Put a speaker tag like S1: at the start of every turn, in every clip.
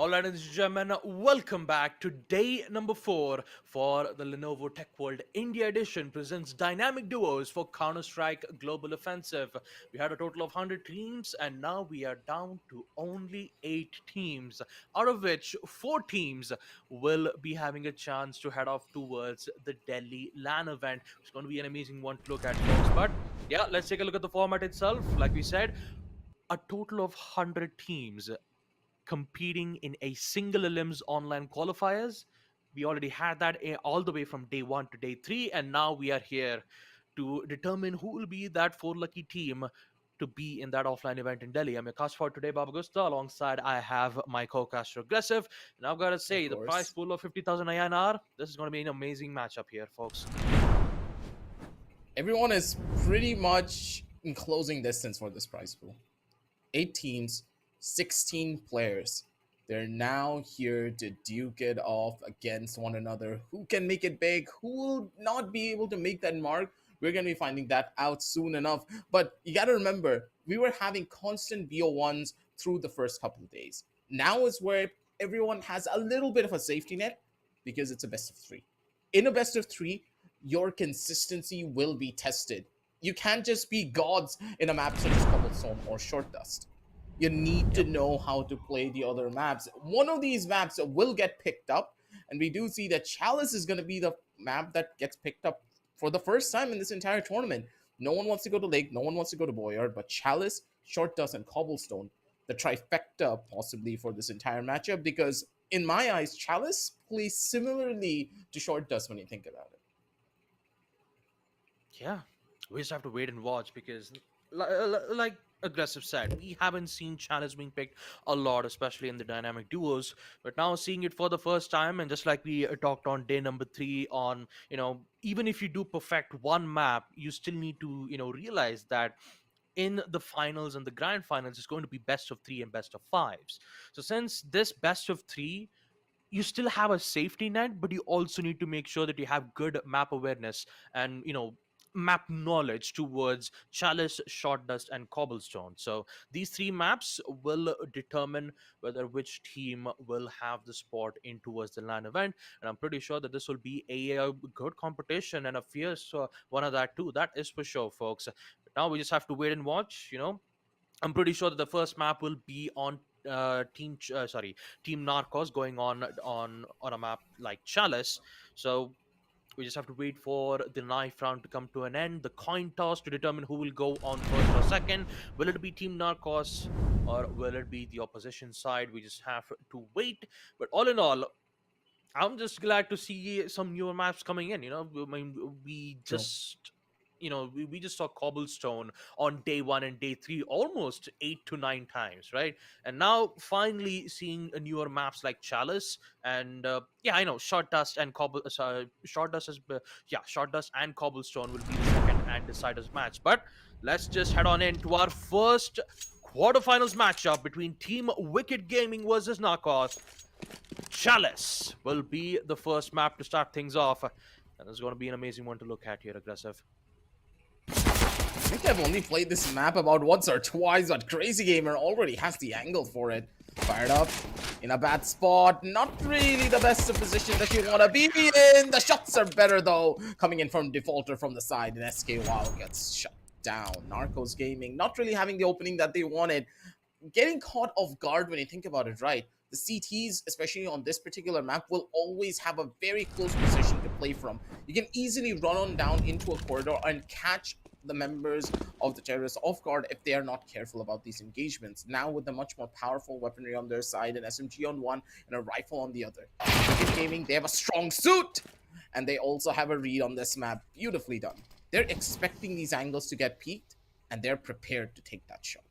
S1: Alright, ladies and gentlemen, welcome back to day number 4 for the Lenovo Tech World India Edition presents dynamic duos for Counter-Strike Global Offensive. We had a total of 100 teams and now we are down to only 8 teams, out of which 4 teams will be having a chance to head off towards the Delhi LAN event. It's going to be an amazing one to look at, folks. But yeah, let's take a look at the format itself. Like we said, a total of 100 teams competing in a single elims online qualifiers. We already had that all the way from day 1 to day 3, and now we are here to determine who will be that 4 lucky team to be in that offline event in Delhi. I'm your cast for today, Baba Gusta. Alongside, I have my co-caster Aggressive. And I've got to
S2: Of
S1: say, the prize
S2: course.
S1: pool of 50,000 INR, this is going to be an amazing matchup here, folks.
S2: Everyone is pretty much in closing distance for this prize pool. 8 teams, 16 players. They're now here to duke it off against one another. Who can make it big? Who will not be able to make that mark? We're going to be finding that out soon enough. But you got to remember, we were having constant BO1s through the first couple of days. Now is where everyone has a little bit of a safety net because it's a best of 3. In a best of 3, your consistency will be tested. You can't just be gods in a map such as Cobblestone or Short Dust. You need to know how to play the other maps. One of these maps will get picked up, and we do see that Chalice is going to be the map that gets picked up for the first time in this entire tournament. No one wants to go to Lake, no one wants to go to Boyard, but Chalice, Short Dust, and Cobblestone, the trifecta possibly for this entire matchup, because in my eyes, Chalice plays similarly to Short Dust when you think about it.
S1: Yeah, we just have to wait and watch because, like Aggressive said, we haven't seen Chalice being picked a lot, especially in the dynamic duos. But now seeing it for the first time, and just like we talked on day number 3, on even if you do perfect one map, you still need to realize that in the finals and the grand finals is going to be best of 3 and best of 5s. So since this best of 3, you still have a safety net, but you also need to make sure that you have good map awareness and map knowledge towards Chalice, Short Dust, and Cobblestone. So these 3 maps will determine whether which team will have the spot in towards the LAN event, and I'm pretty sure that this will be a good competition and a fierce one of that too. That is for sure, folks. But now we just have to wait and watch. I'm pretty sure that the first map will be on Team Narcos, going on a map like Chalice. So we just have to wait for the knife round to come to an end, the coin toss to determine who will go on first or second. Will it be Team Narcos or will it be the opposition side? We just have to wait. But all in all, I'm just glad to see some newer maps coming in. I mean, we
S2: True.
S1: just we just saw Cobblestone on day 1 and day 3 almost 8 to 9 times, right? And now finally seeing newer maps like Chalice and yeah, I know Short Dust and Cobblestone will be the second and deciders match. But let's just head on into our first quarterfinals matchup between Team Wicked Gaming versus Narcos. Chalice will be the first map to start things off. And it's going to be an amazing one to look at here, Aggressive.
S2: I think I've only played this map about once or twice, but Crazy Gamer already has the angle for it. Fired up in a bad spot. Not really the best of position that you want to be in. The shots are better though. Coming in from Defaulter from the side, and SK WoW gets shut down. Narcos Gaming not really having the opening that they wanted. Getting caught off guard when you think about it, right? The CTs, especially on this particular map, will always have a very close position to play from. You can easily run on down into a corridor and catch the members of the terrorists off guard if they are not careful about these engagements. Now with the much more powerful weaponry on their side, an SMG on one and a rifle on the other. Wicked Gaming, they have a strong suit, and they also have a read on this map. Beautifully done. They're expecting these angles to get peaked, and they're prepared to take that shot.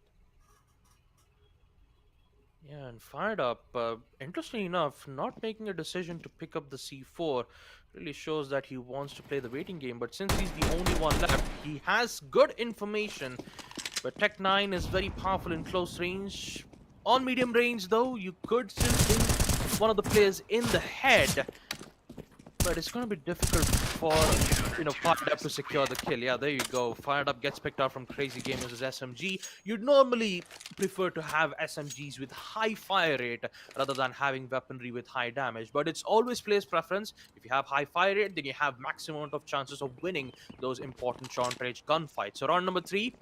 S1: Yeah, and fired up. Interestingly enough, not making a decision to pick up the C4 really shows that he wants to play the waiting game. But since he's the only one left, he has good information. But Tech 9 is very powerful in close range. On medium range, though, you could still hit one of the players in the head. but it's going to be difficult for Fired Up to secure the kill. Yeah, there you go. Fired Up gets picked out from Crazy Gamers' SMG. You'd normally prefer to have SMGs with high fire rate rather than having weaponry with high damage, but it's always player's preference. If you have high fire rate, then you have maximum amount of chances of winning those important short range gunfights. So round number 3,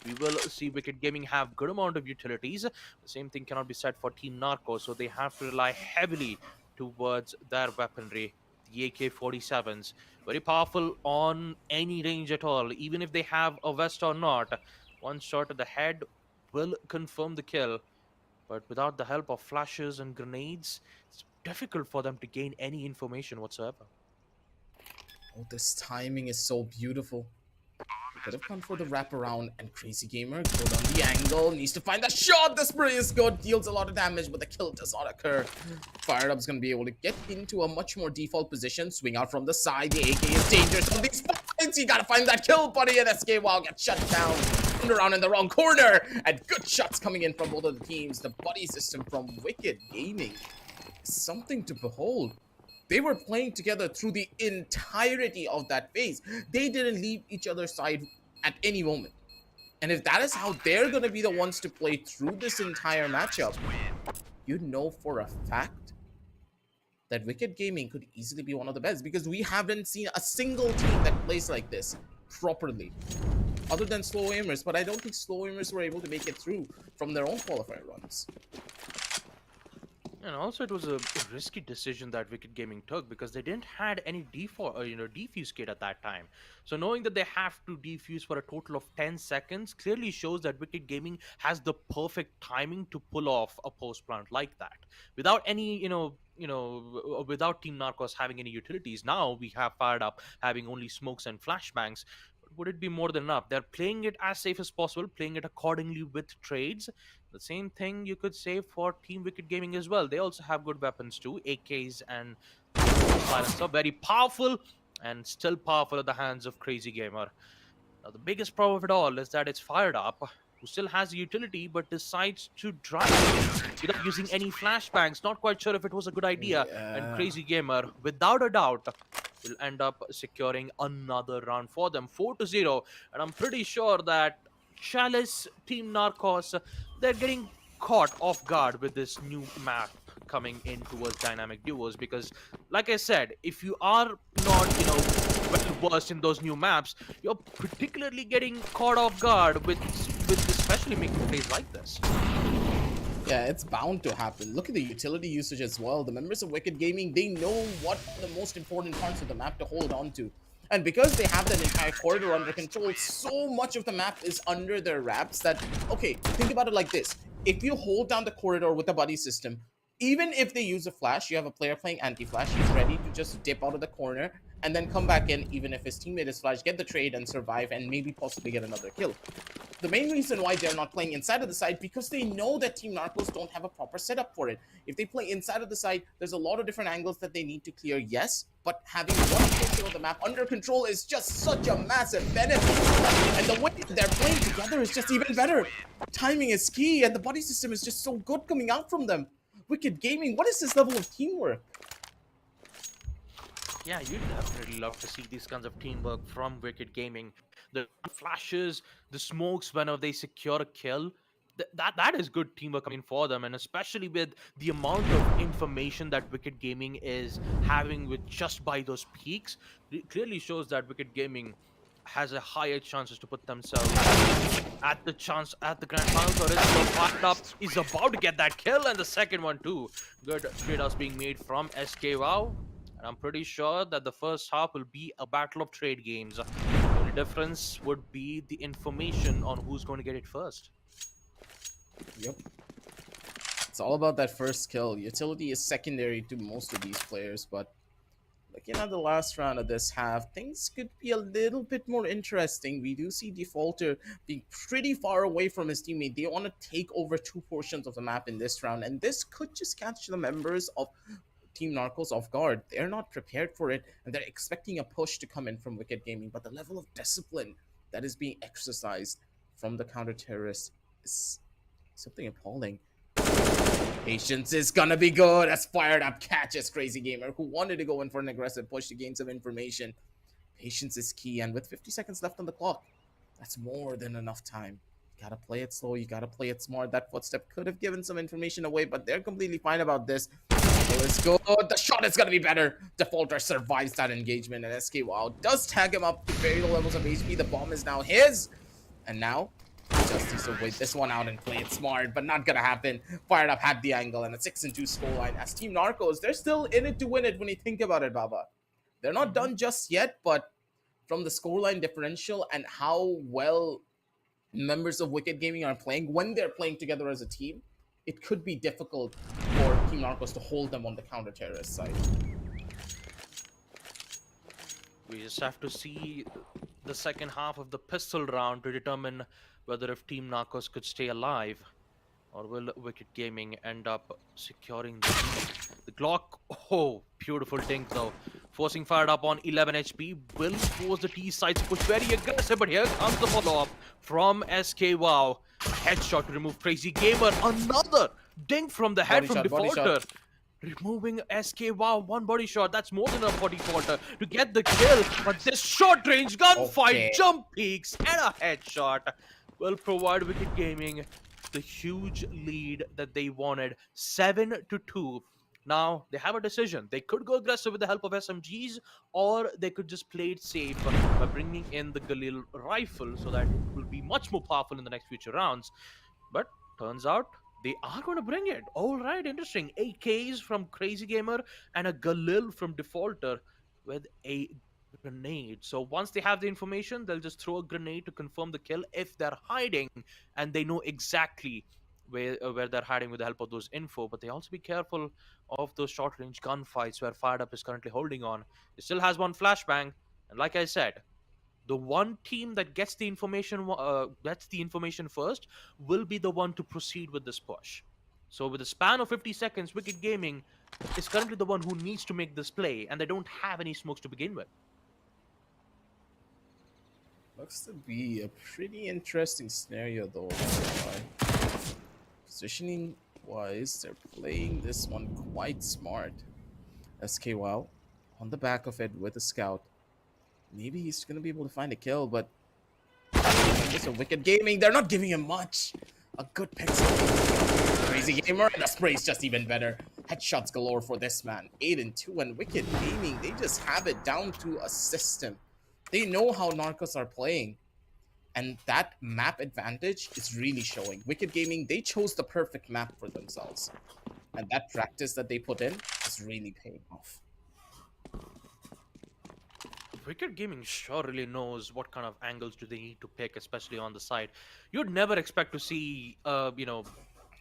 S1: we will see Wicked Gaming have good amount of utilities. The same thing cannot be said for Team Narcos, so they have to rely heavily towards their weaponry. The AK-47s, very powerful on any range at all, even if they have a vest or not. One shot to the head will confirm the kill, but without the help of flashes and grenades, it's difficult for them to gain any information whatsoever.
S2: Oh, this timing is so beautiful. Could have gone for the wraparound, and Crazy Gamer good on the angle, needs to find the shot. The spray is good, deals a lot of damage, but the kill does not occur. Fired Up's gonna be able to get into a much more default position, swing out from the side. The AK is dangerous from these points. You gotta find that kill, buddy, and SK Wow gets shut down. Turned around in the wrong corner, and good shots coming in from both of the teams. The buddy system from Wicked Gaming is something to behold. They were playing together through the entirety of that phase. They didn't leave each other's side at any moment. And if that is how they're going to be the ones to play through this entire matchup, you know for a fact that Wicked Gaming could easily be one of the best, because we haven't seen a single team that plays like this properly, other than Slow Aimers. But I don't think Slow Aimers were able to make it through from their own qualifier runs.
S1: And also, it was a risky decision that Wicked Gaming took, because they didn't had any defuse kit at that time. So knowing that they have to defuse for a total of 10 seconds clearly shows that Wicked Gaming has the perfect timing to pull off a post plant like that, without any without Team Narcos having any utilities. Now we have Fired Up having only smokes and flashbangs. Would it be more than enough? They're playing it as safe as possible, playing it accordingly with trades. The same thing you could say for Team Wicked Gaming as well. They also have good weapons too, AKs and silencer, very powerful and still powerful at the hands of Crazy Gamer. Now the biggest problem of it all is that it's Fired Up, who still has the utility but decides to drive without using any flashbangs. Not quite sure if it was a good idea.
S2: Yeah.
S1: And Crazy Gamer, without a doubt, will end up securing another round for them, 4-0. And I'm pretty sure that Chalice, Team Narcos, they're getting caught off guard with this new map coming in towards dynamic duos, because like I said, if you are not well versed in those new maps, you're particularly getting caught off guard with especially making plays like this.
S2: Yeah, it's bound to happen. Look at the utility usage as well. The members of Wicked Gaming, they know what the most important parts of the map to hold on to. And because they have that entire corridor under control, so much of the map is under their wraps that, okay, think about it like this. If you hold down the corridor with the buddy system, even if they use a flash, you have a player playing anti-flash, he's ready to just dip out of the corner and then come back in, even if his teammate is flash, get the trade and survive and maybe possibly get another kill. The main reason why they're not playing inside of the site, because they know that Team Narcos don't have a proper setup for it. If they play inside of the site, there's a lot of different angles that they need to clear, yes, but having one portion of the map under control is just such a massive benefit. And the way they're playing together is just even better. Timing is key, and the buddy system is just so good coming out from them. Wicked Gaming, what is this level of teamwork?
S1: Yeah, you'd definitely love to see these kinds of teamwork from Wicked Gaming. The flashes, the smokes whenever they secure a kill, that is good teamwork coming for them, and especially with the amount of information that Wicked Gaming is having with just by those peaks, it clearly shows that Wicked Gaming has a higher chances to put themselves at the grand finals. Or is Fired Up is about to get that kill, and the second one too. Good trade-offs being made from SK Wow. And I'm pretty sure that the first half will be a battle of trade games. The only difference would be the information on who's going to get it first.
S2: Yep. It's all about that first kill. Utility is secondary to most of these players, but looking at the last round of this half, things could be a little bit more interesting. We do see Defaulter being pretty far away from his teammate. They want to take over 2 portions of the map in this round, and this could just catch the members of Team Narcos off guard. They're not prepared for it, and they're expecting a push to come in from Wicked Gaming, but the level of discipline that is being exercised from the counter-terrorists is something appalling. Patience is gonna be good as fired up catches Crazy Gamer, who wanted to go in for an aggressive push to gain some information. Patience is key, and with 50 seconds left on the clock, that's more than enough time. You gotta play it slow, you gotta play it smart. That footstep could have given some information away, but they're completely fine about this. It was good. The shot is gonna be better. Defaulter survives that engagement, and SK Wow does tag him up to very low levels of HP. The bomb is now his, and now he just needs to wait this one out and play it smart, but not gonna happen. Fired up had the angle, and a 6-2 scoreline. As Team Narcos, they're still in it to win it when you think about it, Baba. They're not
S1: Mhm.
S2: done just yet, but from the scoreline differential and how well members of Wicked Gaming are playing when they're playing together as a team, it could be difficult for Team Narcos to hold them on the counter-terrorist side.
S1: We just have to see the second half of the pistol round to determine whether if Team Narcos could stay alive, or will Wicked Gaming end up securing the lead? The Glock, oh, beautiful dink though. Forcing fired up on 11 HP will force the T sides to push very aggressive, but here comes the follow-up from SK Wow. Headshot to remove Crazy Gamer. Another dink from the head
S2: Body
S1: from
S2: shot, body
S1: Defaulter.
S2: shot.
S1: Removing SK Wow, one body shot. That's more than enough for Defaulter to get the kill. But this short range gunfight,
S2: Okay.
S1: jump peaks, and a headshot will provide Wicked Gaming the huge lead that they wanted, 7-2. Now they have a decision. They could go aggressive with the help of SMGs, or they could just play it safe by bringing in the Galil rifle, so that it will be much more powerful in the next future rounds. But turns out they are going to bring it. All right, interesting. AKs from Crazy Gamer and a Galil from Defaulter with a grenade. So once they have the information, they'll just throw a grenade to confirm the kill if they're hiding, and they know exactly where they're hiding with the help of those info. But they also be careful of those short range gunfights where Fired Up is currently holding on. It still has one flashbang, and like I said, the one team that gets the information first will be the one to proceed with this push. So with a span of 50 seconds, Wicked Gaming is currently the one who needs to make this play, and they don't have any smokes to begin with.
S2: Looks to be a pretty interesting scenario though. Positioning wise, they're playing this one quite smart. SK Wow on the back of it with a scout. Maybe he's gonna be able to find a kill, but it's a Wicked Gaming. They're not giving him much. A good pixel. Crazy Gamer, and the spray's just even better. Headshots galore for this man. 8-2, and Wicked Gaming, they just have it down to a system. They know how Narcos are playing, and that map advantage is really showing. Wicked Gaming, they chose the perfect map for themselves, and that practice that they put in is really paying off.
S1: Wicked Gaming sure really knows what kind of angles do they need to pick, especially on the side. You'd never expect to see,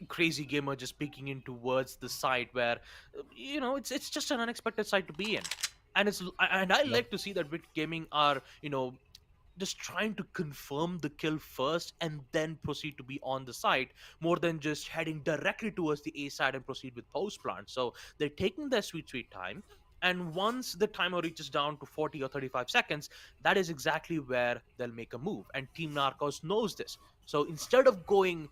S1: Crazy Gamer just peeking in towards the side where, it's just an unexpected side to be in. And I
S2: Yep.
S1: like to see that Wicked Gaming are, just trying to confirm the kill first and then proceed to be on the site, more than just heading directly towards the A side and proceed with post plant. So they're taking their sweet time, and once the timer reaches down to 40 or 35 seconds, that is exactly where they'll make a move, and Team Narcos knows this. So instead of going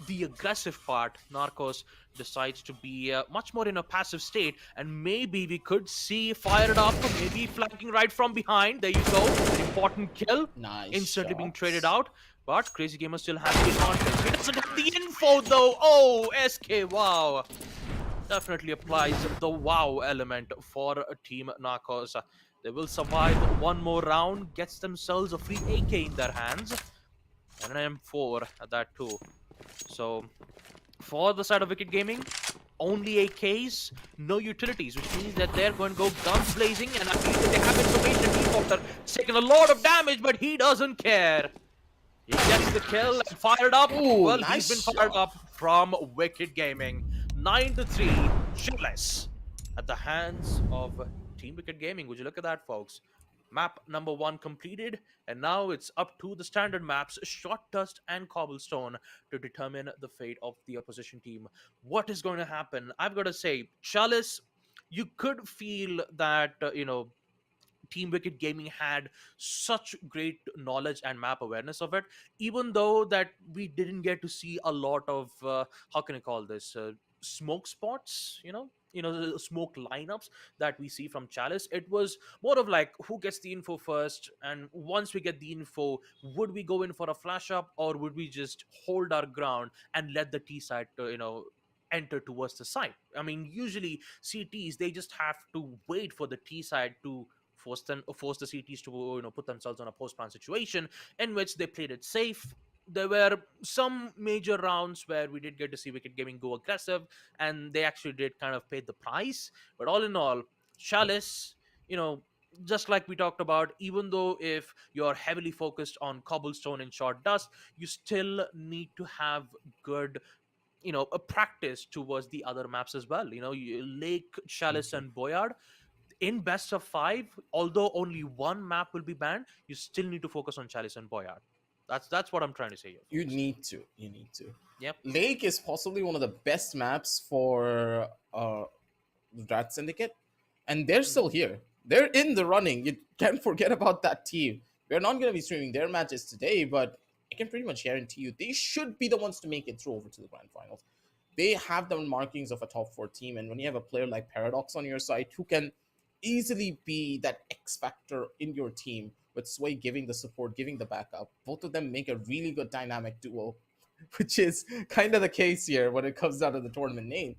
S1: the aggressive part, Narcos decides to be much more in a passive state, and maybe we could see fired up, maybe flanking right from behind. There you go, an important kill,
S2: Nice
S1: instantly being traded
S2: shots.
S1: out. But Crazy Gamer still has the advantage. He doesn't have the info though. Oh, SK, wow. Definitely applies the wow element for Team Narcos. They will survive one more round, gets themselves a free AK in their hands, and an M4 at that too. So for the side of Wicked Gaming, only AKs, no utilities, which means that they're going to go guns blazing, and I feel that they have information. Defaulter taking a lot of damage, but he doesn't care. He gets the kill and fired up.
S2: Ooh,
S1: Well, he's been
S2: nice
S1: fired
S2: shot.
S1: up from Wicked Gaming. 9-3, Chillis at the hands of Team Wicked Gaming. Would you look at that, folks? Map number 1 completed, and now it's up to the standard maps, Shot Dust and Cobblestone, to determine the fate of the opposition team. What is going to happen? I've got to say, Chalice, you could feel that, Team Wicked Gaming had such great knowledge and map awareness of it, even though that we didn't get to see a lot of how can I call this? smoke spots, the smoke lineups that we see from Chalice. It was more of like who gets the info first, and once we get the info, would we go in for a flash up, or would we just hold our ground and let the T side to, enter towards the side? I mean, usually CTs, they just have to wait for the T side to force the CTs to, put themselves on a post plan situation in which they played it safe. There were some major rounds where we did get to see Wicked Gaming go aggressive, and they actually did kind of pay the price. But all in all, Chalice, you know, just like we talked about, even though if you're heavily focused on Cobblestone and Short Dust, you still need to have good, a practice towards the other maps as well. Lake, Chalice,
S2: Mhm.
S1: and Boyard in best of five, although only one map will be banned, you still need to focus on Chalice and Boyard. That's what I'm trying to say here,
S2: You
S1: folks.
S2: need to. You need to.
S1: Yep.
S2: Lake is possibly one of the best maps for Rat Syndicate, and they're
S1: Hmm.
S2: still here. They're in the running. You can't forget about that team. We're not going to be streaming their matches today, but I can pretty much guarantee you they should be the ones to make it through over to the grand finals. They have the markings of a top four team, and when you have a player like Paradox on your side who can easily be that X factor in your team, with Sway giving the support, giving the backup, both of them make a really good dynamic duo, which is kind of the case here when it comes down to the tournament name.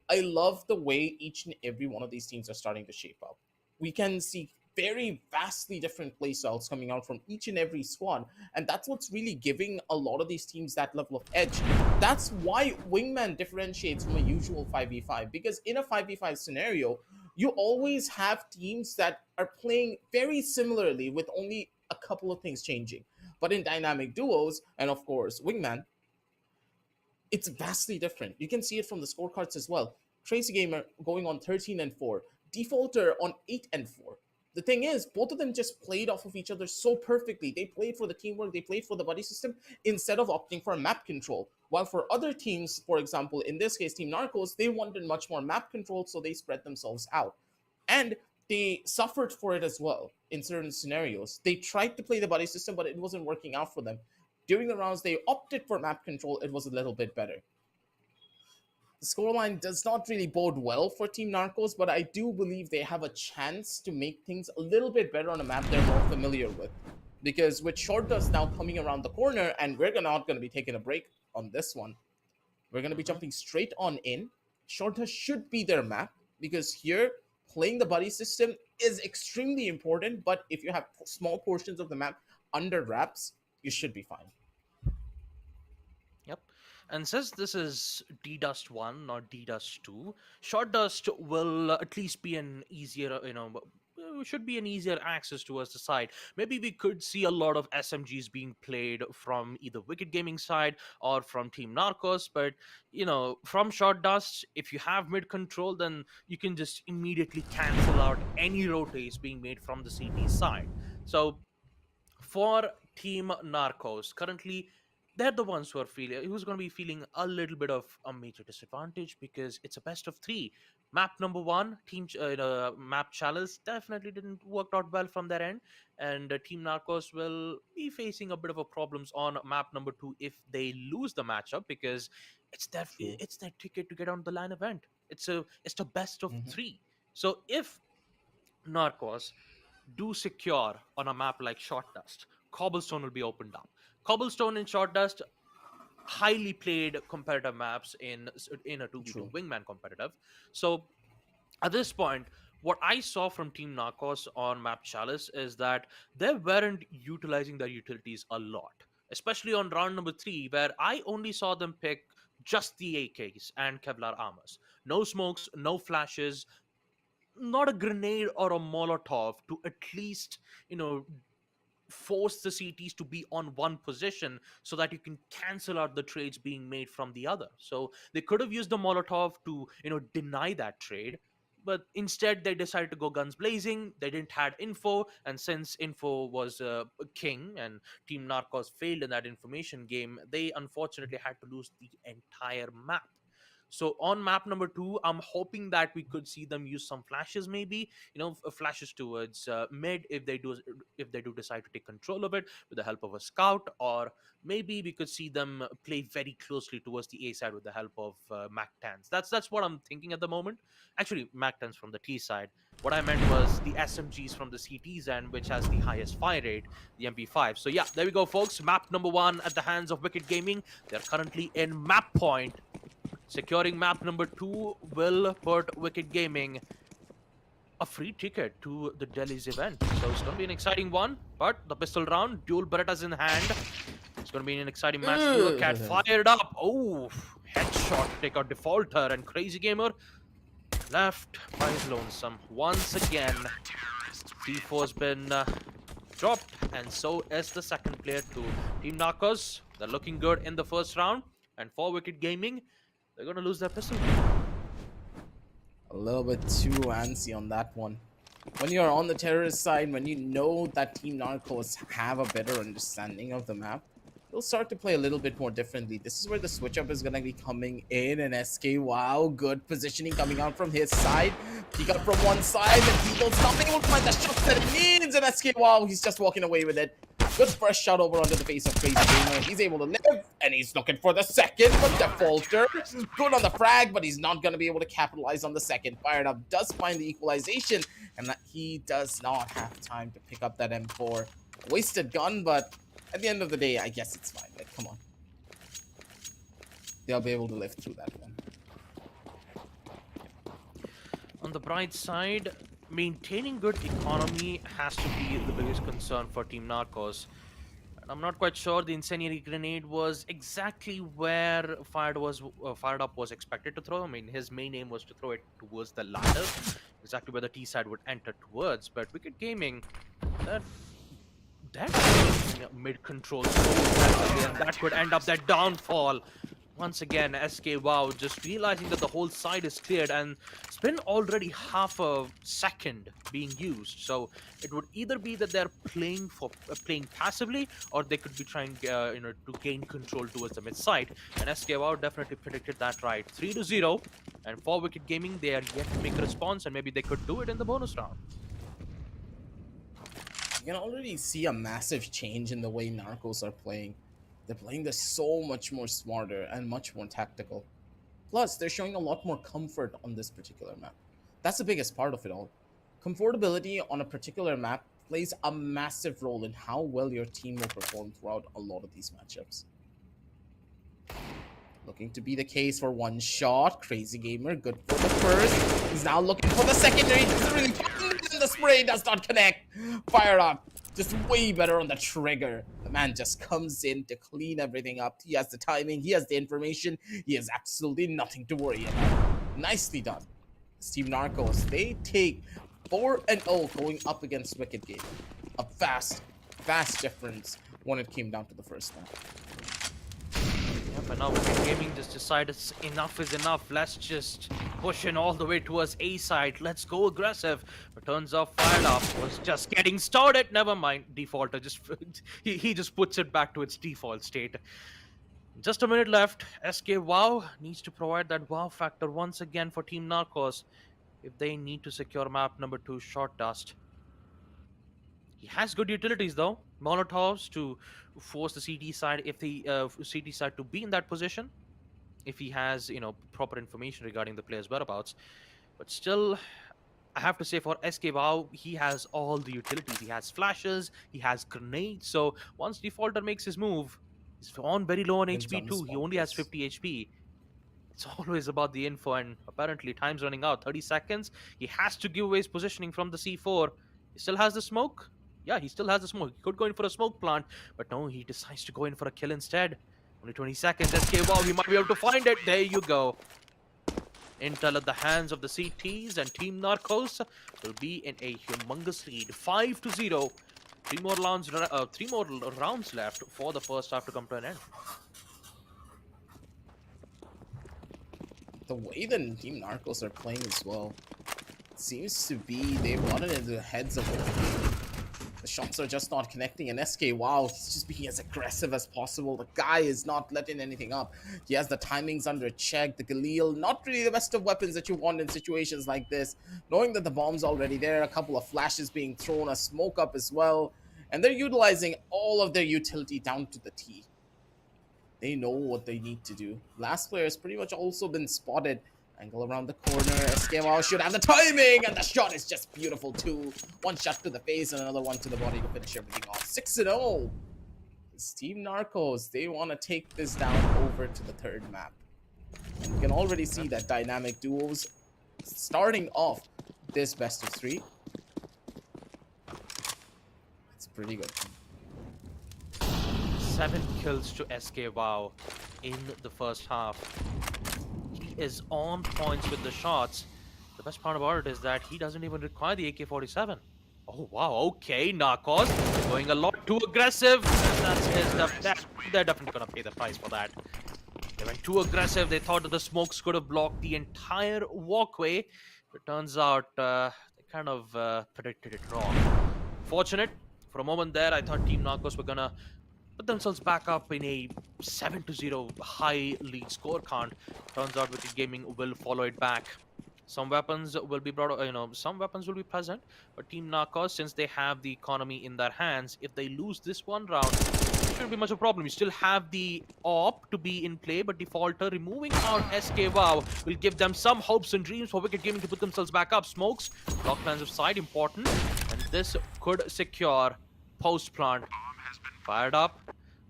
S2: I love the way each and every one of these teams are starting to shape up. We can see very vastly different playstyles coming out from each and every squad, and that's what's really giving a lot of these teams that level of edge. That's why Wingman differentiates from a usual 5v5, because in a 5v5 scenario, you always have teams that are playing very similarly with only a couple of things changing. But in dynamic duos, and of course, Wingman, it's vastly different. You can see it from the scorecards as well. Tracy Gamer going on 13 and 4, Defaulter on 8 and 4. The thing is, both of them just played off of each other so perfectly. They played for the teamwork, they played for the buddy system instead of opting for map control. While for other teams, for example, in this case, Team Narcos, they wanted much more map control, so they spread themselves out. And they suffered for it as well in certain scenarios. They tried to play the buddy system, but it wasn't working out for them. During the rounds they opted for map control, it was a little bit better. The scoreline does not really bode well for Team Narcos, but I do believe they have a chance to make things a little bit better on a map they're more familiar with. Because with Short Dust now coming around the corner, and we're not going to be taking a break on this one, we're going to be
S1: Hmm.
S2: jumping straight on in. Short Dust should be their map, because here, playing the buddy system is extremely important, but if you have small portions of the map under wraps, you should be fine.
S1: Yep. And since this is D Dust 1, not D Dust 2, Short Dust will at least be an easier, should be an easier access towards the side. Maybe we could see a lot of SMGs being played from either Wicked Gaming side or from Team Narcos. But, from Short Dust, if you have mid control, then you can just immediately cancel out any rotates being made from the CT side. So for Team Narcos, currently they're the ones who's going to be feeling a little bit of a major disadvantage because it's a best of three. Map number one, map Chalice definitely didn't work out well from their end, and Team Narcos will be facing a bit of a problems on map number two if they lose the matchup because
S2: True.
S1: it's their ticket to get on the line event. It's the best of
S2: Hmm.
S1: three. So if Narcos do secure on a map like Short Dust, Cobblestone will be opened up. Cobblestone and Short Dust, highly played competitive maps in a 2v2
S2: True.
S1: wingman competitive. So at this point, what I saw from Team Narcos on map Chalice is that they weren't utilizing their utilities a lot, especially on round number three, where I only saw them pick just the AKs and Kevlar armors. No smokes, no flashes, not a grenade or a molotov to at least, you know, force the CTs to be on one position so that you can cancel out the trades being made from the other. So they could have used the Molotov to, deny that trade. But instead, they decided to go guns blazing. They didn't had info, and since info was king, and Team Narcos failed in that information game, they unfortunately had to lose the entire map. So on map number 2, I'm hoping that we could see them use some flashes, maybe, flashes towards mid, if they do decide to take control of it with the help of a scout, or maybe we could see them play very closely towards the A side with the help of Mac 10s. That's what I'm thinking at the moment. Actually, Mac 10s from the T side. What I meant was the SMGs from the CT's end, which has the highest fire rate, the MP5. So yeah, there we go, folks. Map number 1 at the hands of Wicked Gaming. They're currently in map point. Securing map number 2 will put Wicked Gaming a free ticket to the Delhi's event. So it's going to be an exciting one. But the pistol round, dual Berettas in hand. It's going to be an exciting match. Look at fired up. Oh, headshot to take out Defaulter, and Crazy Gamer left by his lonesome. Once again, D4's been dropped, and so is the second player to Team Narcos. They're looking good in the first round, and for Wicked Gaming, they're going to lose their pistol.
S2: A little bit too antsy on that one. When you're on the terrorist side, when you know that Team Narcos have a better understanding of the map, they'll start to play a little bit more differently. This is where the switch up is going to be coming in, and SK, wow, good positioning coming out from his side. He got from one side, and People's not being able to find the shots that he needs, and SK, wow, he's just walking away with it. Good first shot over onto the face of Crazy Gamer. He's able to live, and he's looking for the second, but Defaulter good on the frag, but he's not going to be able to capitalize on the second. Fired Up does find the equalization, and that he does not have time to pick up that M4. Wasted gun, but at the end of the day, I guess it's fine. Like, come on. They'll be able to live through that one.
S1: On the bright side, maintaining good economy has to be the biggest concern for Team Narcos. And I'm not quite sure the incendiary grenade was exactly where Fired Up was expected to throw. I mean, his main aim was to throw it towards the ladder, exactly where the T side would enter towards. But Wicked Gaming, that mid control so effectively, and that could end up their downfall. Once again, SK, wow, just realizing that the whole side is cleared, and it's been already half a second being used. So it would either be that they're playing passively, or they could be trying, to gain control towards the mid side. And SK, wow, definitely predicted that right. 3-0, and for Wicked Gaming, they are yet to make a response, and maybe they could do it in the bonus round.
S2: You can already see a massive change in the way Narcos are playing. They're playing this so much more smarter and much more tactical. Plus, they're showing a lot more comfort on this particular map. That's the biggest part of it all. Comfortability on a particular map plays a massive role in how well your team will perform throughout a lot of these matchups. Looking to be the case for one shot. Crazy Gamer, good for the first. He's now looking for the secondary. Doesn't really find it, and the spray does not connect. Fire Up, just way better on the trigger. The man just comes in to clean everything up. He has the timing, he has the information, he has absolutely nothing to worry about. Nicely done. Team Narcos, they take 4-0 going up against Wicked Gaming. A vast difference when it came down to the first one.
S1: Yeah, but now Wicked Gaming just decided enough is enough. Let's just push in all the way towards A side. Let's go aggressive. But turns out Fired Up was just getting started. Never mind. Defaulter just he just puts it back to its default state. Just a minute left. SK Wow needs to provide that wow factor once again for Team Narcos if they need to secure map number 2, Short Dust. He has good utilities though. Molotovs to force the CT side, if the CT side to be in that position, if he has proper information regarding the player's whereabouts. But still, I have to say for SK Wow, he has all the utilities. He has flashes, he has grenades. So once Defaulter makes his move, he's on very low on HP too. He only has 50 HP. It's always about the info, and apparently time's running out. 30 seconds. He has to give away his positioning from the C4. He still has the smoke. Yeah, he still has the smoke. He could go in for a smoke plant, but no, he decides to go in for a kill instead. Only 20 seconds. SK Wow, he might be able to find it. There you go. Intel at the hands of the CTs, and Team Narcos will be in a humongous lead. 5-0. Three more rounds left for the first half to come to an end.
S2: The way that Team Narcos are playing as well, it seems to be they've gotten into the heads of the game. The shots are just not connecting, and SK, wow, he's just being as aggressive as possible. The guy is not letting anything up. He has the timings under check. The Galil, not really the best of weapons that you want in situations like this. Knowing that the bomb's already there, a couple of flashes being thrown, a smoke up as well, and they're utilizing all of their utility down to the T. They know what they need to do. Last player has pretty much also been spotted. Angle around the corner. SKY should have the timing, and the shot is just beautiful too. One shot to the face and another one to the body to finish everything off. 6-0. This Team Narcos, they want to take this down over to the third map. And you can already see that dynamic duos starting off this best of 3. It's pretty good.
S1: 7 kills to SK Wow in the first half. He is on points with the shots. The best part about it is that he doesn't even require the AK-47. Oh wow, okay, Narcos going a lot too aggressive. That's his they're definitely gonna pay the price for that. They went too aggressive. They thought that the smokes could have blocked the entire walkway. It turns out they kind of predicted it wrong. Fortunate. For a moment there, I thought Team Narcos were gonna put themselves back up in a 7-0 high lead score count. Turns out Wicked Gaming will follow it back. Some weapons will be brought, some weapons will be present, but Team Narcos, since they have the economy in their hands, if they lose this one round, it shouldn't be much of a problem. You still have the AWP to be in play, but Defaulter removing out SK Wow will give them some hopes and dreams for Wicked Gaming to put themselves back up. Smokes, block plans of side, important, and this could secure post plant. Fired up.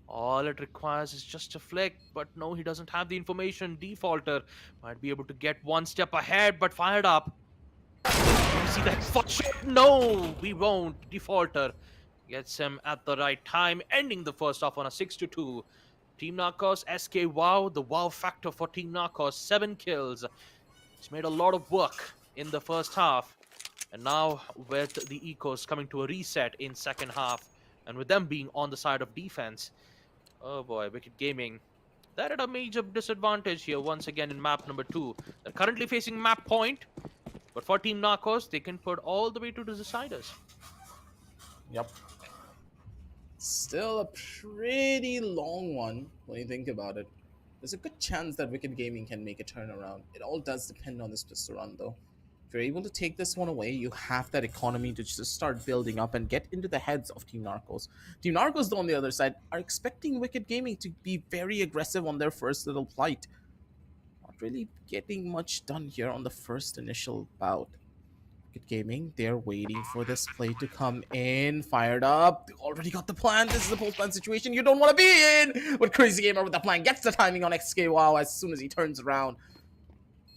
S1: All it requires is just a flick, but no, he doesn't have the information. Defaulter might be able to get one step ahead, but fired up. You see that first shot? No, we won't. Defaulter gets him at the right time, ending the first half on a 6-2. Team Narcos, SK Wow, the wow factor for Team Narcos, 7 kills. He's made a lot of work in the first half. And now with the Ecos coming to a reset in second half, and with them being on the side of defense, oh boy, Wicked Gaming, they're at a major disadvantage here once again in map number 2. They're currently facing map point, but for Team Narcos, they can put all the way to the deciders.
S2: Yep. Still a pretty long one when you think about it. There's a good chance that Wicked Gaming can make a turnaround. It all does depend on this pistol run though. If you're able to take this one away, you have that economy to just start building up and get into the heads of Team Narcos. Team Narcos, though, on the other side, are expecting Wicked Gaming to be very aggressive on their first little flight. Not really getting much done here on the first initial bout. Wicked Gaming, they're waiting for this play to come in. Fired up. They already got the plan. This is a post-plan situation you don't want to be in. But Crazy Gamer with the plan gets the timing on XK Wow as soon as he turns around.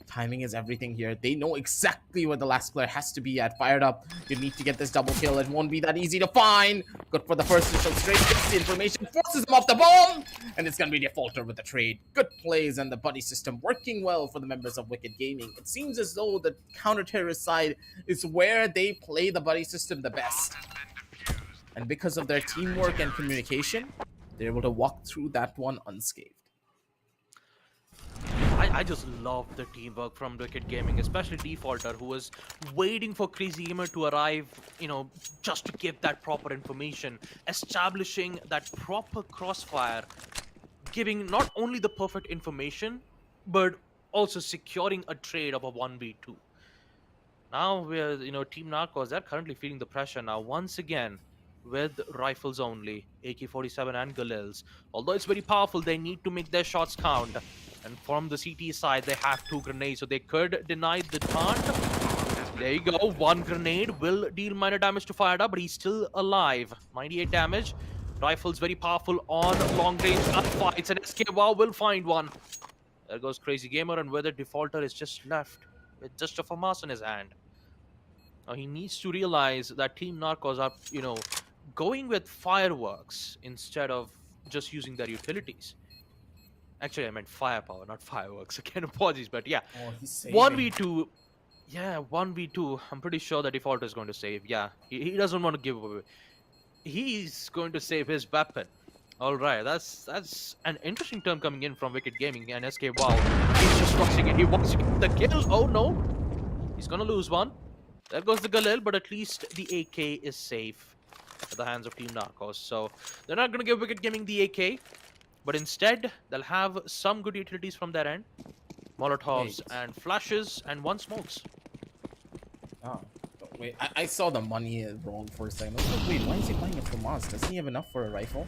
S2: Timing is everything here. They know exactly where the last player has to be at. Fired up. You need to get this double kill. It won't be that easy to find. Good for the first initial straight. Gets the information. Forces him off the bomb. And it's going to be Defaulter with the trade. Good plays and the buddy system working well for the members of Wicked Gaming. It seems as though the counter-terrorist side is where they play the buddy system the best. And because of their teamwork and communication, they're able to walk through that one unscathed.
S1: I just love the teamwork from Wicked Gaming, especially Defaulter, who was waiting for Crazy Gamer to arrive, just to give that proper information, establishing that proper crossfire, giving not only the perfect information, but also securing a trade of a 1v2. Now we're, Team Narcos, they're currently feeling the pressure now, once again, with rifles only, AK-47 and Galils. Although it's very powerful, they need to make their shots count. And from the CT side, they have 2 grenades, so they could deny the taunt. There you go, 1 grenade will deal minor damage to Fired Up, but he's still alive. 98 damage. Rifle's very powerful on long range gunfights, and SK Wow will find one. There goes Crazy Gamer, and whether Defaulter is just left with just a FAMAS in his hand. Now he needs to realize that Team Narcos are, going with fireworks instead of just using their utilities. Actually, I meant firepower, not fireworks. Again, apologies, but yeah.
S2: Oh, he's saving.
S1: 1v2. Yeah, 1v2. I'm pretty sure the Defaulter is going to save. Yeah, he doesn't want to give away. He's going to save his weapon. All right, that's an interesting term coming in from Wicked Gaming and SK Wow. He's just rushing it. He wants to get the kill. Oh no, he's gonna lose one. There goes the Galil, but at least the AK is safe. at the hands of Team Narcos. So they're not going to give Wicked Gaming the AK, but instead they'll have some good utilities from their end. Molotovs
S2: Wait.
S1: and flashes and one smokes.
S2: Oh, wait. I saw the money wrong for a second. I was like, wait, why is he buying it from us? Doesn't he have enough for a rifle?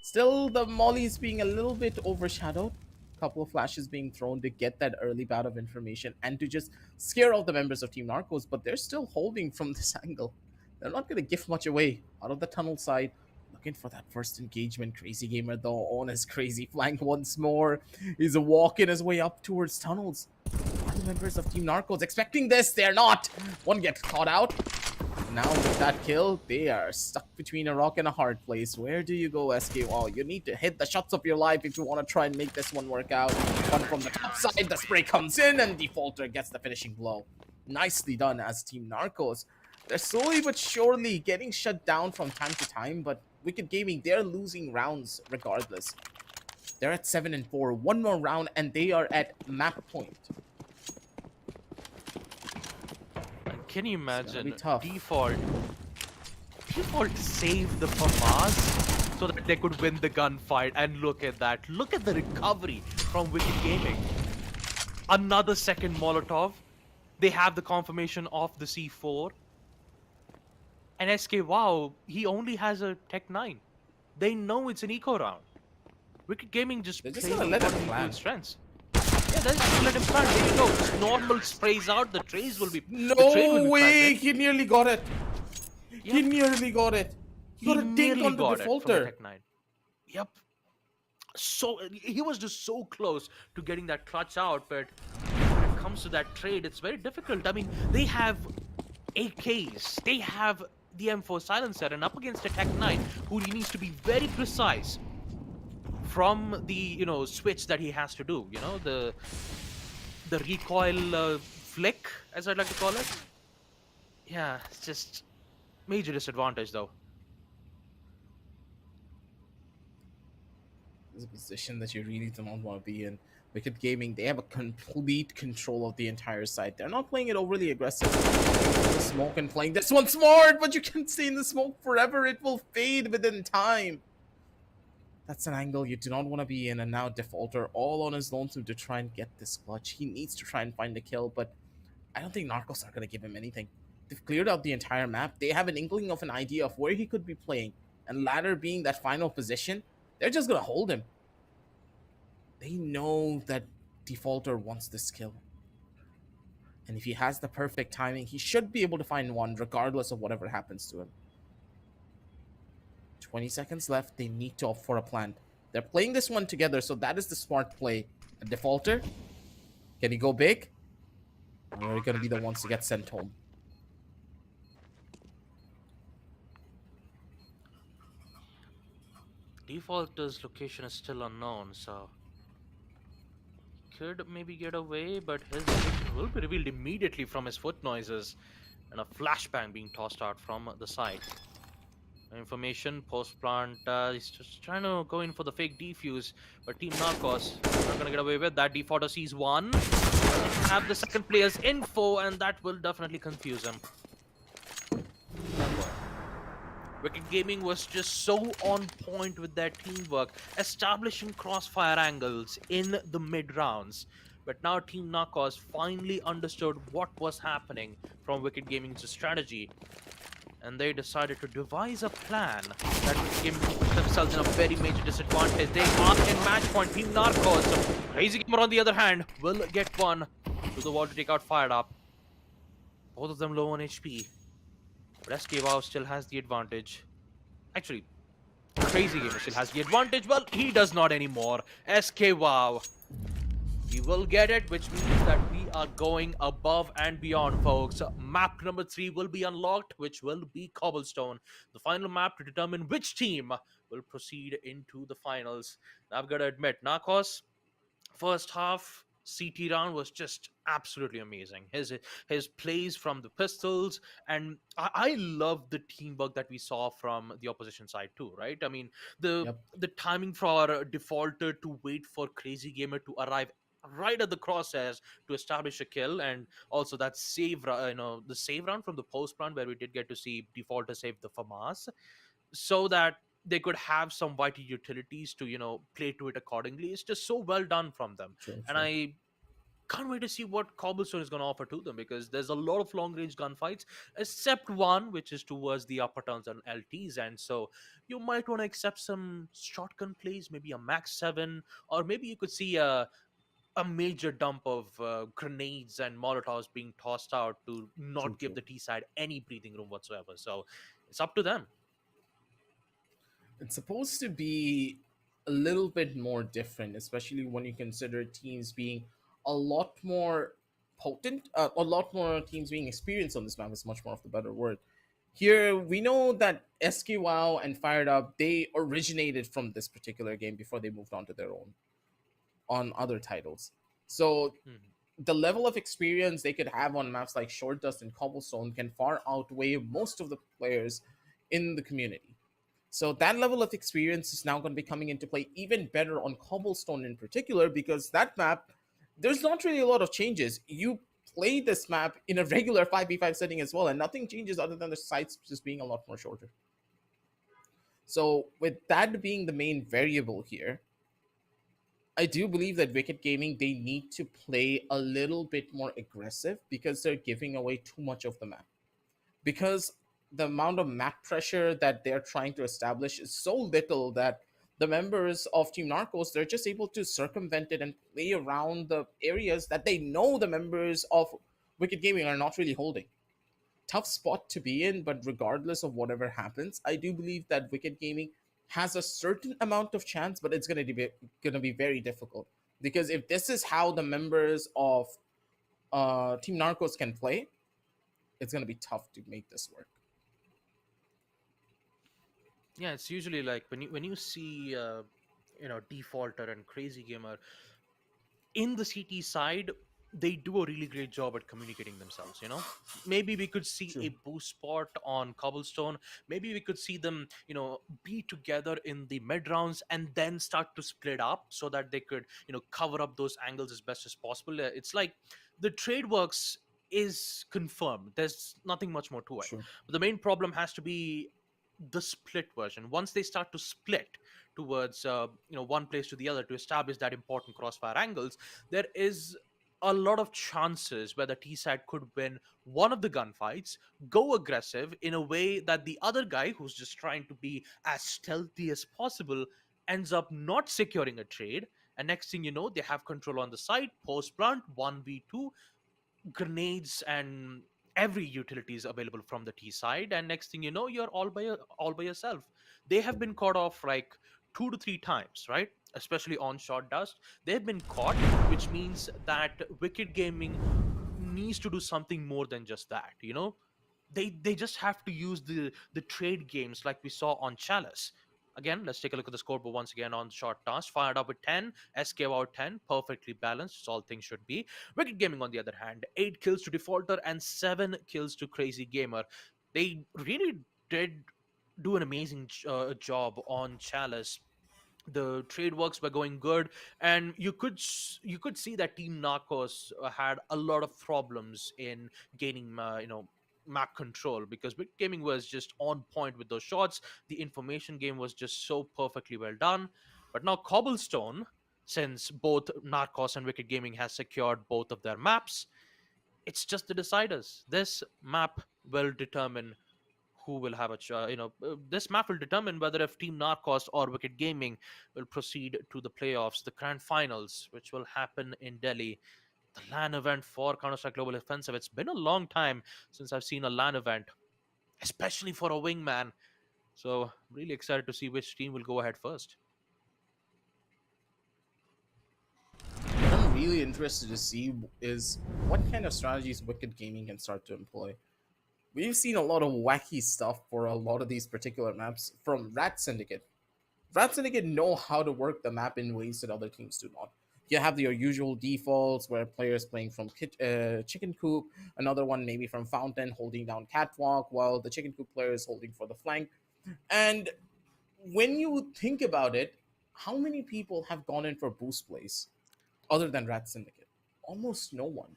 S2: Still, the molly is being a little bit overshadowed. Couple of flashes being thrown to get that early bout of information and to just scare off the members of Team Narcos, but they're still holding from this angle. They're not going to give much away. Out of the tunnel side, looking for that first engagement. Crazy Gamer, though, on his crazy flank once more. He's walking his way up towards tunnels. Are the members of Team Narcos expecting this? They're not. One gets caught out. Now with that kill, they are stuck between a rock and a hard place. Where do you go, SK? Well, you need to hit the shots of your life if you want to try and make this one work out. One from the top side, the spray comes in, and Defaulter gets the finishing blow. Nicely done as Team Narcos. They're slowly but surely getting shut down from time to time, but Wicked Gaming, they're losing rounds regardless. They're at 7-4. One more round, and they are at map point.
S1: And can you imagine
S2: tough.
S1: Default saved the FAMAS so that they could win the gunfight. And look at that. Look at the recovery from Wicked Gaming. Another second Molotov. They have the confirmation of the C4. And SK, wow, he only has a Tech 9. They know it's an eco round. Wicked Gaming just
S2: They're just
S1: plays
S2: gonna let him
S1: according to
S2: plan.
S1: its strengths. Yeah, they're just gonna let him plan. There you go. Just normal sprays out. The trays will be. The trade will
S2: No
S1: be
S2: way!
S1: present.
S2: He nearly got it. He
S1: Yep.
S2: nearly got it. He got a dink
S1: Nearly
S2: on the
S1: got it from the
S2: defaulter.
S1: Tech 9. Yep. So he was just so close to getting that clutch out, but when it comes to that trade, it's very difficult. I mean, they have AKs, they have the M4 silencer, and up against a Tech 9, who needs to be very precise from the switch that he has to do. The recoil flick, as I'd like to call it. Yeah, it's just major disadvantage though.
S2: This is a position that you really don't want to be in. Wicked Gaming, they have a complete control of the entire site. They're not playing it overly aggressive. The smoke and playing this one smart, but you can stay in the smoke forever. It will fade within time. That's an angle you do not want to be in, and now Defaulter all on his lonesome to try and get this clutch. He needs to try and find the kill, but I don't think Narcos are going to give him anything. They've cleared out the entire map. They have an inkling of an idea of where he could be playing, and ladder being that final position, they're just going to hold him. They know that Defaulter wants this kill. And if he has the perfect timing, he should be able to find one regardless of whatever happens to him. 20 seconds left. They need to opt for a plant. They're playing this one together, so that is the smart play. A Defaulter, can he go big? Or are we going to be the ones to get sent home?
S1: Defaulter's location is still unknown, so could maybe get away, but his location will be revealed immediately from his foot noises and a flashbang being tossed out from the side. Information, post plant, he's just trying to go in for the fake defuse, but Team Narcos not gonna get away with that. Defaulter sees one, have the second player's info, and that will definitely confuse him. Wicked Gaming was just so on point with their teamwork, establishing crossfire angles in the mid rounds. But now Team Narcos finally understood what was happening from Wicked Gaming's strategy, and they decided to devise a plan that Wicked Gaming put themselves in a very major disadvantage. They are in match point. Team Narcos, Crazy Gamer on the other hand, will get one to the wall to take out Fired Up. Both of them low on HP. But SK Wow still has the advantage. Actually, Crazy Gamer still has the advantage. Well, he does not anymore. SK Wow. He will get it, which means that we are going above and beyond, folks. Map number 3 will be unlocked, which will be Cobblestone. The final map to determine which team will proceed into the finals. Now, I've got to admit, Narcos, first half CT round was just absolutely amazing. His plays from the pistols, and I love the teamwork that we saw from the opposition side too, right? I mean, the
S2: Yep.
S1: the timing for Defaulter to wait for Crazy Gamer to arrive right at the crosshairs to establish a kill, and also that the save round from the post round where we did get to see Defaulter save the FAMAS. so that they could have some vital utilities to play to it accordingly. It's just so well done from them,
S2: True,
S1: and
S2: true.
S1: I can't wait to see what Cobblestone is going to offer to them, because there's a lot of long range gunfights, except one which is towards the upper turns and LTs. And so you might want to accept some shotgun plays, maybe a Max 7, or maybe you could see a major dump of grenades and Molotovs being tossed out to
S2: True,
S1: not give
S2: true.
S1: the T side any breathing room whatsoever. So it's up to them.
S2: It's supposed to be a little bit more different, especially when you consider teams being a lot more potent, a lot more teams being experienced on this map is much more of the better word. Here, we know that SKWoW and Fired Up, they originated from this particular game before they moved on to their own on other titles. So
S1: Mhm.
S2: the level of experience they could have on maps like Short Dust and Cobblestone can far outweigh most of the players in the community. So that level of experience is now going to be coming into play even better on Cobblestone in particular, because that map, there's not really a lot of changes. You play this map in a regular 5v5 setting as well, and nothing changes other than the sights just being a lot more shorter. So with that being the main variable here, I do believe that Wicked Gaming, they need to play a little bit more aggressive because they're giving away too much of the map. Because the amount of map pressure that they're trying to establish is so little that the members of Team Narcos, they're just able to circumvent it and play around the areas that they know the members of Wicked Gaming are not really holding. Tough spot to be in, but regardless of whatever happens, I do believe that Wicked Gaming has a certain amount of chance, but it's going to be very difficult, because if this is how the members of Team Narcos can play, it's going to be tough to make this work.
S1: Yeah, it's usually like when you see Defaulter and Crazy Gamer in the CT side, they do a really great job at communicating themselves. Maybe we could see
S2: True.
S1: a boost spot on Cobblestone. Maybe we could see them, be together in the mid rounds and then start to split up so that they could, cover up those angles as best as possible. It's like the trade works is confirmed. There's nothing much more to it.
S2: True.
S1: But the main problem has to be the split version. Once they start to split towards one place to the other to establish that important crossfire angles, there is a lot of chances where the T side could win one of the gunfights, go aggressive in a way that the other guy who's just trying to be as stealthy as possible ends up not securing a trade. And next thing you know, they have control on the side, post blunt, 1v2, grenades and every utility is available from the T side, and next thing you know, you're all by yourself. They have been caught off like 2 to 3 times, right? Especially on Short Dust, they've been caught, which means that Wicked Gaming needs to do something more than just that. They just have to use the trade games like we saw on Chalice. Again, let's take a look at the scoreboard once again on Short Task. Fired up with 10, SK out 10, perfectly balanced, as all things should be. Wicked Gaming, on the other hand, 8 kills to Defaulter and 7 kills to Crazy Gamer. They really did do an amazing job on Chalice. The trade works were going good, and you could see that Team Narcos had a lot of problems in gaining map control, because Big Gaming was just on point with those shots. The information game was just so perfectly well done. But now Cobblestone, since both Narcos and Wicked Gaming has secured both of their maps, it's just the deciders. This map will determine who will have this map will determine whether if Team Narcos or Wicked Gaming will proceed to the playoffs, the grand finals, which will happen in Delhi. The LAN event for Counter-Strike Global Offensive. It's been a long time since I've seen a LAN event, especially for a wingman. So really excited to see which team will go ahead first.
S2: What I'm really interested to see is what kind of strategies Wicked Gaming can start to employ. We've seen a lot of wacky stuff for a lot of these particular maps from Rat Syndicate. Rat Syndicate know how to work the map in ways that other teams do not. You have your usual defaults where players playing from chicken coop, another one maybe from fountain holding down catwalk, while the chicken coop player is holding for the flank. And when you think about it, how many people have gone in for boost plays other than Rat Syndicate? Almost no one.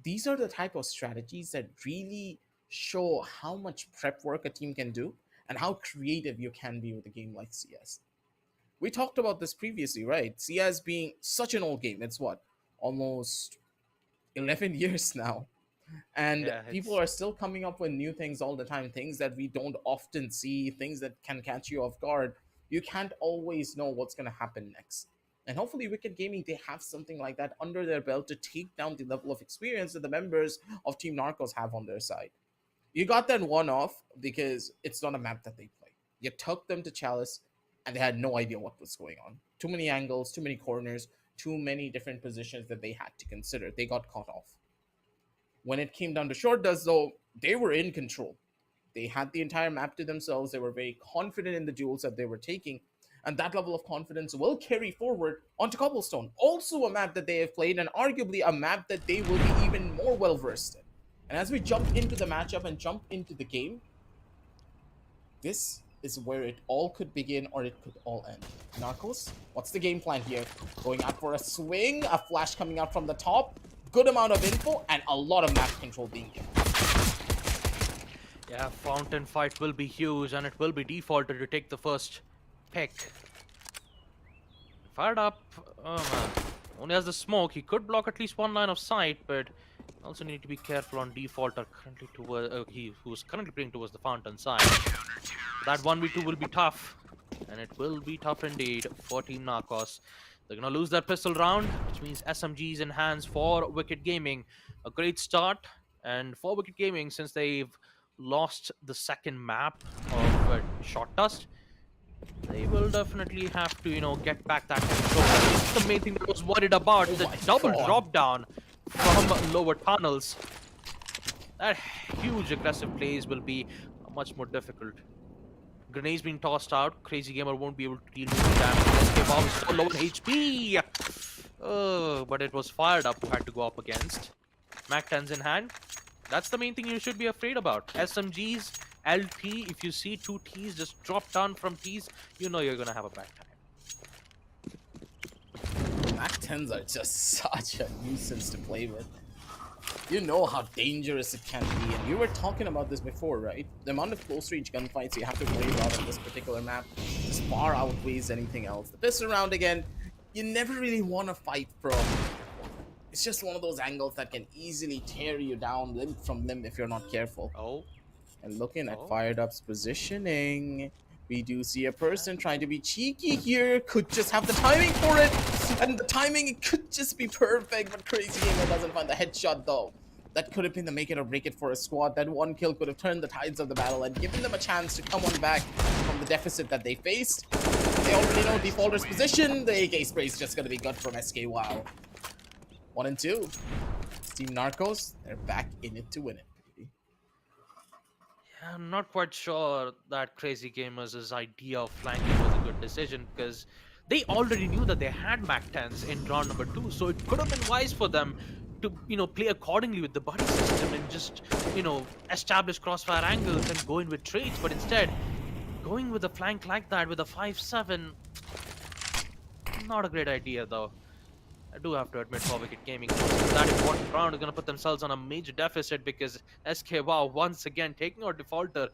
S2: These are the type of strategies that really show how much prep work a team can do. and how creative you can be with a game like CS. We talked about this previously, right? CS being such an old game. It's what? Almost 11 years now. And
S1: Yeah,
S2: people
S1: it's
S2: are still coming up with new things all the time, things that we don't often see, things that can catch you off guard. You can't always know what's going to happen next. And hopefully, Wicked Gaming, they have something like that under their belt to take down the level of experience that the members of Team Narcos have on their side. You got that one off because it's not a map that they play. You took them to Chalice, and they had no idea what was going on. Too many angles, too many corners, too many different positions that they had to consider. They got caught off. When it came down to short dust, though, they were in control. They had the entire map to themselves. They were very confident in the duels that they were taking. And that level of confidence will carry forward onto Cobblestone. Also a map that they have played, and arguably a map that they will be even more well versed in. And as we jump into the matchup and jump into the game, this is where it all could begin or it could all end. Narcos, what's the game plan here? Going out for a swing, a flash coming out from the top, good amount of info, and a lot of map control being given.
S1: yeah, fountain fight will be huge, and it will be defaulted to take the first pick. Fired up. Oh man, only has the smoke. He could block at least one line of sight, but also need to be careful on defaulter currently toward who's currently playing towards the fountain side. That 1v2 will be tough, and it will be tough indeed for Team Narcos. They're gonna lose that pistol round, which means SMGs in hands for Wicked Gaming. A great start, and for Wicked Gaming, since they've lost the second map of Shot Dust, they will definitely have to, get back that control. That's the main thing that I was worried about. The double drop down from lower tunnels. That huge aggressive plays will be much more difficult. Grenades being tossed out. Crazy Gamer won't be able to deal with the damage. Escape out is so low in HP. Oh, but it was fired up who had to go up against. Mac 10's in hand. That's the main thing you should be afraid about. SMGs, LT, if you see two Ts just drop down from Ts, you know you're gonna have a bad time.
S2: Mac 10s are just such a nuisance to play with. You know how dangerous it can be, and we were talking about this before, right? The amount of close range gunfights you have to worry about on this particular map just far outweighs anything else. The pistol round, again, you never really want to fight from. It's just one of those angles that can easily tear you down limb from limb if you're not careful.
S1: Oh.
S2: And looking at Fired Up's positioning, we do see a person trying to be cheeky here. Could just have the timing for it. And the timing, it could just be perfect. But Crazy Gamer doesn't find the headshot, though. That could have been the make it or break it for a squad. That one kill could have turned the tides of the battle and given them a chance to come on back from the deficit that they faced. They already know Defaulter's position. The AK spray is just going to be good from SK WoW. 1 and 2. Team Narcos, they're back in it to win it.
S1: I'm not quite sure that Crazy Gamers' idea of flanking was a good decision, because they already knew that they had Mac 10s in round number 2, so it could have been wise for them to, play accordingly with the buddy system and just, establish crossfire angles and go in with trades, but instead, going with a flank like that with a 5-7, not a great idea though. I do have to admit, for Wicked Gaming, that important round is going to put themselves on a major deficit, because SK WoW once again taking out Defaulter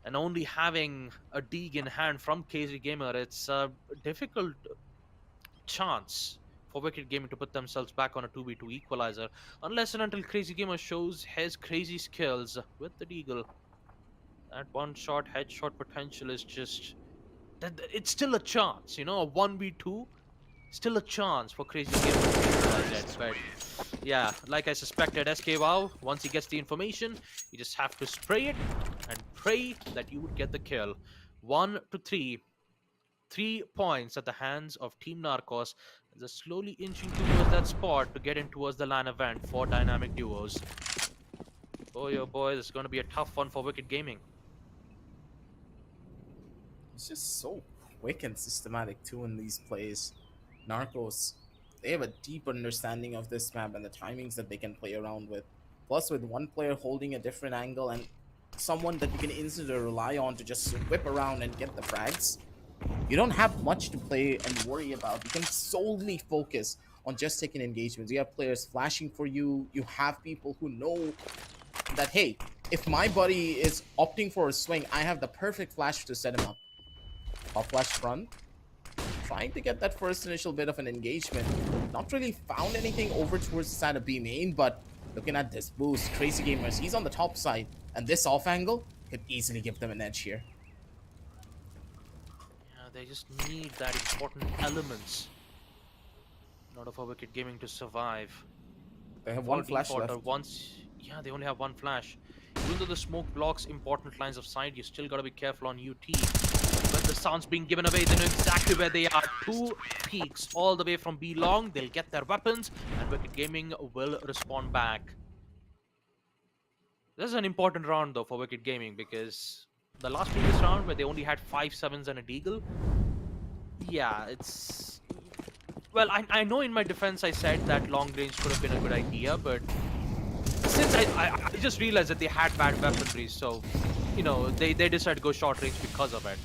S1: and only having a Deeg in hand from Crazy Gamer. It's a difficult chance for Wicked Gaming to put themselves back on a 2v2 equalizer, unless and until Crazy Gamer shows his crazy skills with the Deagle. That one-shot headshot potential is just... it's still a chance, a 1v2. Still a chance for Crazy Gamer to utilize it, but yeah, like I suspected, SK WoW, once he gets the information, you just have to spray it and pray that you would get the kill. 1 to 3. 3 points at the hands of Team Narcos. They're slowly inching towards that spot to get in towards the LAN event for dynamic duos. Boy, oh boy, this is going to be a tough one for Wicked Gaming.
S2: It's just so quick and systematic too in these plays. Narcos, they have a deep understanding of this map and the timings that they can play around with. Plus, with one player holding a different angle and someone that you can instantly rely on to just whip around and get the frags, you don't have much to play and worry about. You can solely focus on just taking engagements. You have players flashing for you. You have people who know that, hey, if my buddy is opting for a swing, I have the perfect flash to set him up. Top flash front. Trying to get that first initial bit of an engagement. Not really found anything over towards the side of B main, but looking at this boost, Crazy Gamers, he's on the top side, and this off angle could easily give them an edge here.
S1: Yeah, they just need that important elements in order for Wicked Gaming to survive.
S2: They have
S1: For
S2: one flash
S1: defaulter,
S2: left.
S1: yeah, they only have one flash. Even though the smoke blocks important lines of sight, you still gotta be careful on UT. When the sound's being given away, they know exactly where they are. 2 peaks all the way from B long. They'll get their weapons, and Wicked Gaming will respond back. This is an important round though for Wicked Gaming, because the last previous round where they only had 5 sevens and a deagle, yeah, it's... Well, I know in my defense I said that long range could have been a good idea, but since I just realized that they had bad weaponry, so, you know, they decided to go short range because of it.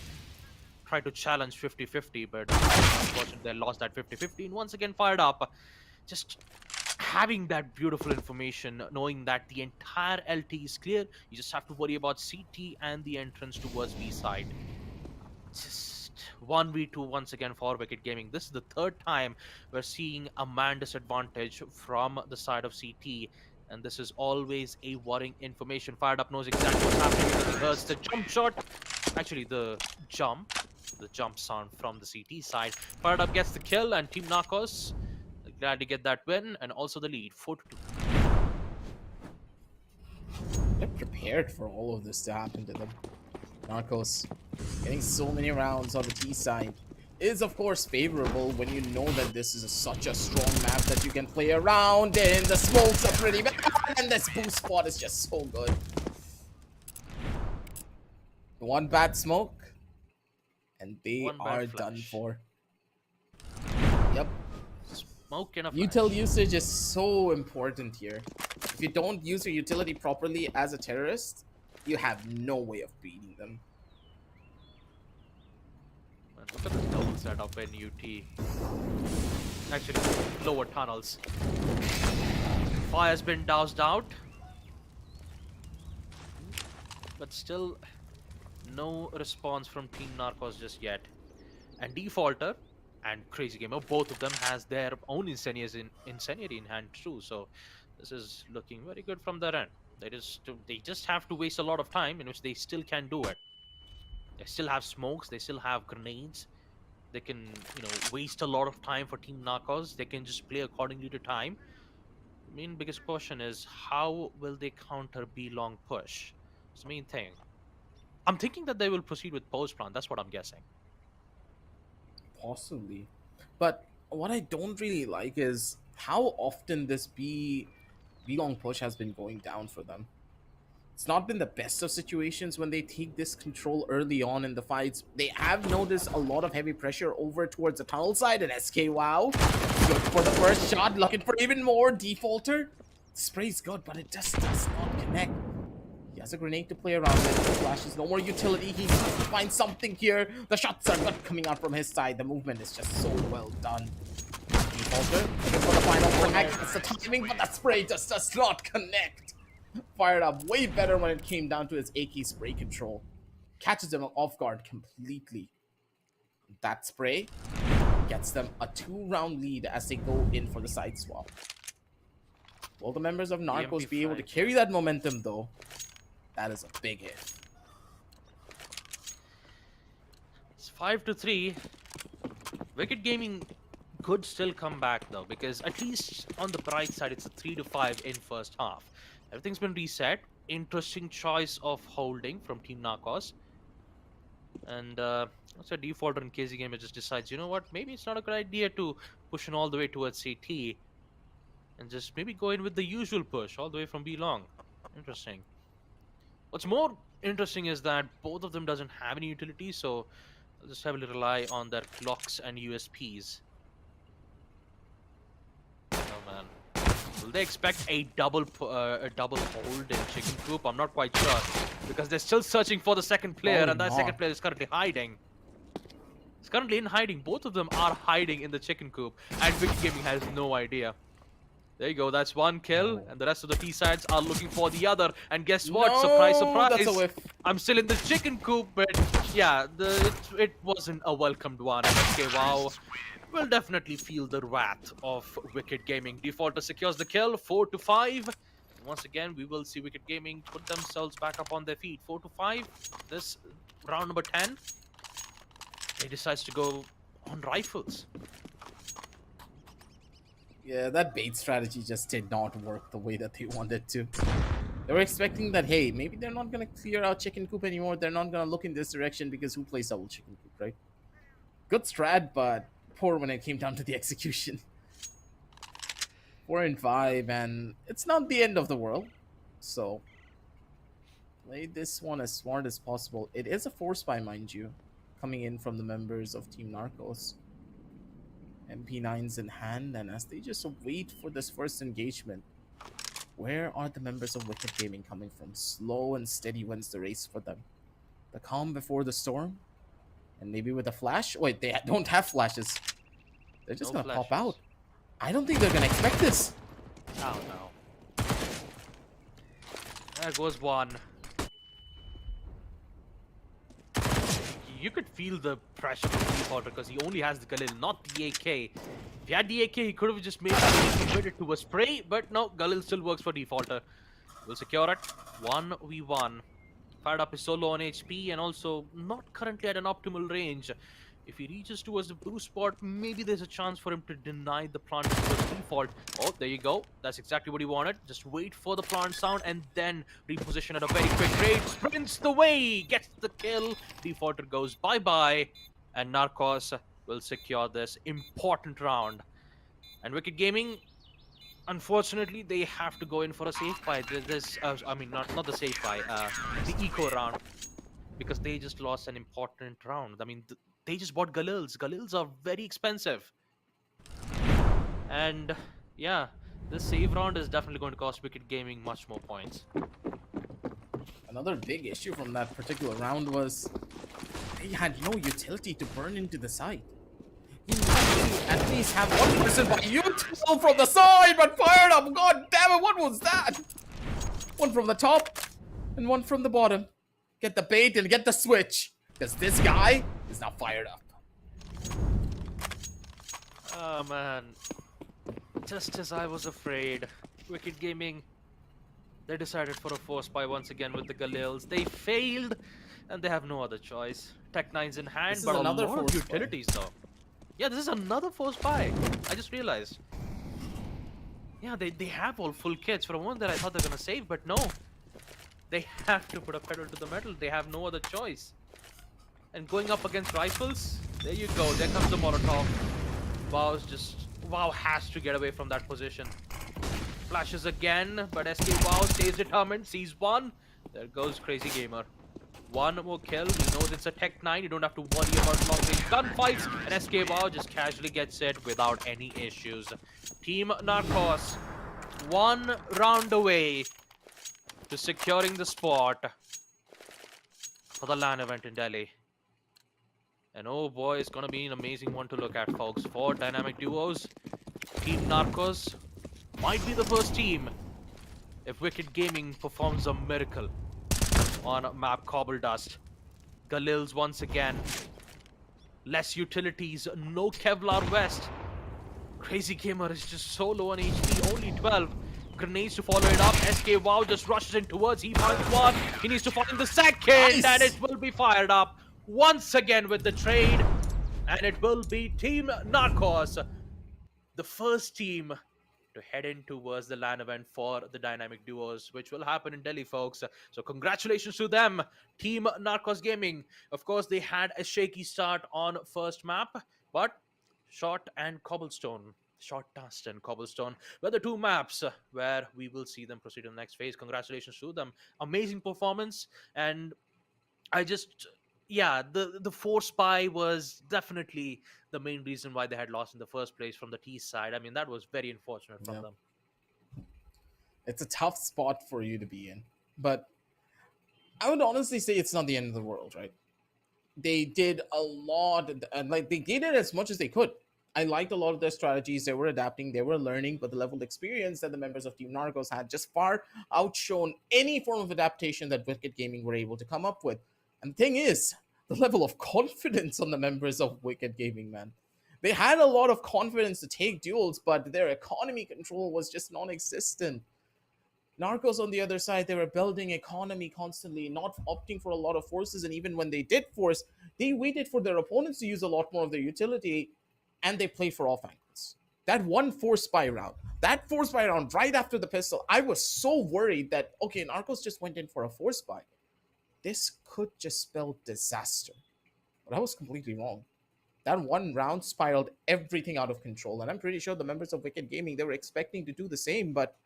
S1: Try to challenge 50-50, but unfortunately they lost that 50-50 and once again fired up. Just having that beautiful information, knowing that the entire LT is clear, you just have to worry about CT and the entrance towards B side. Just 1v2 once again for Wicked Gaming. This is the 3rd time we're seeing a man disadvantage from the side of CT, and this is always a worrying information. Fired Up knows exactly what's happening because he hears the jump shot. Actually, the jump sound from the CT side. Fired Up gets the kill, and Team Narcos glad to get that win, and also the lead, 4-2.
S2: They're prepared for all of this to happen to them. Narcos getting so many rounds on the T side is of course favorable when you know that this is such a strong map that you can play around in. The smokes are pretty bad, and this boost spot is just so good. One bad smoke, and they are done for. Yep.
S1: Smoke and a
S2: Util usage is so important here. If you don't use your utility properly as a terrorist, you have no way of beating them.
S1: Man, look at this double setup in UT. Actually, lower tunnels. Fire's been doused out, but still no response from Team Narcos just yet. And Defaulter and Crazy Gamer, both of them has their own incendiary in hand too. So this is looking very good from their end. They just have to waste a lot of time in which they still can do it. They still have smokes, they still have grenades. They can, you know, waste a lot of time for Team Narcos. They can just play accordingly to time. The main biggest question is, how will they counter B long push? It's the main thing. I'm thinking that they will proceed with post plant. That's what I'm guessing.
S2: Possibly. But what I don't really like is how often this B long push has been going down for them. It's not been the best of situations when they take this control early on in the fights. They have noticed a lot of heavy pressure over towards the tunnel side, and SK Wow good for the first shot, looking for even more. Defaulter spray's good, but it just does not connect. He has a grenade to play around with. The flashes, no more utility. He needs to find something here. The shots are good coming out from his side. The movement is just so well done. Defaulter looking for the final frag. It's the timing, but the spray just does not connect. Fired Up way better when it came down to his AK spray control. Catches them off guard completely. That spray gets them a 2-round lead as they go in for the side swap. Will the members of Narcos be able to carry that momentum though? That is a big hit.
S1: It's 5-3. Wicked Gaming could still come back though, because at least on the bright side, it's a 3-5 in first half. Everything's been reset. Interesting choice of holding from Team Narcos. And what's a defaulter in KZ Gamer just decides, you know what, maybe it's not a good idea to push in all the way towards CT and just maybe go in with the usual push all the way from B long. Interesting. What's more interesting is that both of them doesn't have any utility, so I'll just heavily rely on their clocks and USPs. Oh man. Will they expect a double hold in Chicken Coop? I'm not quite sure, because they're still searching for the second player, and that second player is currently hiding. It's currently in hiding. Both of them are hiding in the Chicken Coop, and Wicked Gaming has no idea. There you go. That's one kill,
S2: Oh.
S1: and the rest of the T sides are looking for the other. And guess what? Surprise,
S2: No, that's a
S1: surprise!
S2: whiff.
S1: I'm still in the chicken coop, but yeah, it wasn't a welcomed one. Okay, wow. We'll definitely feel the wrath of Wicked Gaming. Defaulter secures the kill, 4-5. And once again, we will see Wicked Gaming put themselves back up on their feet. 4-5. This round number 10. They decides to go on rifles.
S2: Yeah, that bait strategy just did not work the way that they wanted to. They were expecting that, hey, maybe they're not going to clear out chicken coop anymore. They're not going to look in this direction because who plays double chicken coop, right? Good strat, but poor when it came down to the execution. 4-5, and it's not the end of the world. So, play this one as smart as possible. It is a force buy, mind you, coming in from the members of Team Narcos. MP9s in hand, and as they just wait for this first engagement, where are the members of Wicked Gaming coming from? Slow and steady wins the race for them. The calm before the storm, and maybe with a flash. Wait, they don't have flashes. They're just
S1: No
S2: gonna pop
S1: flashes.
S2: out. I don't think they're gonna expect this.
S1: Oh no. There goes one. You could feel the pressure from Defaulter because he only has the Galil, not the AK. If he had the AK, he could have just made it to a spray, but no, Galil still works for Defaulter. We'll secure it. 1v1. Fired up his solo on HP and also not currently at an optimal range. If he reaches towards the blue spot, maybe there's a chance for him to deny the plant towards default. Oh, there you go. That's exactly what he wanted. Just wait for the plant sound and then reposition at a very quick rate. Sprints the way, gets the kill. Defaulter goes bye-bye. And Narcos will secure this important round. And Wicked Gaming, unfortunately, they have to go in for a safe buy. I mean, not the safe buy, the eco round. Because they just lost an important round. I mean, they just bought Galils. Galils are very expensive. And yeah, this save round is definitely going to cost Wicked Gaming much more points.
S2: Another big issue from that particular round was they had no utility to burn into the side. You need to at least have one person by you two from the side, but fired up. God damn it, what was that? One from the top and one from the bottom. Get the bait and get the switch, because this guy is now fired up.
S1: Oh man, just as I was afraid, Wicked Gaming, they decided for a force buy once again with the Galils. They failed, and they have no other choice. Tech 9's in hand,
S2: This is
S1: but a
S2: another
S1: lot of
S2: force buy.
S1: utilities though. Yeah, this is another force buy. I just realized. Yeah, they have all full kits. For a moment there I thought they're gonna save, but no. They have to put a pedal to the metal. They have no other choice. And going up against rifles, there you go. There comes the Molotov. Wow has to get away from that position. Flashes again, but SK Wow stays determined. Sees one. There goes Crazy Gamer. One more kill. He knows it's a Tech 9. You don't have to worry about long-range gunfights. And SK Wow just casually gets it without any issues. Team Narcos, one round away to securing the spot for the LAN event in Delhi. And oh boy, it's gonna be an amazing one to look at, folks. 4 dynamic duos. Team Narcos might be the first team if Wicked Gaming performs a miracle on map Cobblestone. Galils once again. Less utilities, no Kevlar vest. Crazy Gamer is just so low on HP, only 12. Grenades to follow it up. SK Wow just rushes in towards. He finds one. He needs to find the second,
S2: Nice.
S1: and it will be fired up once again with the trade. And it will be Team Narcos, the first team to head in towards the LAN event for the dynamic duos, which will happen in Delhi, folks. So congratulations to them, Team Narcos Gaming. Of course, they had a shaky start on first map, but Shot and Cobblestone, Short Dust and Cobblestone were the 2 maps where we will see them proceed to the next phase. Congratulations to them. Amazing performance. And I just, yeah, the force buy was definitely the main reason why they had lost in the first place from the T side. I mean, that was very unfortunate from
S2: Yeah.
S1: them.
S2: It's a tough spot for you to be in, but I would honestly say it's not the end of the world, right? They did a lot, and like they did it as much as they could. I liked a lot of their strategies. They were adapting, they were learning, but the level of experience that the members of Team Narcos had just far outshone any form of adaptation that Wicked Gaming were able to come up with. And the thing is, the level of confidence on the members of Wicked Gaming, man. They had a lot of confidence to take duels, but their economy control was just non existent. Narcos, on the other side, they were building economy constantly, not opting for a lot of forces. And even when they did force, they waited for their opponents to use a lot more of their utility, and they played for off angles. That one that force buy round right after the pistol, I was so worried that, okay, Narcos just went in for a force buy. This could just spell disaster. But I was completely wrong. That one round spiraled everything out of control. And I'm pretty sure the members of Wicked Gaming, they were expecting to do the same, but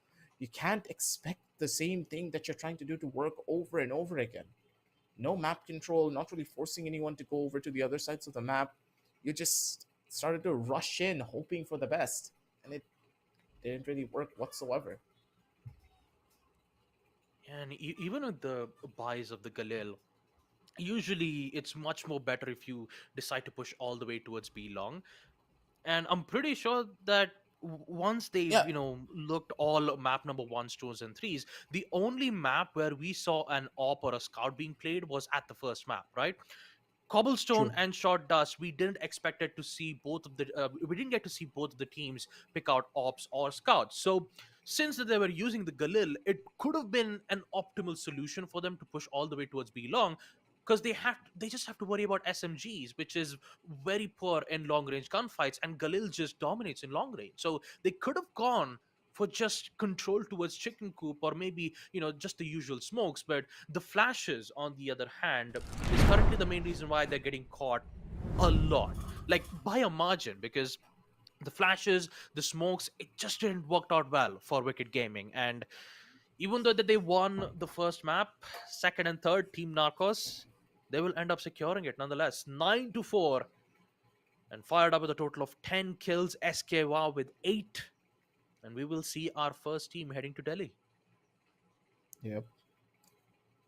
S2: you can't expect the same thing that you're trying to do to work over and over again. No map control, not really forcing anyone to go over to the other sides of the map. You just started to rush in, hoping for the best. And it didn't really work whatsoever.
S1: And even with the buys of the Galil, usually it's much more better if you decide to push all the way towards B long. And I'm pretty sure that once they
S2: Yeah,
S1: looked all map number ones, twos, and threes, the only map where we saw an op or a scout being played was at the first map, right? Cobblestone
S2: true.
S1: and Short Dust, we didn't expect it to see both of the we didn't get to see both of the teams pick out ops or scouts. So since they were using the Galil, it could have been an optimal solution for them to push all the way towards B long, because they just have to worry about SMGs, which is very poor in long range gunfights, and Galil just dominates in long range. So they could have gone for just control towards chicken coop, or maybe just the usual smokes. But the flashes, on the other hand, is currently the main reason why they're getting caught a lot, like by a margin, because the flashes, the smokes, it just didn't work out well for Wicked Gaming. And even though that they won the first map, second and third, Team Narcos, they will end up securing it nonetheless. 9-4, and fired up with a total of 10 kills. SKWA with 8, and we will see our first team heading to Delhi.
S2: Yep.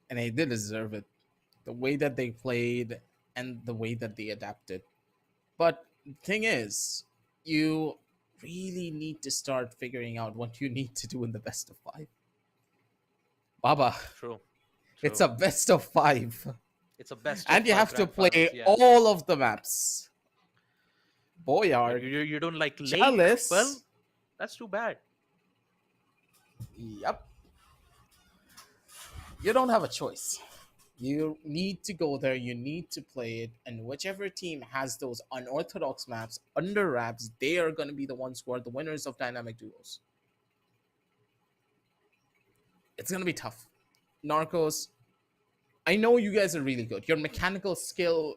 S2: And they did deserve it. The way that they played and the way that they adapted. But the thing is, you really need to start figuring out what you need to do in the best of 5. Baba,
S1: True,
S2: it's
S1: true.
S2: a best of 5.
S1: It's a best of
S2: And you
S1: five
S2: have to
S1: grand finals,
S2: play
S1: yes.
S2: all of the maps.
S1: But
S2: Boyard,
S1: you don't like Lake? Well,
S2: Chalice.
S1: that's too bad.
S2: Yep. You don't have a choice. You need to go there, you need to play it, and whichever team has those unorthodox maps under wraps, they are going to be the ones who are the winners of dynamic duos. It's going to be tough. Narcos, I know you guys are really good. Your mechanical skill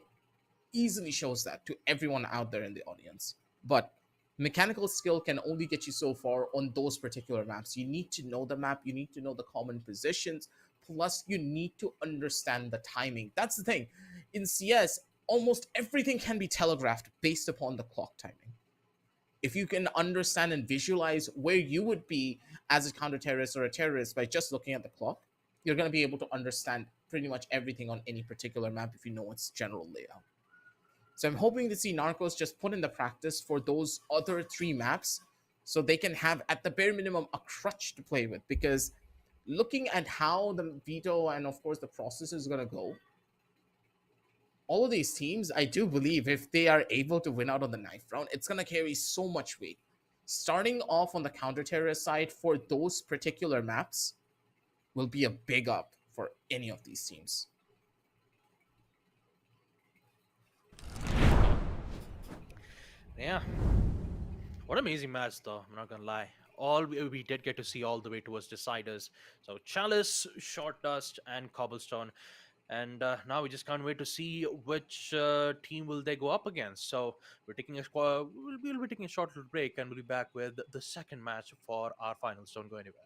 S2: easily shows that to everyone out there in the audience. But mechanical skill can only get you so far on those particular maps. You need to know the map, you need to know the common positions, plus you need to understand the timing. That's the thing. In CS, almost everything can be telegraphed based upon the clock timing. If you can understand and visualize where you would be as a counter-terrorist or a terrorist by just looking at the clock, you're going to be able to understand pretty much everything on any particular map if you know its general layout. So I'm hoping to see Narcos just put in the practice for those other 3 maps so they can have, at the bare minimum, a crutch to play with. Because looking at how the veto and, of course, the process is going to go, all of these teams, I do believe if they are able to win out on the knife round, it's going to carry so much weight. Starting off on the counter-terrorist side for those particular maps will be a big up for any of these teams.
S1: Yeah. What amazing match, though. I'm not gonna lie. All we did get to see all the way towards deciders. So Chalice, Short Dust, and Cobblestone, and now we just can't wait to see which team will they go up against. So we're taking we'll be taking a short little break, and we'll be back with the second match for our finals. Don't go anywhere.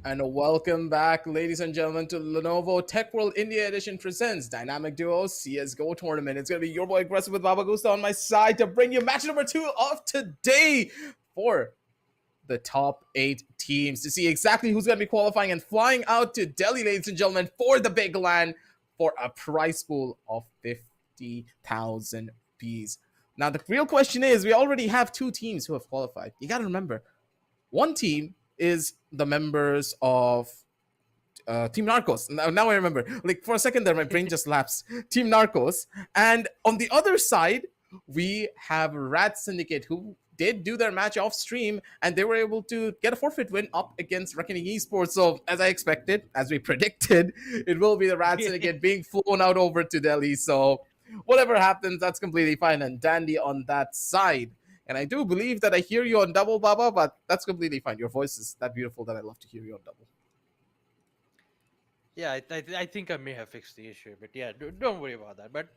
S2: And welcome back, ladies and gentlemen, to Lenovo Tech World India Edition presents Dynamic Duo CSGO Tournament. It's going to be your boy Aggressive with Baba Gusta on my side to bring you match number 2 of today for the top 8 teams to see exactly who's going to be qualifying and flying out to Delhi, ladies and gentlemen, for the big land for a prize pool of 50,000 Ps. Now, the real question is we already have 2 teams who have qualified. You got to remember, one team is the members of Team Narcos. Now I remember. Like for a second there, my brain just lapsed. Team Narcos, and on the other side, we have Rat Syndicate, who did do their match off stream, and they were able to get a forfeit win up against Reckoning Esports. So, as I expected, as we predicted, it will be the Rat Syndicate being flown out over to Delhi. So, whatever happens, that's completely fine and dandy on that side. And I do believe that I hear you on double, Baba, but that's completely fine. Your voice is that beautiful that I love to hear you on double.
S1: Yeah, I think I may have fixed the issue, but yeah, don't worry about that. But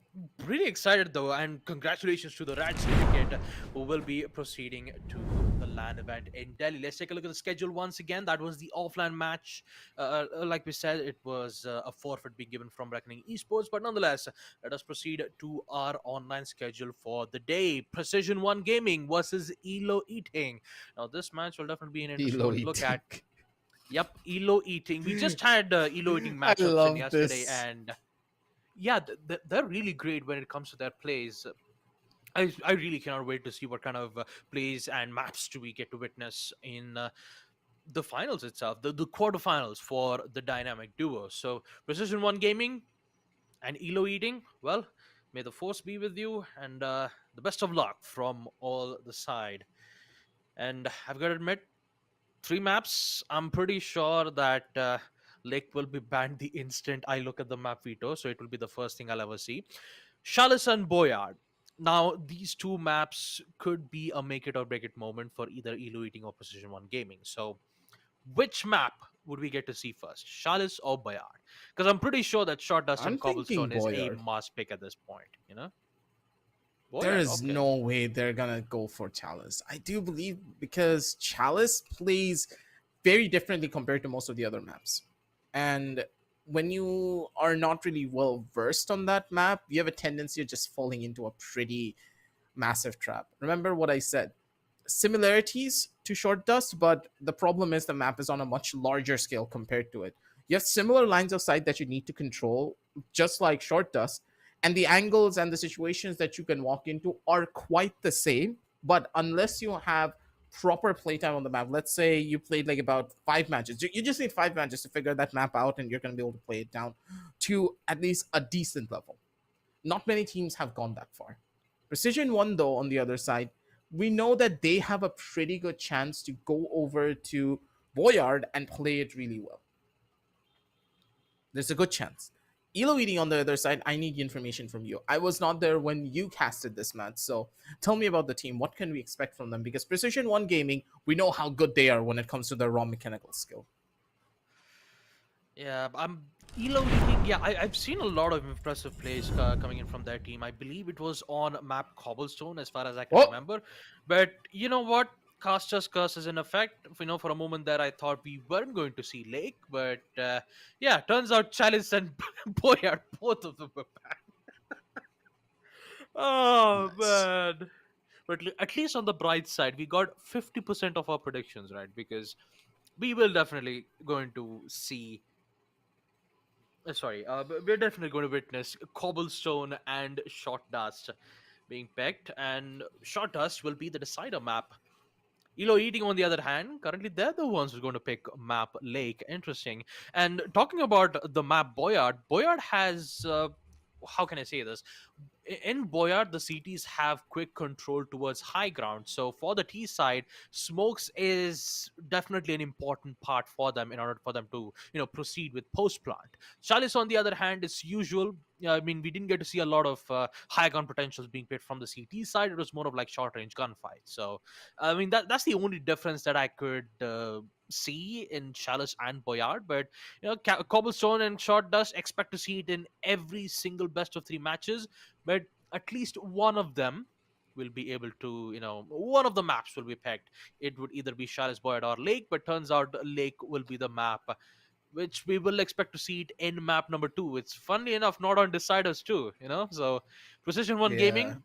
S1: really excited though, and congratulations to the Rat Syndicate who will be proceeding to the LAN event in Delhi. Let's take a look at the schedule once again. That was the offline match. Like we said, it was a forfeit being given from Reckoning Esports, but nonetheless, let us proceed to our online schedule for the day. Precision One Gaming versus ELO Eating. Now, this match will definitely be an interesting
S2: Elo
S1: one to look
S2: Eating.
S1: at. Yep, ELO Eating. We just had ELO Eating
S2: I
S1: matchups in
S2: love
S1: yesterday,
S2: this.
S1: and yeah, they're really great when it comes to their plays. I really cannot wait to see what kind of plays and maps do we get to witness in the finals itself, the quarterfinals for the dynamic duo. So, Precision One Gaming and ELO Eating, well, may the force be with you, and the best of luck from all the side. And I've got to admit, 3 maps, I'm pretty sure that Lake will be banned the instant I look at the map veto, so it will be the first thing I'll ever see. Chalice and Boyard. Now, these 2 maps could be a make it or break it moment for either Elo Eating or Precision One Gaming. So, which map would we get to see first, Chalice or Boyard? Because I'm pretty sure that Short Dust
S2: I'm
S1: and
S2: thinking
S1: Cobblestone is a
S2: Boyard.
S1: must pick at this point, you know?
S2: There
S1: Boyard,
S2: is
S1: okay.
S2: no way they're gonna go for Chalice. I do believe because Chalice plays very differently compared to most of the other maps. And when you are not really well versed on that map, you have a tendency of just falling into a pretty massive trap. Remember what I said, similarities to Short Dust, but the problem is the map is on a much larger scale compared to it. You have similar lines of sight that you need to control, just like Short Dust, and the angles and the situations that you can walk into are quite the same. But unless you have proper playtime on the map, let's say you played like about 5 matches, you just need 5 matches to figure that map out, and you're going to be able to play it down to at least a decent level. Not many teams have gone that far. Precision One, though, on the other side, we know that they have a pretty good chance to go over to Boyard and play it really well. There's a good chance. Elo Eating on the other side, I need information from you. I was not there when you casted this match, so tell me about the team. What can we expect from them? Because Precision One Gaming, we know how good they are when it comes to their raw mechanical skill.
S1: Yeah, I'm Elo Eating. Yeah, I've seen a lot of impressive plays coming in from their team. I believe it was on map Cobblestone, as far as I can
S2: Oh,
S1: remember. But you know what? Caster's curse is in effect. You know, for a moment there, I thought we weren't going to see Lake, but yeah, turns out Chalice and Boyard, both of them were bad. Oh
S2: nice.
S1: man! But at least on the bright side, we got 50% of our predictions right, because we will definitely going to see sorry, we're definitely going to witness Cobblestone and Short Dust being picked, and Short Dust will be the decider map. Elo Eating, on the other hand, currently they're the ones who's going to pick map Lake. Interesting. And talking about the map Boyard, Boyard has. How can I say this? In Boyard, the CTs have quick control towards high ground. So for the T side, smokes is definitely an important part for them in order for them to, proceed with post plant. Chalice, on the other hand, is usual. I mean, we didn't get to see a lot of high gun potentials being played from the CT side. It was more of like short range gunfight. So, I mean, that's the only difference that I could see in Chalice and Boyard. But Cobblestone and Short Dust, expect to see it in every single best of 3 matches, but at least one of them will be able to, one of the maps will be picked. It would either be Chalice Boyard or Lake, but turns out Lake will be the map, which we will expect to see it in map number 2. It's funnily enough not on deciders too, So Precision One
S2: Yeah,
S1: Gaming,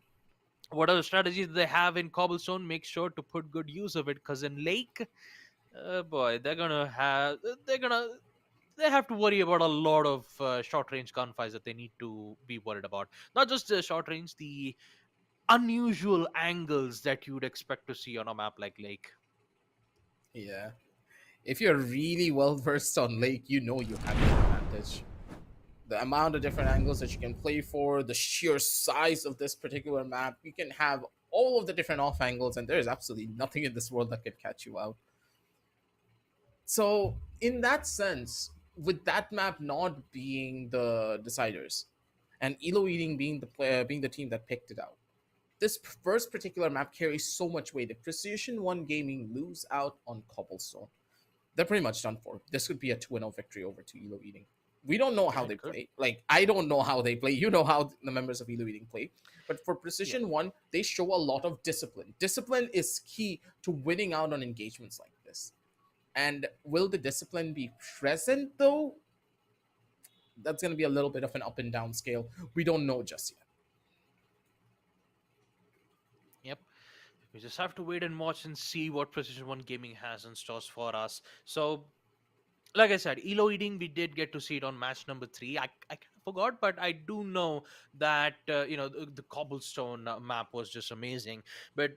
S1: whatever strategies they have in Cobblestone, make sure to put good use of it, because in Lake, boy, they have to worry about a lot of short range gunfights that they need to be worried about. Not just the short range, the unusual angles that you would expect to see on a map like Lake.
S2: yeah. If you're really well versed on Lake, you know you have the advantage. The amount of different angles that you can play for, the sheer size of this particular map, you can have all of the different off angles, and there is absolutely nothing in this world that could catch you out. So, in that sense, with that map not being the deciders, and ELO Eating being the player, being the team that picked it out, this first particular map carries so much weight. If Precision One Gaming lose out on Cobblestone, they're pretty much done for. This could be a 2-0 victory over to ELO Eating. We don't know how
S1: It
S2: they
S1: could.
S2: play. Like, I don't know how they play. You know how the members of ELO Eating play. But for
S1: Yeah.
S2: Precision One, they show a lot of discipline. Discipline is key to winning out on engagements like this. And will the discipline be present though? That's going to be a little bit of an up and down scale. We don't know just yet.
S1: Yep. We just have to wait and watch and see what Precision One Gaming has in stores for us. So, like I said, ELO Eating, we did get to see it on match number 3. I kind of forgot, but I do know that, the Cobblestone map was just amazing. But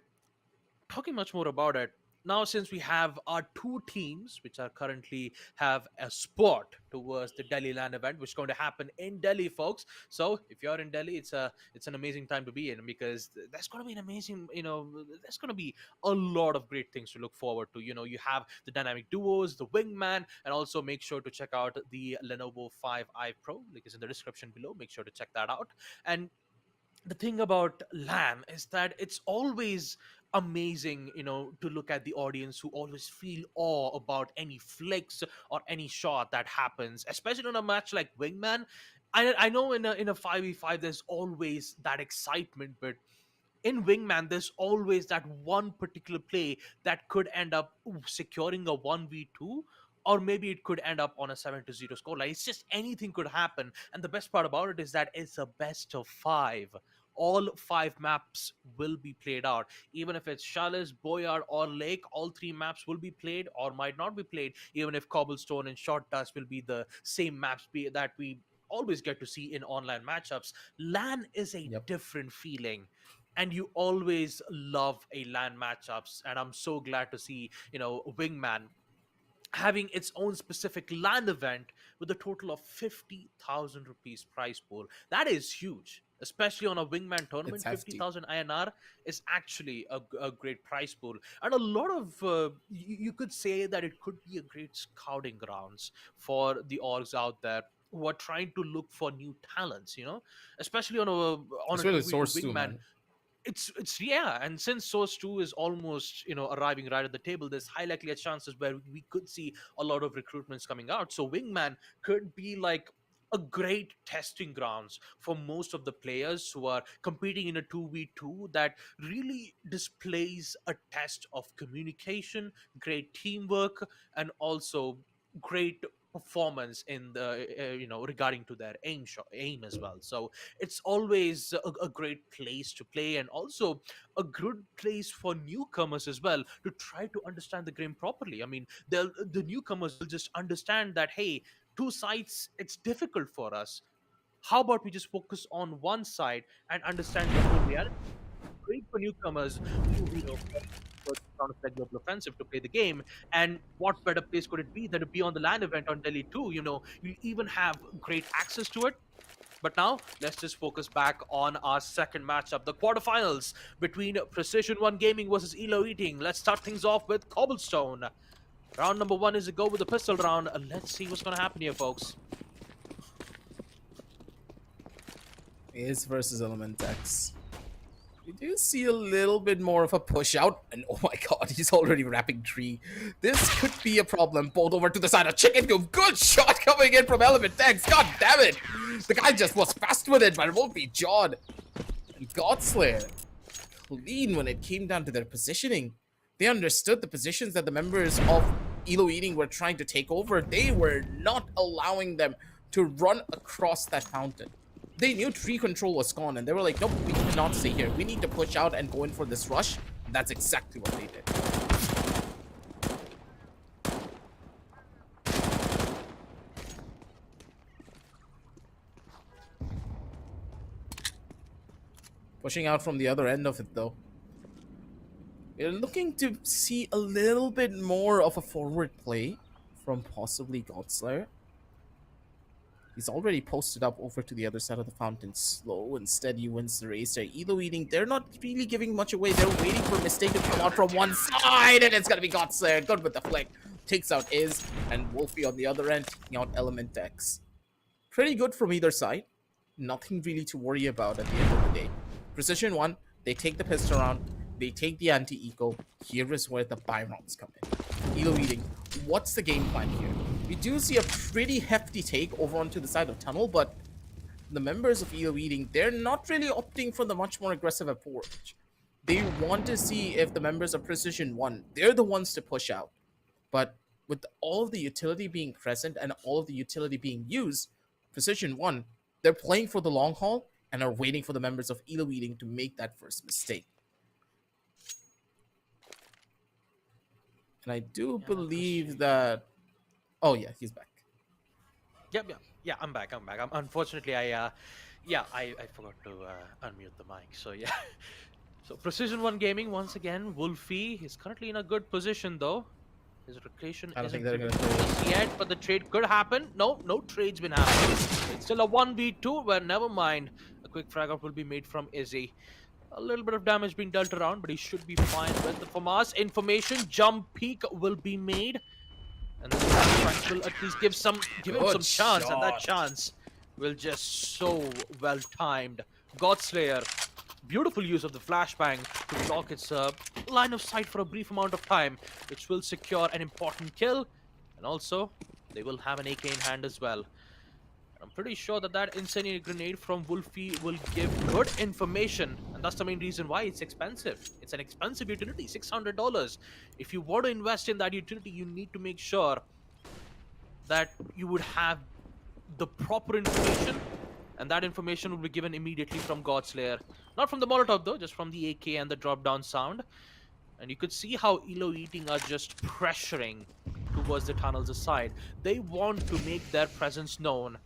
S1: talking much more about it now, since we have our two teams which are currently have a spot towards the Delhi LAN event, which is going to happen in Delhi, folks. So if you're in Delhi, it's an amazing time to be in, because that's going to be an amazing, there's going to be a lot of great things to look forward to. You have the dynamic duos, the wingman, and also make sure to check out the Lenovo 5i Pro. Link is in the description below, make sure to check that out. And the thing about LAN is that it's always amazing, to look at the audience who always feel awe about any flicks or any shot that happens, especially on a match like Wingman. I know in a 5v5 there's always that excitement, but in Wingman, there's always that one particular play that could end up securing a 1v2, or maybe it could end up on a 7-0 score. Like, it's just anything could happen. And the best part about it is that it's a best of 5. All 5 maps will be played out. Even if it's Chalice, Boyard, or Lake, all 3 maps will be played or might not be played. Even if Cobblestone and Short Dust will be the same maps that we always get to see in online matchups. LAN is a
S2: Yep.
S1: different feeling, and you always love a LAN matchups, and I'm so glad to see Wingman having its own specific LAN event with a total of 50,000 rupees prize pool. That is huge, especially on a Wingman
S2: It's
S1: tournament.
S2: hefty.
S1: 50,000 INR is actually a great prize pool, and a lot of you could say that it could be a great scouting grounds for the orgs out there who are trying to look for new talents, especially on a
S2: It's really
S1: 2v2
S2: source too,
S1: Wingman.
S2: man.
S1: It's yeah, and since Source 2 is almost arriving right at the table, there's high likely chances where we could see a lot of recruitments coming out. So Wingman could be like a great testing grounds for most of the players who are competing in a 2v2, that really displays a test of communication, great teamwork, and also great performance in the regarding to their aim as well. So it's always a great place to play, and also a good place for newcomers as well to try to understand the game properly. I mean, the newcomers will just understand that, hey, two sides, it's difficult for us. How about we just focus on one side and understand the whole reality? Great for newcomers who first round of the global offensive to play the game. And what better place could it be than to be on the LAN event on Delhi 2? You even have great access to it. But now let's just focus back on our second matchup, the quarterfinals between Precision One Gaming versus ELO Eating. Let's start things off with Cobblestone. Round number 1 is a go with the pistol round. Let's see what's going to happen here, folks.
S2: Is versus Elementex. We do see a little bit more of a push out, and oh my god, he's already wrapping tree. This could be a problem. Pulled over to the side of Chicken Coop. Good shot coming in from Elementex. God damn it. The guy just was fast with it, but it won't be Jawed. And Godslayer clean when it came down to their positioning. They understood the positions that the members of ELO Eating were trying to take over. They were not allowing them to run across that fountain. They knew tree control was gone, and they were like, nope, we cannot stay here. We need to push out and go in for this rush. And that's exactly what they did. Pushing out from the other end of it, though. We're looking to see a little bit more of a forward play from possibly Godslayer. He's already posted up over to the other side of the fountain. Slow and steady wins the race there. ELO Eating, they're not really giving much away. They're waiting for a mistake to come out from one side, and it's going to be Godslayer. Good with the flick. Takes out Iz, and Wolfie on the other end, taking out Element X. Pretty good from either side. Nothing really to worry about at the end of the day. Precision 1, they take the pistol round. They take the anti-eco. Here is where the buy rounds come in. ELO Eating, what's the game plan here? We do see a pretty hefty take over onto the side of tunnel, but the members of ELO Eating, they're not really opting for the much more aggressive approach. They want to see if the members of Precision 1, they're the ones to push out. But with all of the utility being present and all of the utility being used, Precision 1, they're playing for the long haul and are waiting for the members of ELO Eating to make that first mistake. And I do believe that... Oh, yeah, he's back.
S1: Yep. I'm back. Unfortunately, I forgot to unmute the mic. So yeah. So Precision 1 Gaming once again. Wolfie is currently in a good position though. His location isn't just yet, but the trade could happen. No trade's been happening. It's still a 1v2, but never mind. A quick frag out will be made from Izzy. A little bit of damage being dealt around, but he should be fine with the FAMAS information. Jump peak will be made. And this Frank will at least give him some chance, and that chance will just so well timed. Godslayer, beautiful use of the flashbang to block its line of sight for a brief amount of time, which will secure an important kill, and also they will have an AK in hand as well. I'm pretty sure that incendiary grenade from Wolfie will give good information, and that's the main reason why it's expensive. It's an expensive utility, $600. If you want to invest in that utility, you need to make sure that you would have the proper information, and that information will be given immediately from Godslayer. Not from the Molotov though, just from the AK and the drop-down sound. And you could see how ELO Eating are just pressuring towards the tunnels aside. They want to make their presence known,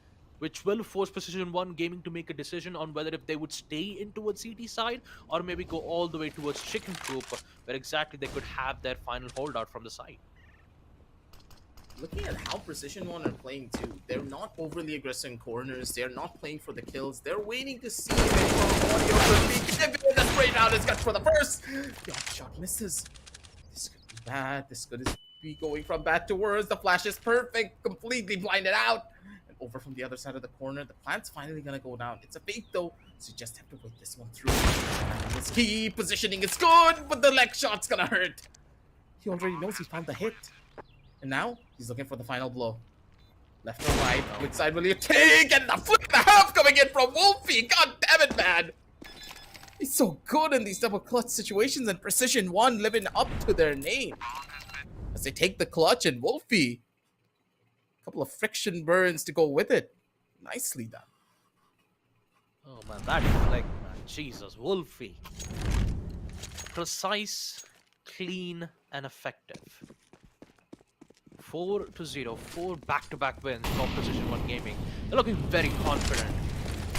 S1: which will force Precision 1 Gaming to make a decision on whether if they would stay in towards CT side or maybe go all the way towards Chicken Coop, where exactly they could have their final holdout from the side.
S2: Looking at how Precision 1 are playing too, they're not overly aggressive in corners, they're not playing for the kills, they're waiting to see if anyone the spray round is good for the first! The shot misses. This could be bad, this could be going from bad to worse, the flash is perfect, completely blinded out! Over from the other side of the corner, the plant's finally gonna go down. It's a fake though, so you just have to wait this one through. And this key positioning is good, but the leg shot's gonna hurt. He already knows he found the hit. And now he's looking for the final blow. Left or right, which side will you take? And the flip and a half coming in from Wolfie. God damn it, man. He's so good in these double clutch situations, and Precision 1 living up to their name. As they take the clutch, and Wolfie, couple of friction burns to go with it. Nicely done.
S1: Oh man, that flick, man. Jesus, Wolfie. Precise, clean, and effective. 4-0, 4 back-to-back wins for Precision 1 Gaming. They're looking very confident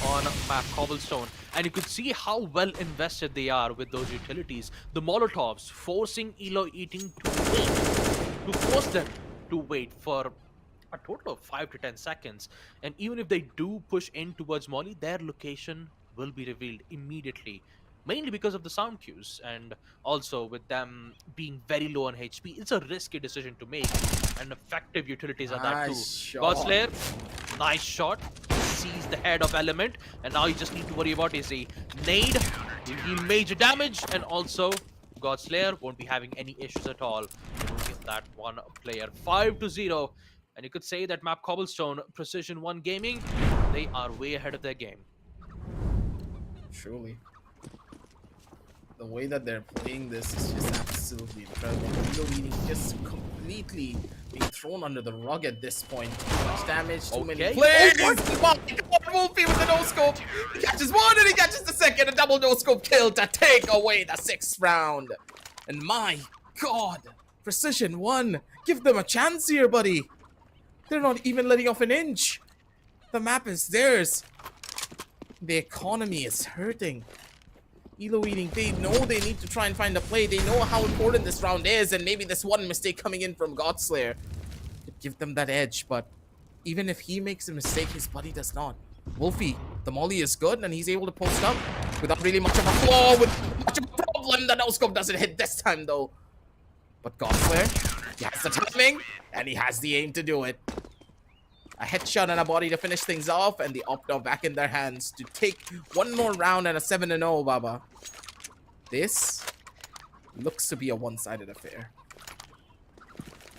S1: on map Cobblestone, and you could see how well invested they are with those utilities. The Molotovs forcing ELO Eating to wait, to force them to wait for a total of 5 to 10 seconds, and even if they do push in towards Molly, their location will be revealed immediately, mainly because of the sound cues, and also with them being very low on HP. It's a risky decision to make, and effective utilities are that too. Godslayer, nice shot, sees the head of Element, and now you just need to worry about is a nade, will deal major damage, and also Godslayer won't be having any issues at all with that one player. 5-0. And you could say that map Cobblestone, Precision 1 Gaming, they are way ahead of their game.
S2: Truly. The way that they're playing this is just absolutely incredible. ELO Eating just completely being thrown under the rug at this point. Too much damage, too many
S1: Okay.
S2: plays.
S1: Oh, what?
S2: Oh my god, Wolfie with the no scope. He catches one and he catches the second. A double no scope kill to take away the 6th round. And my god, Precision one. Give them a chance here, buddy. They're not even letting off an inch. The map is theirs. The economy is hurting. ELO Eating, they know they need to try and find a play. They know how important this round is, and maybe this one mistake coming in from Godslayer could give them that edge. But even if he makes a mistake, his buddy does not. Wolfie, the molly is good, and he's able to post up without really much of a flaw, with much of a problem. The no-scope doesn't hit this time, though. But Godslayer, he has the timing, and he has the aim to do it. A headshot and a body to finish things off, and the Opto back in their hands to take one more round and a 7-0, Baba. This looks to be a one-sided affair.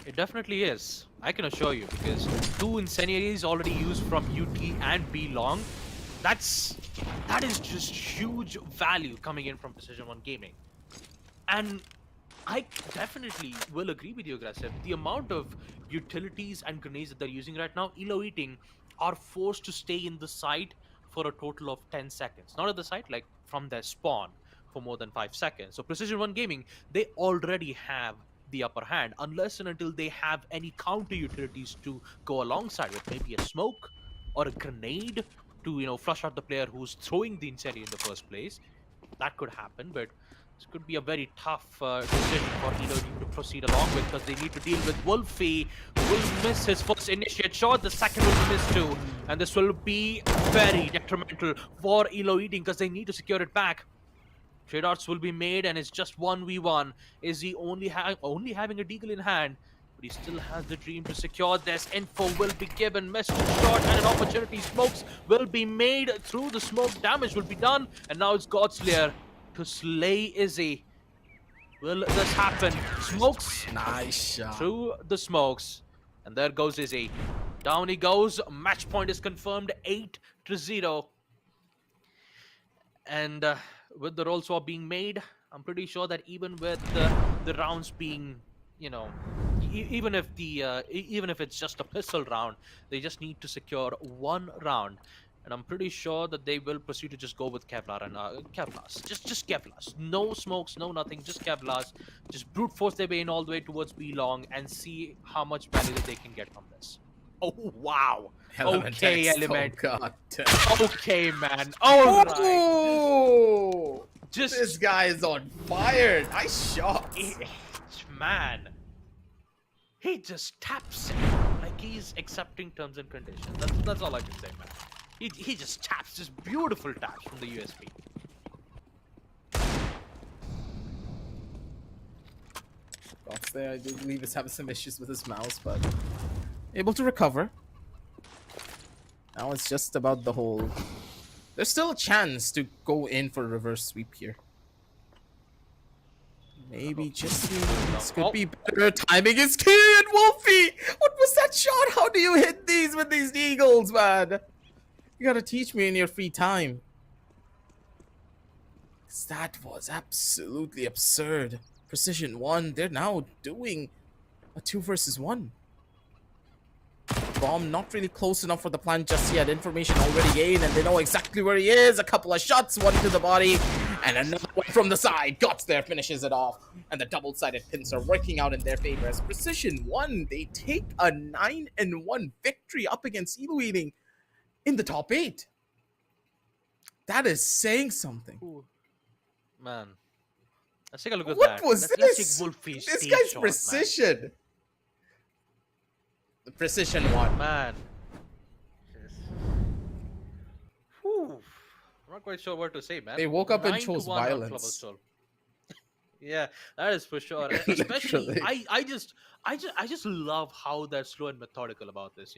S1: It definitely is. I can assure you, because 2 incendiaries already used from UT and B Long. That is just huge value coming in from Precision One Gaming. And I definitely will agree with you, Aggressive. The amount of utilities and grenades that they're using right now, ELO Eating are forced to stay in the site for a total of 10 seconds. Not at the site, like from their spawn for more than 5 seconds. So Precision One Gaming, they already have the upper hand, unless and until they have any counter utilities to go alongside with, maybe a smoke or a grenade to, flush out the player who's throwing the incendiary in the first place. That could happen, but this could be a very tough decision for ELO to proceed along with, because they need to deal with Wolfie, who will miss his first initiate shot. The second will be missed too, and this will be very detrimental for ELO Eating, because they need to secure it back. Trade outs will be made, and it's just 1v1. Is he only having a deagle in hand? But he still has the dream to secure this. Info will be given, message shot, and an opportunity. Smokes will be made through the smoke. Damage will be done, and now it's Godslayer to slay Izzy. Will this happen? Smokes.
S2: Nice shot.
S1: Through the smokes. And there goes Izzy. Down he goes. Match point is confirmed, 8-0. And with the roll swap being made, I'm pretty sure that even with the rounds being, even if it's just a pistol round, they just need to secure 1 round. And I'm pretty sure that they will proceed to just go with Kevlar and Kevlars. Just Kevlars. No smokes, no nothing, just Kevlars. Just brute force their way in all the way towards B Long and see how much value that they can get from this. Oh, wow.
S2: Element
S1: okay,
S2: X.
S1: Element.
S2: Oh, God.
S1: Okay, man. All right.
S2: Oh!
S1: Just
S2: This guy is on fire. Nice shot.
S1: Man. He just taps it like he's accepting terms and conditions. That's all I can say, man. He just taps, just beautiful taps from the USB.
S2: Gots there, I do believe is having some issues with his mouse, but able to recover. Now it's just about the whole. There's still a chance to go in for a reverse sweep here. Maybe just this could be better. Timing is key, and Wolfie! What was that shot? How do you hit these with these eagles, man? You gotta teach me in your free time. That was absolutely absurd. Precision one, they're now doing a 2 versus 1. Bomb not really close enough for the plant just yet. Information already gained, and they know exactly where he is. A couple of shots, one to the body, and another one from the side. Guts there finishes it off, and the double-sided pins are working out in their favor. As Precision 1, they take a 9-1 victory up against ELO Eating in the top 8. That is saying something.
S1: Ooh. Man. Let's take a look at
S2: What
S1: that.
S2: was
S1: Let's
S2: this?
S1: take Wolfie's
S2: This
S1: stage
S2: guy's
S1: shot,
S2: precision. The Precision 1.
S1: Man. Whew. I'm not quite sure what to say, man.
S2: They woke up and
S1: 9 to
S2: chose
S1: 1 on
S2: violence.
S1: Cobblestone. Yeah, that is for sure. Especially,
S2: Literally.
S1: I just love how they're slow and methodical about this.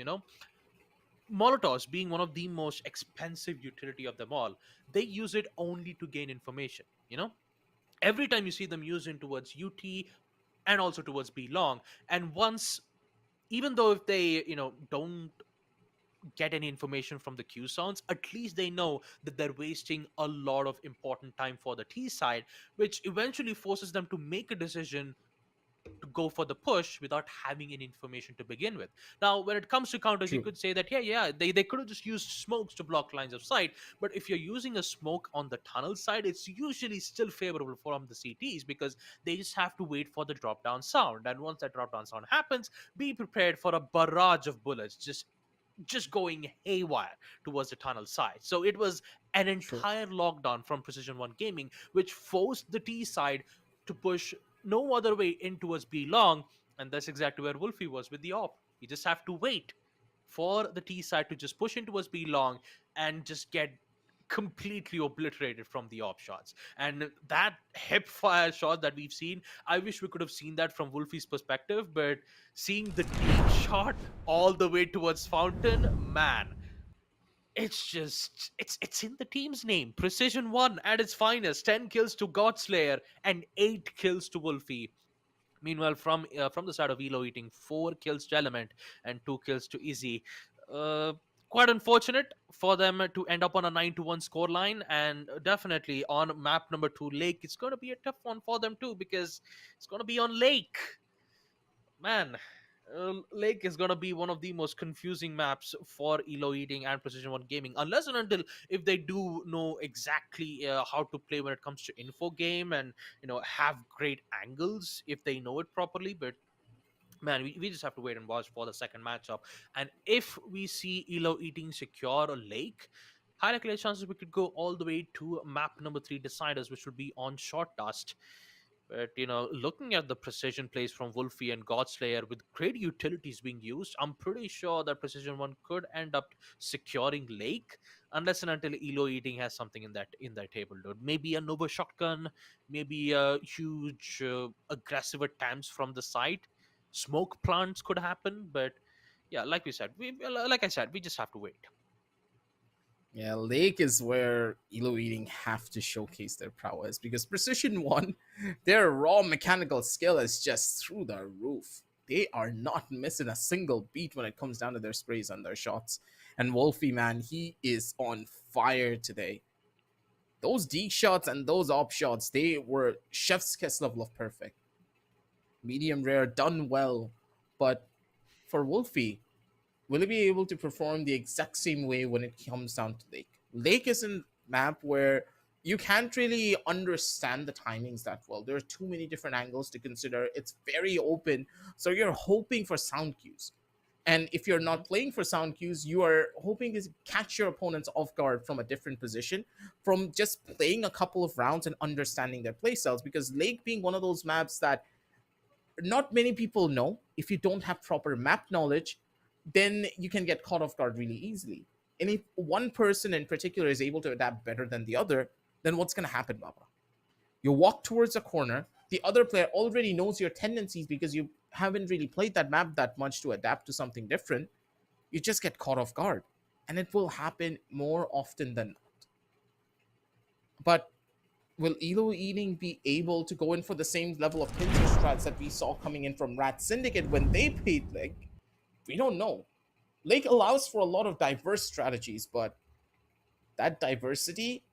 S1: Molotovs being one of the most expensive utility of them all, they use it only to gain information. Every time you see them using towards UT and also towards B Long, and once, even though if they don't get any information from the Q sounds, at least they know that they're wasting a lot of important time for the T side, which eventually forces them to make a decision to go for the push without having any information to begin with. Now, when it comes to counters, you
S2: True.
S1: could say that, yeah, they could have just used smokes to block lines of sight. But if you're using a smoke on the tunnel side, it's usually still favorable from the CTs because they just have to wait for the drop down sound. And once that drop down sound happens, be prepared for a barrage of bullets just going haywire towards the tunnel side. So it was an
S2: True.
S1: entire lockdown from Precision One Gaming, which forced the T side to push no other way in towards B long, and that's exactly where Wolfie was with the op. You just have to wait for the T side to just push in towards B long and just get completely obliterated from the op shots. And that hip fire shot that we've seen, I wish we could have seen that from Wolfie's perspective, but seeing the deep shot all the way towards Fountain, man, it's in the team's name. Precision One at its finest. 10 kills to Godslayer and 8 kills to Wolfie. Meanwhile, from the side of ELO Eating, 4 kills to Element and 2 kills to Easy. Uh, Quite unfortunate for them to end up on a 9-1 scoreline, and definitely on map number 2, Lake. It's going to be a tough one for them too because it's going to be on Lake. Man, Lake is going to be one of the most confusing maps for Elo Eating and Precision One Gaming, unless and until if they do know exactly how to play when it comes to info game and have great angles if they know it properly. But man, we just have to wait and watch for the second matchup. And if we see Elo Eating secure a Lake, high likely chances we could go all the way to map number 3 deciders, which would be on Short Dust. But looking at the precision plays from Wolfie and Godslayer with great utilities being used, I'm pretty sure that Precision One could end up securing Lake, unless and until Elo Eating has something in that table, dude. Maybe a Nova shotgun, maybe a huge aggressive attempts from the site. Smoke plants could happen, but yeah, like we said, like I said, we just have to wait.
S2: Yeah, Lake is where Elo Eating have to showcase their prowess because Precision One, their raw mechanical skill is just through the roof. They are not missing a single beat when it comes down to their sprays and their shots. And Wolfie, man, he is on fire today. Those D shots and those op shots, they were chef's kiss level of perfect. Medium rare, done well. But for Wolfie, will he be able to perform the exact same way when it comes down to Lake? Lake is a map where you can't really understand the timings that well. There are too many different angles to consider. It's very open, so you're hoping for sound cues. And if you're
S1: Hmm.
S2: not playing for sound cues, you are hoping to catch your opponents off guard from a different position, from just playing a couple of rounds and understanding their play styles. Because Lake being one of those maps that not many people know, if you don't have proper map knowledge, then you can get caught off guard really easily. And if one person in particular is able to adapt better than the other, then what's going to happen, Baba? You walk towards a corner, the other player already knows your tendencies because you haven't really played that map that much to adapt to something different. You just get caught off guard. And it will happen more often than not. But will Elo Eating be able to go in for the same level of pincer strats that we saw coming in from Rat Syndicate when they played Lake? We don't know. Lake allows for a lot of diverse strategies, but that diversity,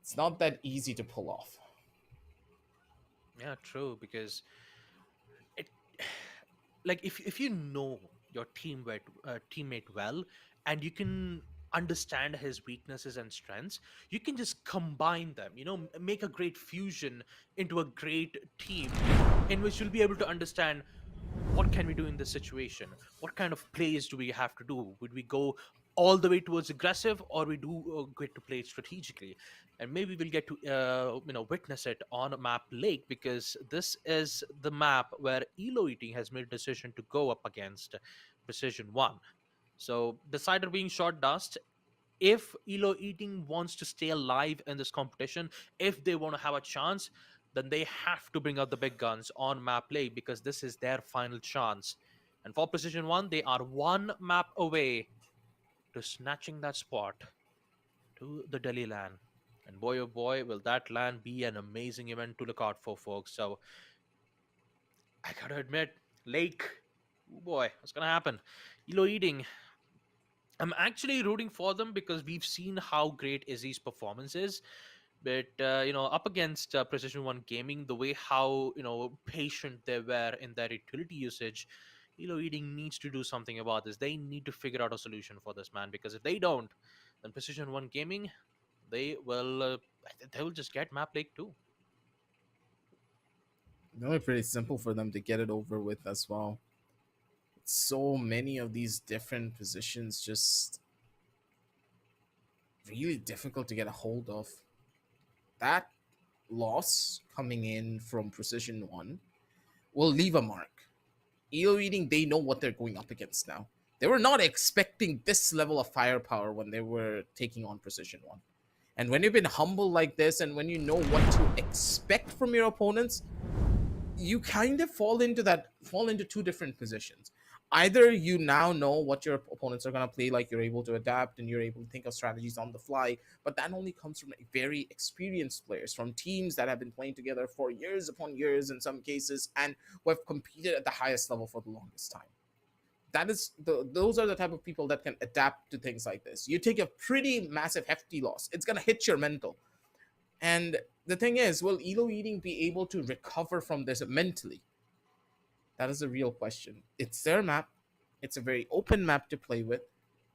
S2: it's not that easy to pull off.
S1: Yeah, true. Because it like if you know your teammate well, and you can understand his weaknesses and strengths, you can just combine them, make a great fusion into a great team in which you'll be able to understand what can we do in this situation, what kind of plays do we have to do, would we go all the way towards aggressive, or we do get to play strategically. And maybe we'll get to witness it on map Lake, because this is the map where Elo Eating has made a decision to go up against Precision One. So decider being Short Dust, if Elo Eating wants to stay alive in this competition, if they want to have a chance, then they have to bring out the big guns on map Lake, because this is their final chance. And for Precision One, they are one map away to snatching that spot to the Delhi LAN. And boy, oh boy, will that LAN be an amazing event to look out for, folks. So I gotta admit, Lake, oh boy, what's gonna happen? Elo Eating, I'm actually rooting for them because we've seen how great Izzy's performance is. But up against Precision One Gaming, the way how patient they were in their utility usage, Elo Eating needs to do something about this. They need to figure out a solution for this, man. Because if they don't, then Precision One Gaming, they will they will just get map Lake too.
S2: Really pretty simple for them to get it over with as well. So many of these different positions just really difficult to get a hold of. That loss coming in from Precision One will leave a mark. ELO Eating, they know what they're going up against now. They were not expecting this level of firepower when they were taking on Precision One. And when you've been humble like this, and when you know what to expect from your opponents, you kind of fall into two different positions. Either you now know what your opponents are going to play, like you're able to adapt and you're able to think of strategies on the fly, but that only comes from very experienced players from teams that have been playing together for years upon years in some cases, and who have competed at the highest level for the longest time. Those are the type of people that can adapt to things like this. You take a pretty massive hefty loss, it's going to hit your mental. And the thing is, will Elo Eating be able to recover from this mentally? That is a real question. It's their map. It's a very open map to play with.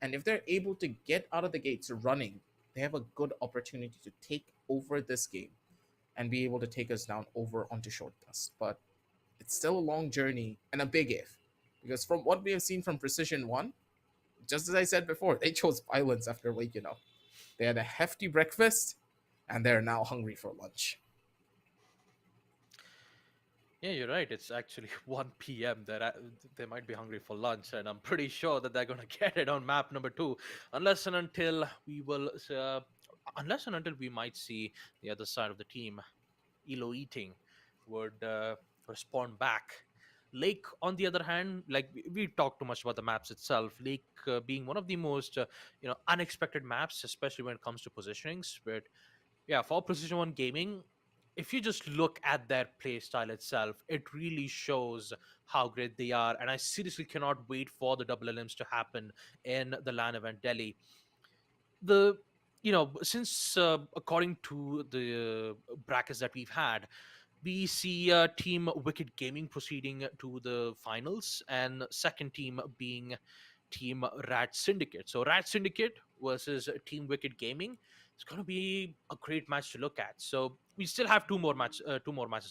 S2: And if they're able to get out of the gates running, they have a good opportunity to take over this game and be able to take us down over onto short dust. But it's still a long journey and a big if. Because from what we have seen from Precision One, just as I said before, they chose violence after waking up. They had a hefty breakfast and they're now hungry for lunch.
S1: Yeah, you're right. It's actually 1 p.m. They might be hungry for lunch, and I'm pretty sure that they're gonna get it on map number two, unless and until unless and until we might see the other side of the team, Elo Eating, would respond back. Lake, on the other hand, like we talked too much about the maps itself. Lake being one of the most unexpected maps, especially when it comes to positionings. But yeah, for Precision One Gaming, if you just look at their play style itself, it really shows how great they are. And I seriously cannot wait for the double LMs to happen in the LAN event Delhi. The since according to the brackets that we've had, we see team Wicked Gaming proceeding to the finals, and second team being team Rat Syndicate. So Rat Syndicate versus team Wicked Gaming. It's going to be a great match to look at. So we still have two more matches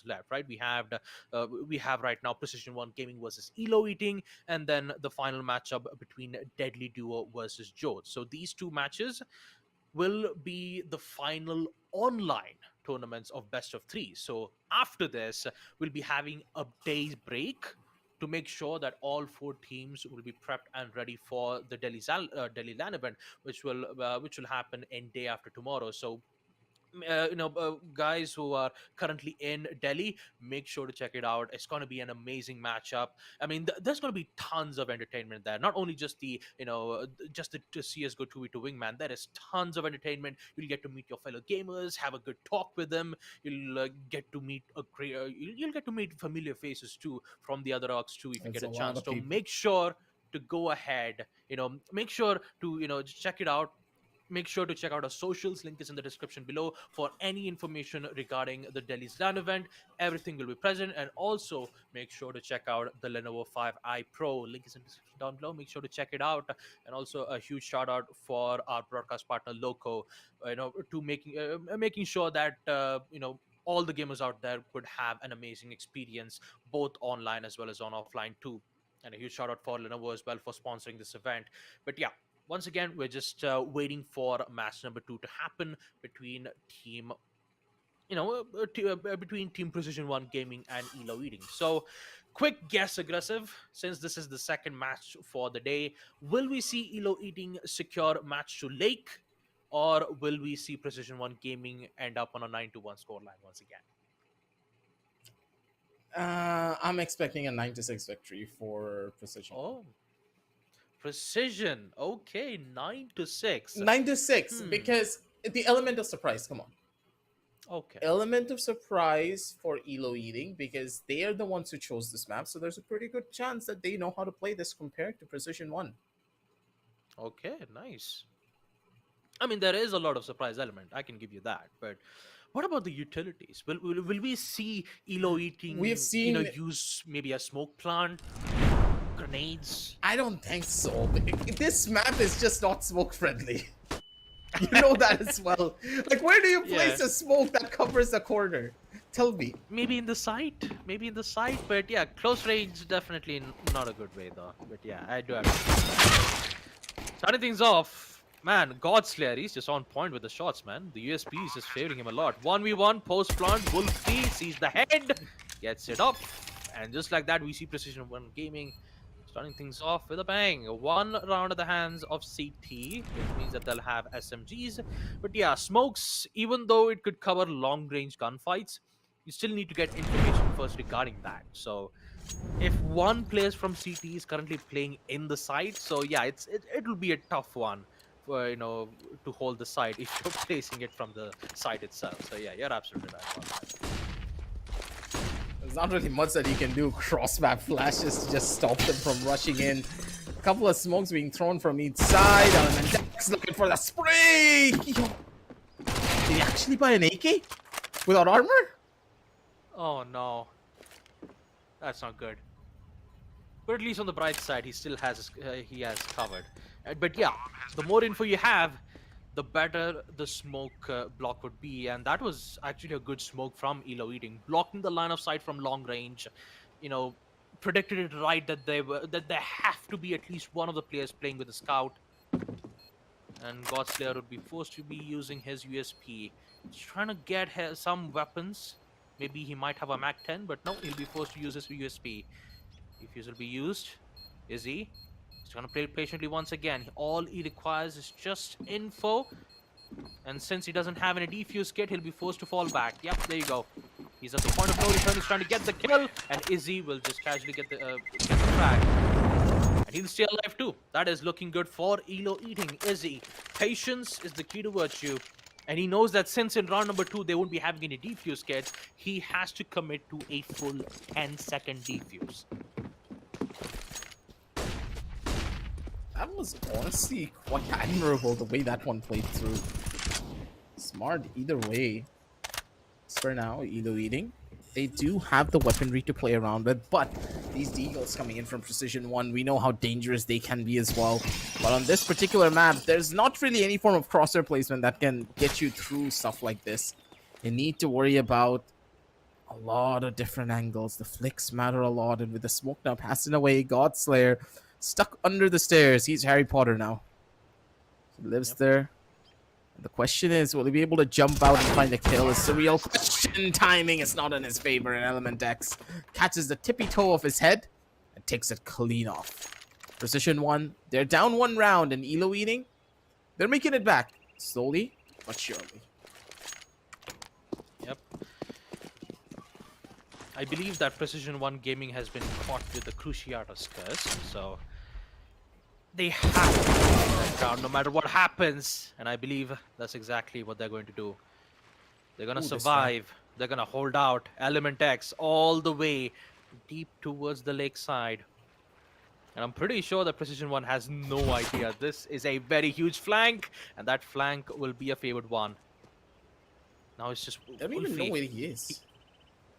S1: left, right? We have right now Precision One Gaming versus Elo Eating, and then the final matchup between Deadly Duo versus Jode. So these two matches will be the final online tournaments of best of three. So after this, we'll be having a day's break to make sure that all four teams will be prepped and ready for the Delhi LAN event, which will happen in day after tomorrow. So guys who are currently in Delhi, make sure to check it out. It's going to be an amazing matchup. I mean, there's going to be tons of entertainment there. Not only just the CS:GO 2v2 wingman. There is tons of entertainment. You'll get to meet your fellow gamers, have a good talk with them. You'll get to meet you'll get to meet familiar faces too from the other orgs too if you
S2: It's
S1: get
S2: a
S1: a
S2: lot
S1: chance.
S2: of
S1: So
S2: people.
S1: make sure to go ahead. Make sure to check it out. Make sure to check out our socials. Link is in the description below for any information regarding the Delhi's LAN event. Everything will be present. And also make sure to check out the Lenovo 5i Pro. Link is in the description down below. Make sure to check it out. And also a huge shout out for our broadcast partner Loco, to making sure that all the gamers out there could have an amazing experience, both online as well as on offline too. And a huge shout out for Lenovo as well for sponsoring this event. But yeah, once again, we're just waiting for match number two to happen between between Team Precision One Gaming and Elo Eating. So, quick guess, aggressive. Since this is the second match for the day, will we see Elo Eating secure match to Lake, or will we see Precision One Gaming end up on a 9-1 scoreline once again?
S2: I'm expecting a 9-6 victory for Precision One.
S1: Oh, Precision. Okay, 9-6.
S2: 9-6
S1: Hmm.
S2: because the element of surprise. Come on,
S1: Okay.
S2: element of surprise for Elo Eating because they are the ones who chose this map. So there's a pretty good chance that they know how to play this compared to Precision One.
S1: Okay, nice. I mean, there is a lot of surprise element. I can give you that. But what about the utilities? Will we see Elo
S2: We've
S1: eating,
S2: seen.
S1: use maybe a smoke plant, grenades?
S2: I don't think so. This map is just not smoke friendly. You know that as well. Like, where do you
S1: Yeah,
S2: place a smoke that covers the corner? Tell me.
S1: maybe in the sight, maybe in the sight. But yeah, close range definitely not a good way though. But yeah, I do have to. Starting things off, man, Godslayer, he's just on point with the shots, man. The USP is just favoring him a lot. 1v1, post plant, Wolfie sees the head, gets it up, and just like that, we see Precision 1 Gaming starting things off with a bang. One round at the hands of CT, which means that they'll have SMGs. But yeah, smokes, even though it could cover long range gunfights, you still need to get information first regarding that. So if one player from CT is currently playing in the side, so yeah, it'll be a tough one for to hold the side if you're placing it from the side itself. So yeah, you're absolutely right about that.
S2: There's not really much that you can do. Cross map flashes to just stop them from rushing in. A couple of smokes being thrown from each side. And Dex looking for the spray. Yo. Did he actually buy an AK without armor?
S1: Oh no, that's not good. But at least on the bright side, he has covered. But yeah, the more info you have, the better the smoke block would be, and that was actually a good smoke from ELO Eating, blocking the line of sight from long range. You know, predicted it right that there have to be at least one of the players playing with a scout, and Godslayer would be forced to be using his USP. He's trying to get some weapons. Maybe he might have a Mac 10, but no, he'll be forced to use his USP. Defuse will be used. Is he? He's gonna play patiently once again. All he requires is just info. And since he doesn't have any defuse kit, he'll be forced to fall back. Yep, there you go. He's at the point of no return. He's trying to get the kill. And Izzy will just casually get the frag. And he'll stay alive too. That is looking good for ELO Eating. Izzy. Patience is the key to virtue. And he knows that since in round number 2 they won't be having any defuse kits, he has to commit to a full 10-second defuse.
S2: That was honestly quite admirable the way that one played through. Smart either way. As for now, ELO Eating, they do have the weaponry to play around with, but these deagles coming in from Precision 1, we know how dangerous they can be as well. But on this particular map, there's not really any form of crosshair placement that can get you through stuff like this. You need to worry about a lot of different angles. The flicks matter a lot, and with the smoke now passing away, Godslayer stuck under the stairs. He's Harry Potter now. He lives there. The question is, will he be able to jump out and find a kill? It's the real question. Timing is not in his favor, and Element X catches the tippy toe of his head and takes it clean off. Precision 1, they're down one round, and ELO Eating, they're making it back. Slowly, but surely.
S1: Yep. I believe that Precision 1 Gaming has been caught with the Cruciatus curse, so they have to win that round no matter what happens. And I believe that's exactly what they're going to do. They're going to survive. They're going to hold out. Element X all the way deep towards the lakeside. And I'm pretty sure that Precision 1 has no idea. This is a very huge flank, and that flank will be a favored one. Now it's just
S2: I don't even know where he is.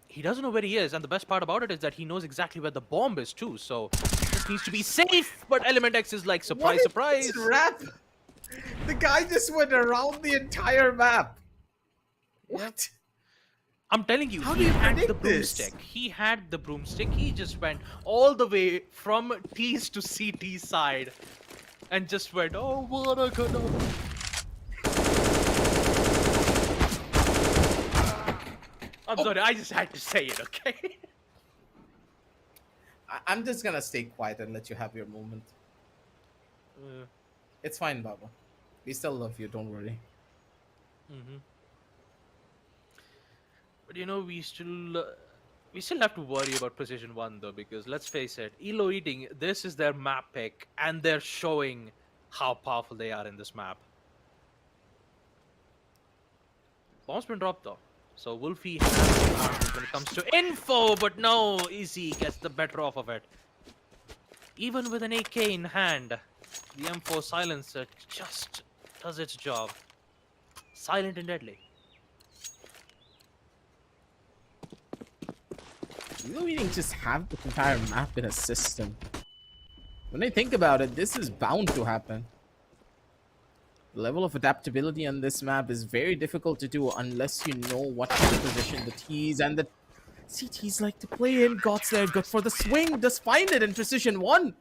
S1: He doesn't know where he is, and the best part about it is that he knows exactly where the bomb is too, so he just needs to be safe. But Element X is like, surprise, surprise.
S2: Rap? The guy just went around the entire map. What?
S1: I'm telling you,
S2: How do
S1: he
S2: you
S1: had the
S2: predict this?
S1: broomstick. He had the broomstick. He just went all the way from T's to CT side and just went, oh, what a good. I'm sorry, I just had to say it, okay?
S2: I'm just gonna stay quiet and let you have your moment. It's fine, Baba. We still love you, don't worry.
S1: But you know, we still have to worry about Precision 1 though, because let's face it, ELO Eating, this is their map pick, and they're showing how powerful they are in this map. Bomb's been dropped though. So Wolfie has the advantage when it comes to info, but no, Easy gets the better off of it. Even with an AK in hand, the M4 silencer just does its job. Silent and deadly.
S2: ELO Eating just have the entire map in a system. When I think about it, this is bound to happen. The level of adaptability on this map is very difficult to do unless you know what kind of position the T's and the CTs like to play in. God's there, good for the swing, does find it in Precision 1.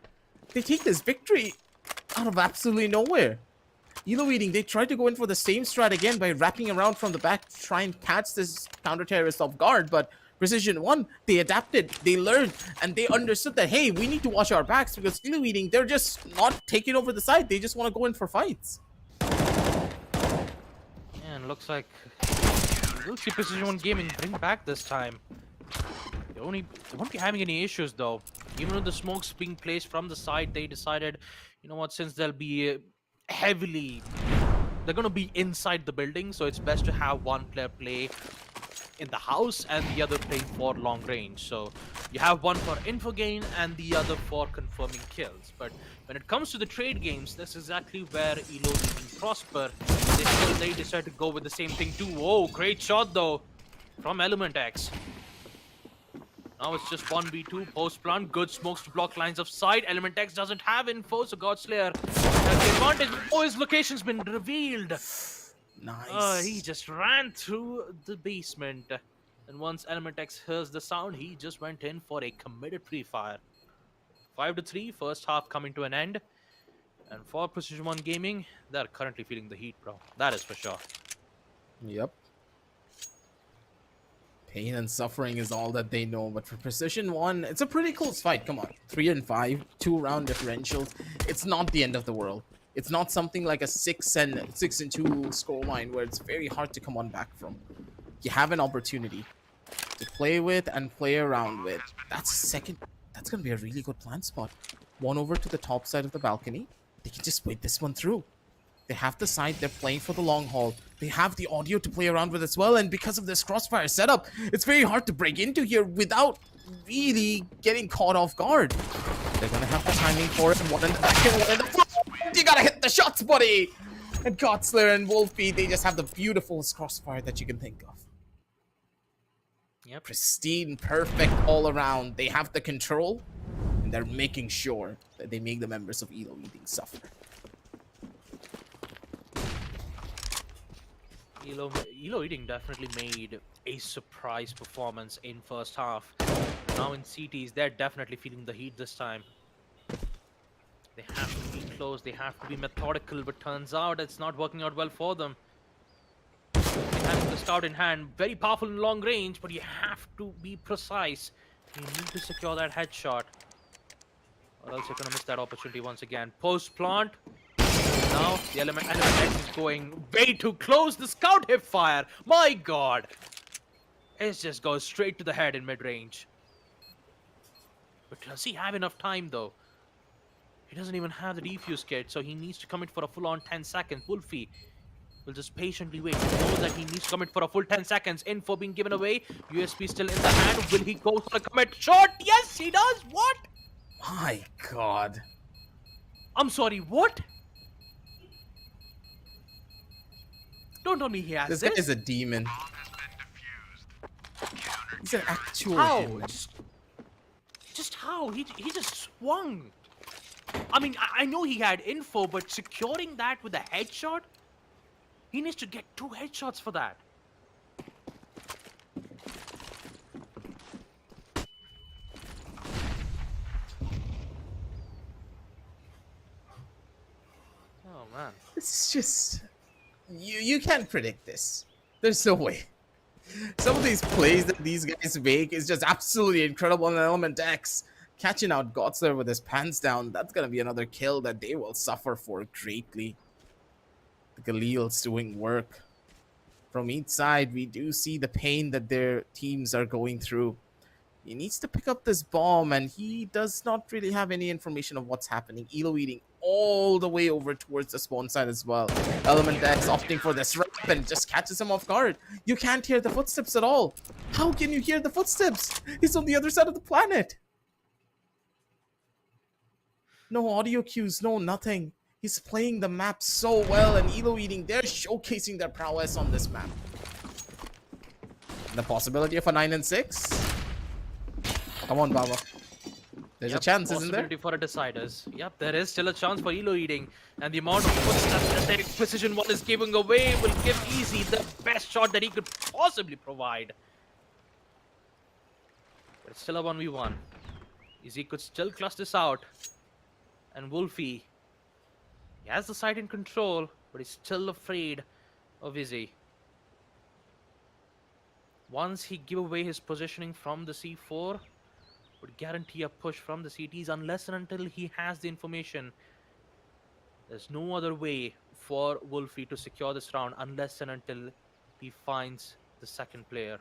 S2: They take this victory out of absolutely nowhere. ELO Eating, they tried to go in for the same strat again by wrapping around from the back to try and catch this counter-terrorist off guard, but Precision 1, they adapted, they learned, and they understood that, hey, we need to watch our backs because ELO Eating, they're just not taking over the side. They just want to go in for fights.
S1: And looks like we'll see Precision Gaming bring back this time. They won't be having any issues though. Even with the smokes being placed from the side, they decided, you know what, since they'll be they're gonna be inside the building, so it's best to have one player play in the house and the other playing for long range. So you have one for info gain and the other for confirming kills. But when it comes to the trade games, that's exactly where ELO Eating prosper. They decide to go with the same thing too. Whoa, great shot though from Element X. Now it's just 1v2 post plant. Good smokes to block lines of sight. Element X doesn't have info, so Godslayer has the advantage. Oh, his location's been revealed.
S2: Nice.
S1: He just ran through the basement. And once Element X hears the sound, he just went in for a committed pre-fire. 5-3, first half coming to an end. And for Precision Gaming, they're currently feeling the heat, bro. That is for sure.
S2: Yep. Pain and suffering is all that they know, but for Precision 1, it's a pretty close fight. Come on, 3-5, 2-round differentials. It's not the end of the world. It's not something like a 6-2 scoreline where it's very hard to come on back from. You have an opportunity to play with and play around with. That's gonna be a really good plant spot. One over to the top side of the balcony. They can just wait this one through. They have the side, they're playing for the long haul. They have the audio to play around with as well, and because of this crossfire setup, it's very hard to break into here without really getting caught off guard. They're gonna have the timing for it. One in the back and one in the front. You gotta hit the shots, buddy! And Godslayer and Wolfie, they just have the beautifulest crossfire that you can think of.
S1: Yep.
S2: Pristine, perfect all around. They have the control, and they're making sure that they make the members of ELO Eating suffer.
S1: ELO Eating definitely made a surprise performance in first half. Now in CTs, they're definitely feeling the heat this time. They have to be close, they have to be methodical, but turns out it's not working out well for them. They have the scout in hand, very powerful in long range, but you have to be precise. You need to secure that headshot, or else you're gonna miss that opportunity once again. Post plant. Now the element X is going way too close. The scout hip fire. My God, it just goes straight to the head in mid range. But does he have enough time though? He doesn't even have the defuse kit, so he needs to commit for a full-on 10 seconds. Wolfie will just patiently wait. He knows that he needs to commit for a full 10 seconds. Info being given away. USP still in the hand. Will he go for a commit shot? Yes, he does. What?
S2: My God.
S1: I'm sorry, what? Don't tell me he has
S2: This
S1: this.
S2: guy is a demon. He's an actual
S1: How?
S2: demon.
S1: Just how? He just swung. I mean, I know he had info, but securing that with a headshot? He needs to get 2 headshots for that. Oh, man.
S2: It's just... You can't predict this. There's no way. Some of these plays that these guys make is just absolutely incredible on Element X. Catching out Godslayer with his pants down, that's gonna be another kill that they will suffer for greatly. The Galil's doing work. From each side, we do see the pain that their teams are going through. He needs to pick up this bomb, and he does not really have any information of what's happening. ELO Eating all the way over towards the spawn side as well. Element X opting for this rap and just catches him off guard. You can't hear the footsteps at all. How can you hear the footsteps? He's on the other side of the planet. No audio cues, no nothing. He's playing the map so well, and ELO Eating, they're showcasing their prowess on this map. The possibility of a 9 and 6? Come on, Baba. There's a chance, isn't there?
S1: Possibility for a deciders. Yep, there is still a chance for ELO Eating. And the amount of footsteps that Precision 1 is giving away will give Easy the best shot that he could possibly provide. But it's still a 1v1. Easy could still clutch this out. And Wolfie, he has the site in control, but he's still afraid of Izzy. Once he give away his positioning from the C4, would guarantee a push from the CTs unless and until he has the information. There's no other way for Wolfie to secure this round unless and until he finds the second player.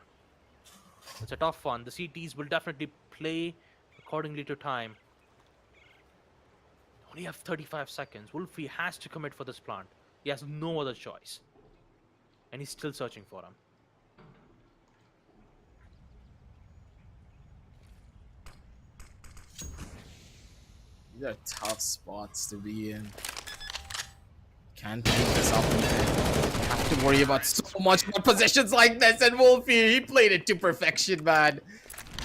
S1: It's a tough one. The CTs will definitely play accordingly to time. Only have 35 seconds. Wolfie has to commit for this plant. He has no other choice. And he's still searching for him.
S2: These are tough spots to be in. Can't keep this up, man. Have to worry about so much more positions like this, and Wolfie, he played it to perfection, man.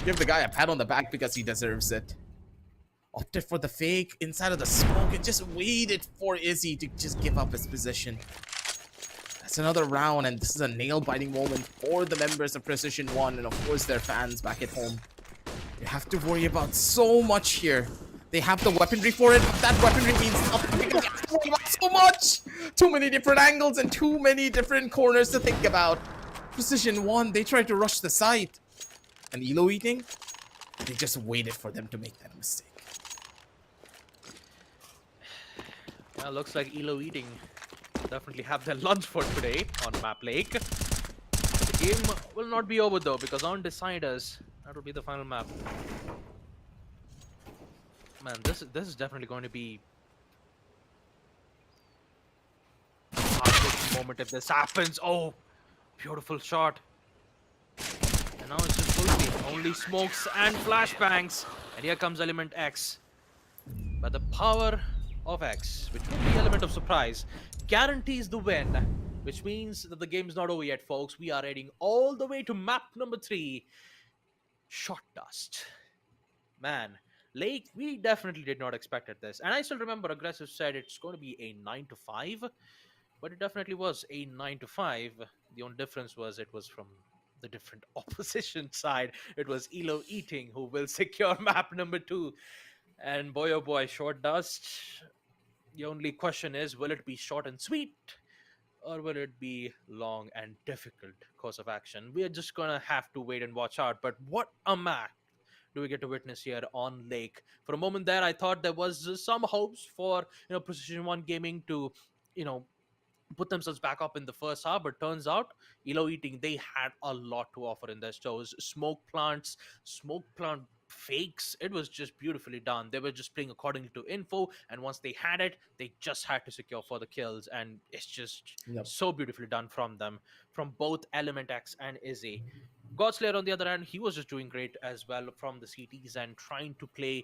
S2: Give the guy a pat on the back because he deserves it. Opted for the fake inside of the smoke and just waited for Izzy to just give up his position. That's another round, and this is a nail-biting moment for the members of Precision 1 and of course their fans back at home. They have to worry about so much here. They have the weaponry for it, but that weaponry means nothing because they have to worry about so much! Too many different angles and too many different corners to think about. Precision 1, they tried to rush the site. And ELO Eating, they just waited for them to make that mistake.
S1: Yeah, looks like ELO Eating definitely have their lunch for today on Map Lake. The game will not be over though, because on Deciders, that will be the final map. Man, this is definitely going to be a heartbreaking moment if this happens. Oh, beautiful shot. And now it's just Wolfie. Only smokes and flashbangs. And here comes Element X. But the power of X, which will be element of surprise, guarantees the win. Which means that the game's not over yet, folks. We are heading all the way to map number 3. Shot Dust. Man, Lake, we definitely did not expect this. And I still remember Aggressive said it's going to be a 9 to 5. But it definitely was a 9 to 5. The only difference was it was from the different opposition side. It was ELO Eating who will secure map number 2. And boy oh boy, Short Dust. The only question is, will it be short and sweet? Or will it be long and difficult course of action? We are just gonna have to wait and watch out. But what a match do we get to witness here on Lake? For a moment there, I thought there was some hopes for Precision 1 Gaming to put themselves back up in the first half, but turns out ELO Eating, they had a lot to offer in their shows. Smoke plant fakes, it was just beautifully done. They were just playing accordingly to info, and once they had it, they just had to secure for the kills, and it's just so beautifully done from them, from both Element X and Izzy. Godslayer, on the other hand, he was just doing great as well from the CTs and trying to play,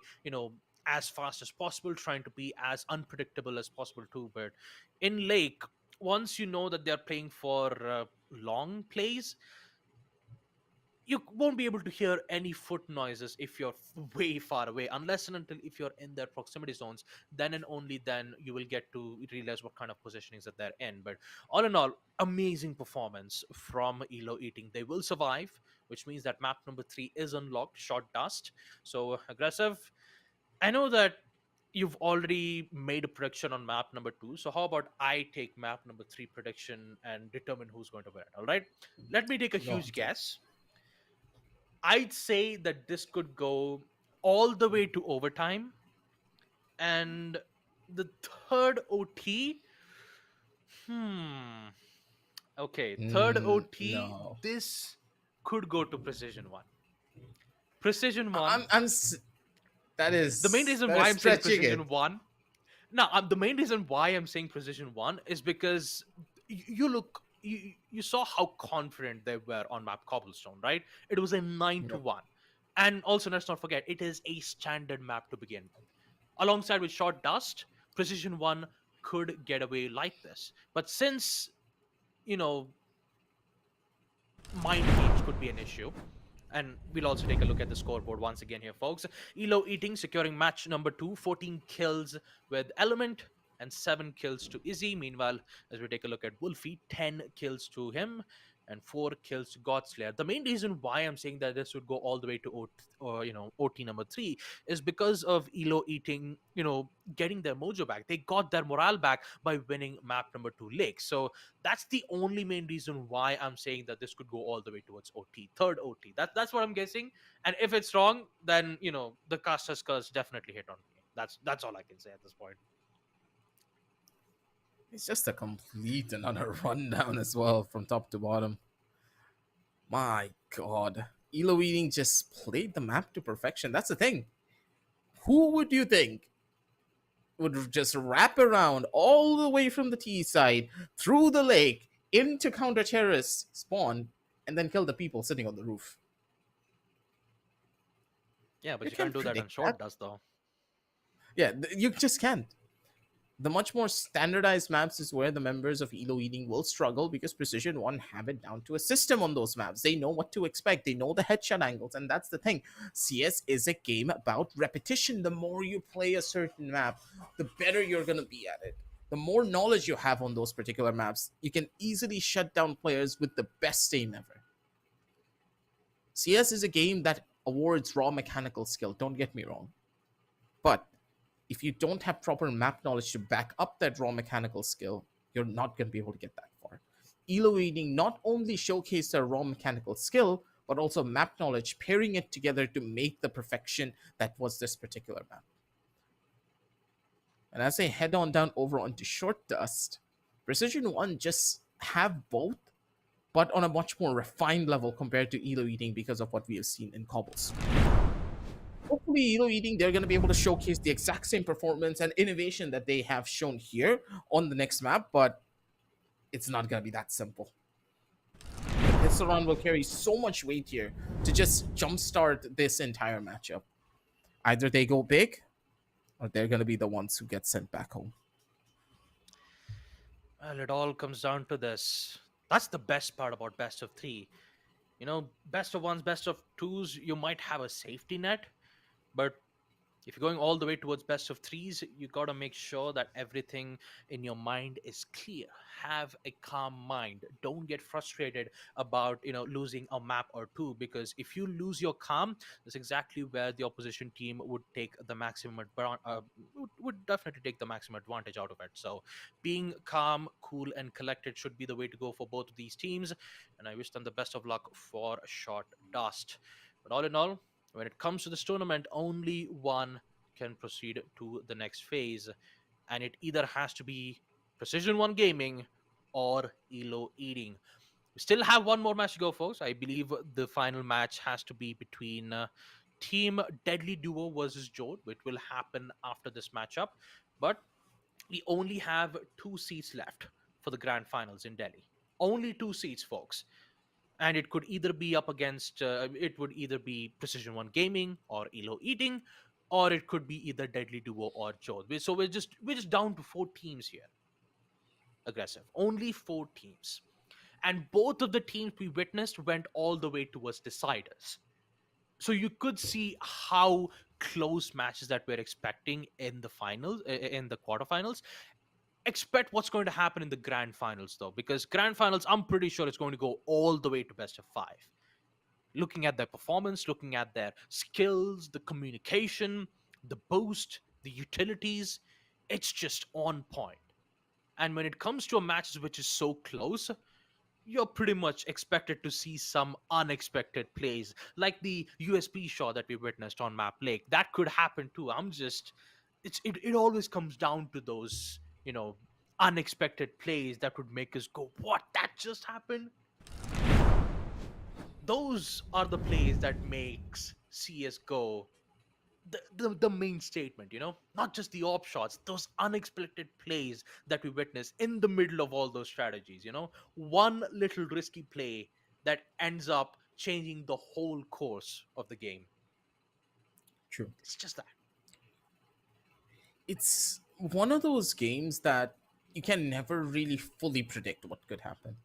S1: as fast as possible, trying to be as unpredictable as possible too. But in Lake, once you know that they're playing for long plays, you won't be able to hear any foot noises if you're way far away, unless and until if you're in their proximity zones. Then and only then you will get to realize what kind of positionings that they're in. But all in all, amazing performance from ELO Eating. They will survive, which means that map number 3 is unlocked, Short Dust. So Aggressive, I know that you've already made a prediction on map number 2. So how about I take map number 3 prediction and determine who's going to win? All right. Let me take a huge guess. I'd say that this could go all the way to overtime. And the third OT. Okay. Third OT.
S2: No.
S1: This could go to Precision 1. Precision 1.
S2: That is
S1: the main reason why I'm saying Precision
S2: it.
S1: 1. Now, the main reason why I'm saying Precision 1 is because you saw how confident they were on map Cobblestone, right? It was a 9 to 1. And also, let's not forget, it is a standard map to begin with. alongside with short dust, Precision One could get away like this. But since, you know, mind games could be an issue, and we'll also take a look at the scoreboard once again here, folks. ELO Eating securing match number 2, 14 kills with Element and 7 kills to Izzy. Meanwhile, as we take a look at Wolfie, 10 kills to him and 4 kills to Godslayer. The main reason why I'm saying that this would go all the way to OT number 3 is because of ELO Eating, getting their mojo back. They got their morale back by winning map number 2 Lake. So that's the only main reason why I'm saying that this could go all the way towards OT, third OT. That's what I'm guessing. And if it's wrong, then the caster's curse definitely hit on me. That's all I can say at this point.
S2: It's just a complete and utter rundown as well from top to bottom. My god. Elo Eating just played the map to perfection. That's the thing. Who would you think would just wrap around all the way from the T side, through the lake, into counter terrorist spawn, and then kill the people sitting on the roof?
S1: Yeah, but
S2: You
S1: you can't
S2: can't
S1: do that on
S2: predict that.
S1: short dust though.
S2: Yeah, you just can't. The much more standardized maps is where the members of Elo Eating will struggle because Precision One have it down to a system on those maps. They know what to expect. They know the headshot angles, and that's the thing. CS is a game about repetition. The more you play a certain map, the better you're gonna be at it. The more knowledge you have on those particular maps, you can easily shut down players with the best aim ever. CS is a game that awards raw mechanical skill, don't get me wrong. But if you don't have proper map knowledge to back up that raw mechanical skill, you're not going to be able to get that far. ELO Eating not only showcased their raw mechanical skill, but also map knowledge, pairing it together to make the perfection that was this particular map. And as they head on down over onto Short Dust, Precision One just have both, but on a much more refined level compared to ELO Eating because of what we have seen in Cobblestone. Hopefully, ELO Eating, they're going to be able to showcase the exact same performance and innovation that they have shown here on the next map, but it's not going to be that simple. The pistol round will carry so much weight here to just jumpstart this entire matchup. Either they go big, or they're going to be the ones who get sent back home.
S1: Well, it all comes down to this. That's the best part about best of three. Best of ones, best of twos, you might have a safety net, but if you're going all the way towards best of threes, you got to make sure that everything in your mind is clear. Have a calm mind. Don't get frustrated about losing a map or two, because if you lose your calm, that's exactly where the opposition team would take the would definitely take the maximum advantage out of it. So being calm, cool, and collected should be the way to go for both of these teams, and I wish them the best of luck for Short Dust. But all in all, when it comes to this tournament, only one can proceed to the next phase, and it either has to be Precision One Gaming or ELO Eating. We still have one more match to go, folks. I believe the final match has to be between Team Deadly Duo versus Jode, which will happen after this matchup. But we only have 2 seats left for the grand finals in Delhi. Only 2 seats, folks, and it could either be up against it would either be Precision One Gaming or Elo Eating, or it could be either Deadly Duo or Jode. So we're just down to 4 teams here. Aggressive, only 4 teams, and both of the teams we witnessed went all the way towards deciders. So you could see how close matches that we're expecting in the finals, in the quarterfinals. Expect what's going to happen in the grand finals, though, because grand finals, I'm pretty sure it's going to go all the way to best of 5. Looking at their performance, looking at their skills, the communication, the boost, the utilities, it's just on point. And when it comes to a match which is so close, you're pretty much expected to see some unexpected plays, like the USP shot that we witnessed on Map Lake. That could happen too. It always comes down to those, unexpected plays that would make us go, what, that just happened? Those are the plays that makes CSGO the main statement, not just the op shots, those unexpected plays that we witness in the middle of all those strategies. One little risky play that ends up changing the whole course of the game.
S2: True.
S1: It's just that.
S2: It's one of those games that you can never really fully predict what could happen.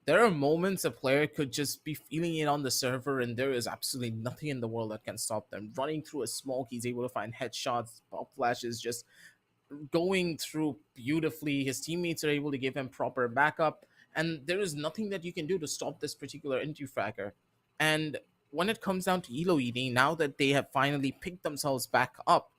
S2: There are moments a player could just be feeling it on the server, and there is absolutely nothing in the world that can stop them. Running through a smoke, he's able to find headshots, pop flashes, just going through beautifully. His teammates are able to give him proper backup, and there is nothing that you can do to stop this particular entry fragger. And when it comes down to ELO eating, now that they have finally picked themselves back up,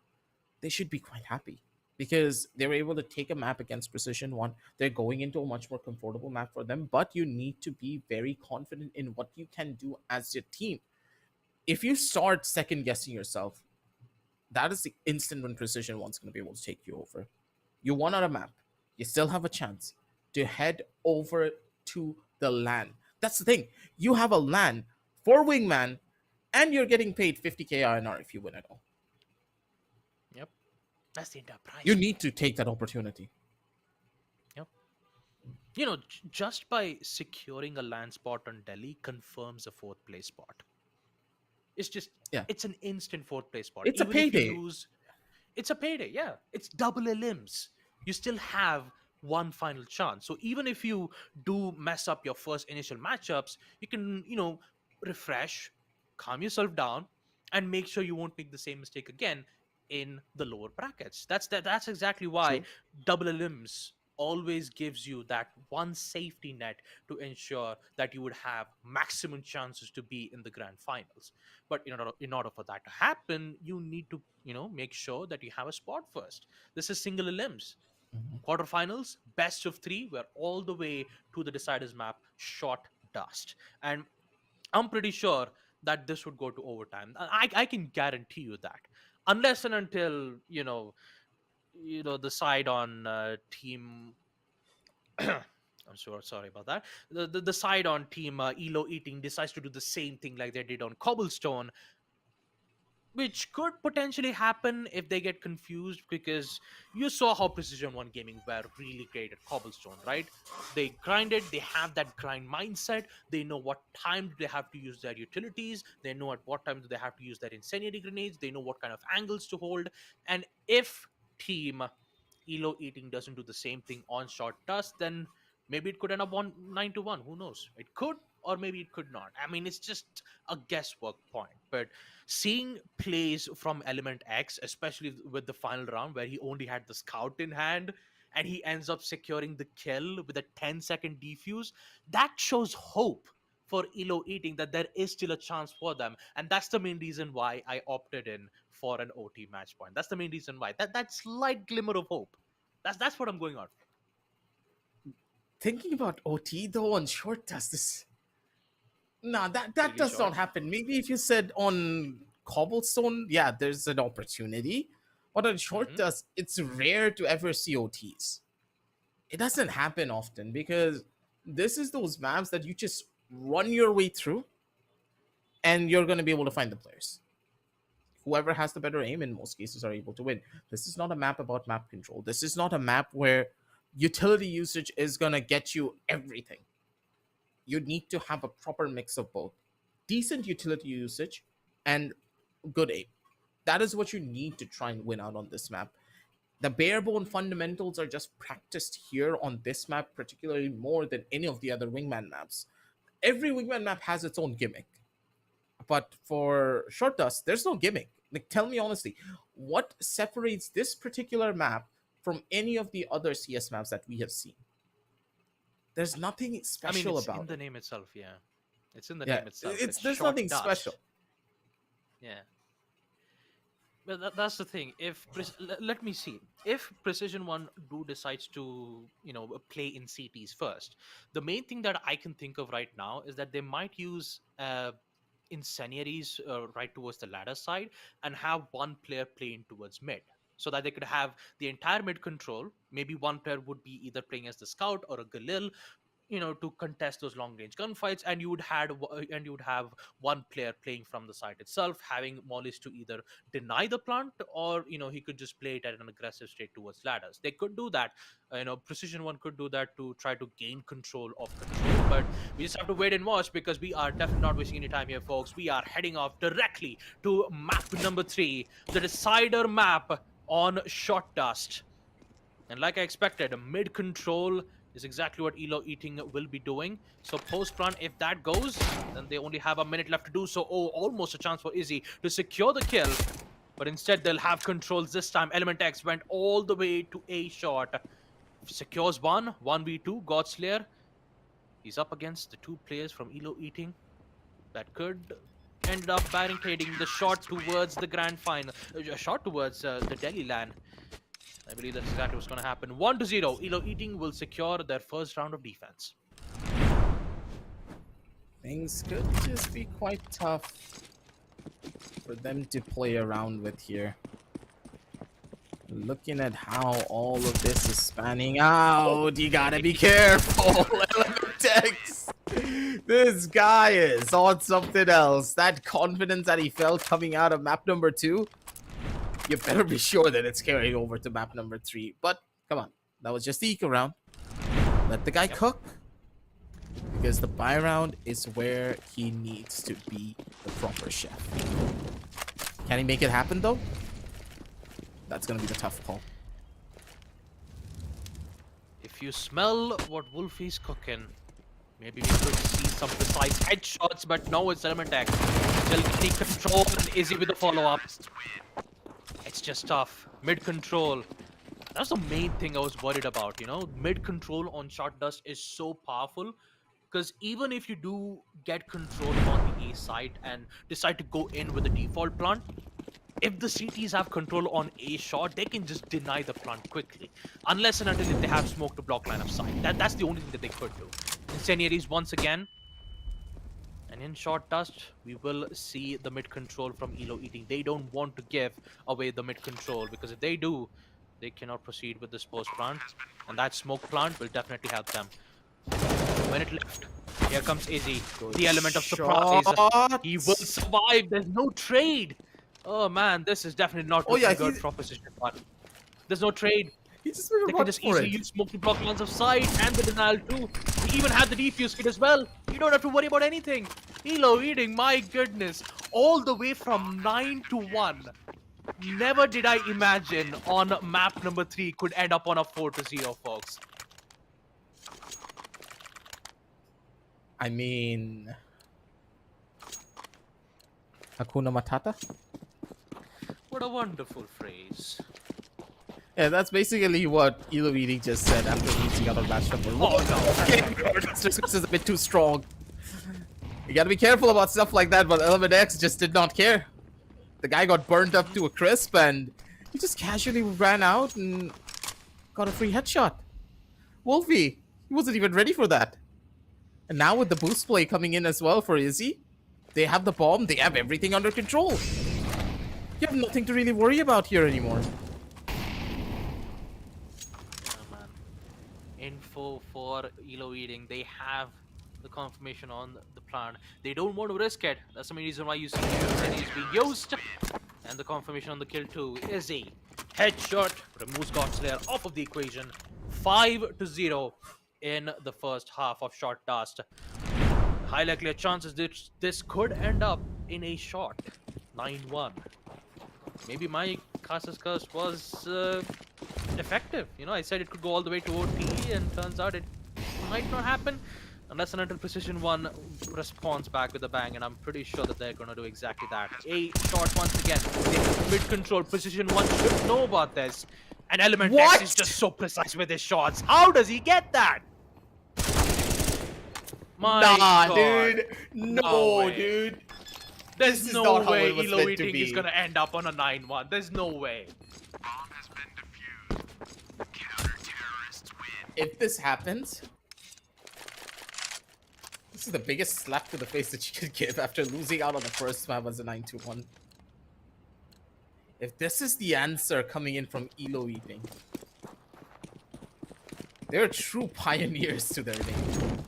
S2: they should be quite happy because they were able to take a map against Precision One. They're going into a much more comfortable map for them, but you need to be very confident in what you can do as your team. If you start second guessing yourself, that is the instant when Precision One's going to be able to take you over. You won on a map, you still have a chance to head over to the LAN. That's the thing. You have a LAN for Wingman, and you're getting paid 50k INR if you win it all.
S1: Yep. That's the entire
S2: You
S1: price.
S2: need to take that opportunity.
S1: Yep. You know, just by securing a land spot on Delhi confirms a fourth place spot. It's just,
S2: Yeah,
S1: it's an instant fourth place spot.
S2: it's a
S1: Even if you
S2: payday.
S1: lose, it's a payday. Yeah, it's double elims. You still have one final chance. So even if you do mess up your first initial matchups, you can, refresh, calm yourself down, and make sure you won't make the same mistake again in the lower brackets. That's exactly why
S2: True.
S1: double elims always gives you that one safety net to ensure that you would have maximum chances to be in the grand finals. But in order for that to happen, you need to make sure that you have a spot first. This is single elims.
S2: Mhm.
S1: Quarterfinals, best of three, we're all the way to the deciders map, shot dust. And I'm pretty sure that this would go to overtime. I can guarantee you that, unless and until the side on team. I'm sorry about that. The side on team ELO Eating decides to do the same thing like they did on Cobblestone, which could potentially happen if they get confused, because you saw how Precision One Gaming were really great at Cobblestone, right? They grinded, they have that grind mindset, they know what time do they have to use their utilities, they know at what time do they have to use their incendiary grenades, they know what kind of angles to hold. And if team ELO Eating doesn't do the same thing on short dust, then maybe it could end up on 9-1. Who knows? It could, or maybe it could not. I mean, it's just a guesswork point. But seeing plays from Element X, especially with the final round where he only had the scout in hand and he ends up securing the kill with a 10-second defuse, that shows hope for ELO Eating, that there is still a chance for them. And that's the main reason why I opted in for an OT match point. That's the main reason why. That slight glimmer of hope. That's what I'm going on for.
S2: Thinking about OT though on short dust, this no, that
S1: Really
S2: does not
S1: short.
S2: happen. Maybe if you said on Cobblestone, yeah, there's an opportunity. But on short
S1: Hmm.
S2: dust, it's rare to ever see OTs. It doesn't happen often because this is those maps that you just run your way through and you're gonna be able to find the players. Whoever has the better aim in most cases are able to win. This is not a map about map control. This is not a map where utility usage is gonna get you everything. You need to have a proper mix of both decent utility usage and good aim. That is what you need to try and win out on this map. The barebone fundamentals are just practiced here on this map, particularly more than any of the other Wingman maps. Every Wingman map has its own gimmick, but for Short Dust, there's no gimmick. Like, tell me honestly, what separates this particular map from any of the other CS maps that we have seen? There's nothing
S1: I mean,
S2: special
S1: it's in
S2: about
S1: the
S2: it.
S1: name itself, yeah. It's in the
S2: Yeah,
S1: name itself.
S2: it's
S1: It's
S2: there's
S1: short
S2: nothing special.
S1: dust. Yeah. But that's the thing. Let me see. If Precision One do decides to play in CTs first, the main thing that I can think of right now is that they might use incendiaries right towards the ladder side and have one player playing towards mid, so that they could have the entire mid control. Maybe one player would be either playing as the scout or a Galil, to contest those long range gunfights, and you would have one player playing from the site itself, having mollies to either deny the plant, or he could just play it at an aggressive state towards ladders. They could do that. Precision One could do that to try to gain control of control, but we just have to wait and watch, because we are definitely not wasting any time here, folks. We are heading off directly to map number 3, the decider map on Shot Dust. And like I expected, a mid control is exactly what ELO Eating will be doing. So post-plant, if that goes, then they only have a minute left to do so. Oh, almost a chance for Izzy to secure the kill. But instead, they'll have controls this time. Element X went all the way to A shot. Secures one, 1v2, Godslayer. He's up against the two players from ELO Eating. That could end up barricading the shot towards the grand final. A shot towards the Delhi land. I believe that's exactly what's going to happen. 1-0. ELO Eating will secure their first round of defense.
S2: Things could just be quite tough for them to play around with here. Looking at how all of this is spanning out, you gotta be careful. Tex. This guy is on something else. That confidence that he felt coming out of map number 2, you better be sure that it's carried over to map number 3. But come on, that was just the eco round. Let the guy cook, because the buy round is where he needs to be the proper chef. Can he make it happen though? That's gonna be the tough call.
S1: If you smell what Wolfie's cooking, maybe we could see some precise headshots, but no, it's Element X. Still getting control and Izzy with the follow-up. It's just tough. Mid-control. That's the main thing I was worried about, you know? Mid-control on Shot Dust is so powerful, because even if you do get control on the A side and decide to go in with the default plant, if the CTs have control on A shot, they can just deny the plant quickly. Unless and until they have smoke to block line of sight. That's the only thing that they could do. Incendiaries once again. And in Shot Dust, we will see the mid control from ELO Eating. They don't want to give away the mid control, because if they do, they cannot proceed with this post plant. And that smoke plant will definitely help them. Minute left. Here comes Izzy. The element of surprise. He will survive. There's no trade. Oh man, this is definitely not good for Precision One. There's no trade.
S2: He just
S1: They can just easily use smoke to block lines of sight and the denial too. He even had the defuse kit as well. You don't have to worry about anything. ELO Eating, my goodness. All the way from 9-1. Never did I imagine on map number 3 could end up on a 4-0, folks.
S2: I mean, Hakuna Matata?
S1: What a wonderful phrase.
S2: Yeah, that's basically what ELO Eating just said after losing out on match number 1.
S1: Oh no.
S2: This is a bit too strong. You gotta be careful about stuff like that, but Element X just did not care. The guy got burned up to a crisp and he just casually ran out and got a free headshot. Wolfie, he wasn't even ready for that. And now with the boost play coming in as well for Izzy, they have the bomb, they have everything under control. You have nothing to really worry about here anymore.
S1: Yeah, man. Info for ELO Eating. They have the confirmation on the plant. They don't want to risk it. That's the main reason why you see is being used. And the confirmation on the kill too. Izzy. Headshot removes Godslayer off of the equation. 5-0 in the first half of Shot Dust. High likelihood chances this could end up in a shot. 9-1. Maybe my Casa's curse was effective. You know, I said it could go all the way to OT, and turns out it might not happen unless and until Precision1 responds back with a bang, and I'm pretty sure that they're going to do exactly that. A shot once again. Mid-control. Precision1 should know about this. And Element X is just so precise with his shots. How does he get that? My God.
S2: Dude. No, dude.
S1: There's no way ELO Eating is gonna end up on a 9-1. There's no way.
S3: Bomb has been defused. Counter-terrorists win.
S2: If this happens, this is the biggest slap to the face that you could give after losing out on the first map as a 9-1. If this is the answer coming in from ELO Eating, they're true pioneers to their name.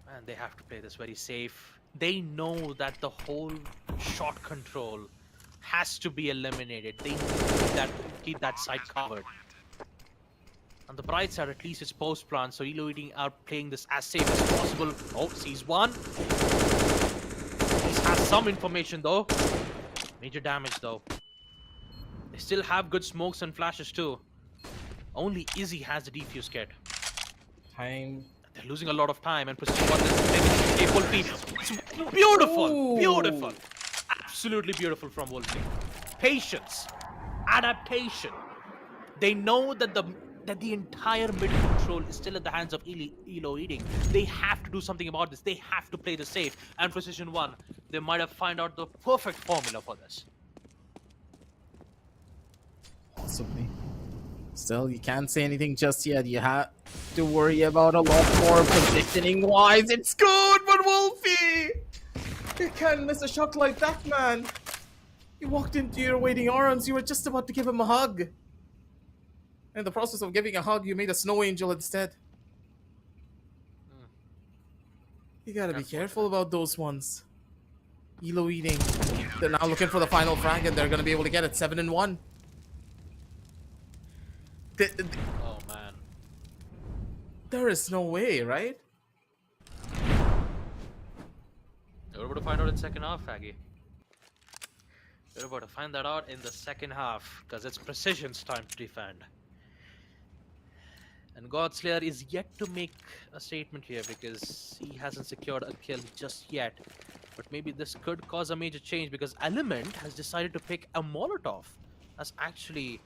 S1: Man, they have to play this very safe. They know that the whole shot control has to be eliminated. They need that keep that side covered. On the bright side, at least it's post plant, so ELO Eating are playing this as safe as possible. Oh, sees one. This has some information though. Major damage though. They still have good smokes and flashes too. Only Izzy has the defuse kit.
S2: Time.
S1: They're losing a lot of time, and Precision One is taking a Wolfie. Beautiful,
S2: Ooh.
S1: beautiful, absolutely beautiful from Wolfie. Patience, adaptation. They know that the entire mid control is still in the hands of ELO Eating. They have to do something about this. They have to play the safe. And Precision One, they might have found out the perfect formula for this.
S2: Possibly. Still, you can't say anything just yet. You have to worry about a lot more positioning-wise. It's good, but Wolfie! You can't miss a shot like that, man. You walked into your waiting arms. You were just about to give him a hug. In the process of giving a hug, you made a snow angel instead. You gotta be careful about those ones. ELO Eating. They're now looking for the final frag, and they're gonna be able to get it 7-1.
S1: Oh man.
S2: There is no way, right?
S1: We're about to find out in second half, Faggy. We're about to find that out in the second half, because it's Precision's time to defend. And Godslayer is yet to make a statement here because he hasn't secured a kill just yet. But maybe this could cause a major change because Element has decided to pick a Molotov. That's actually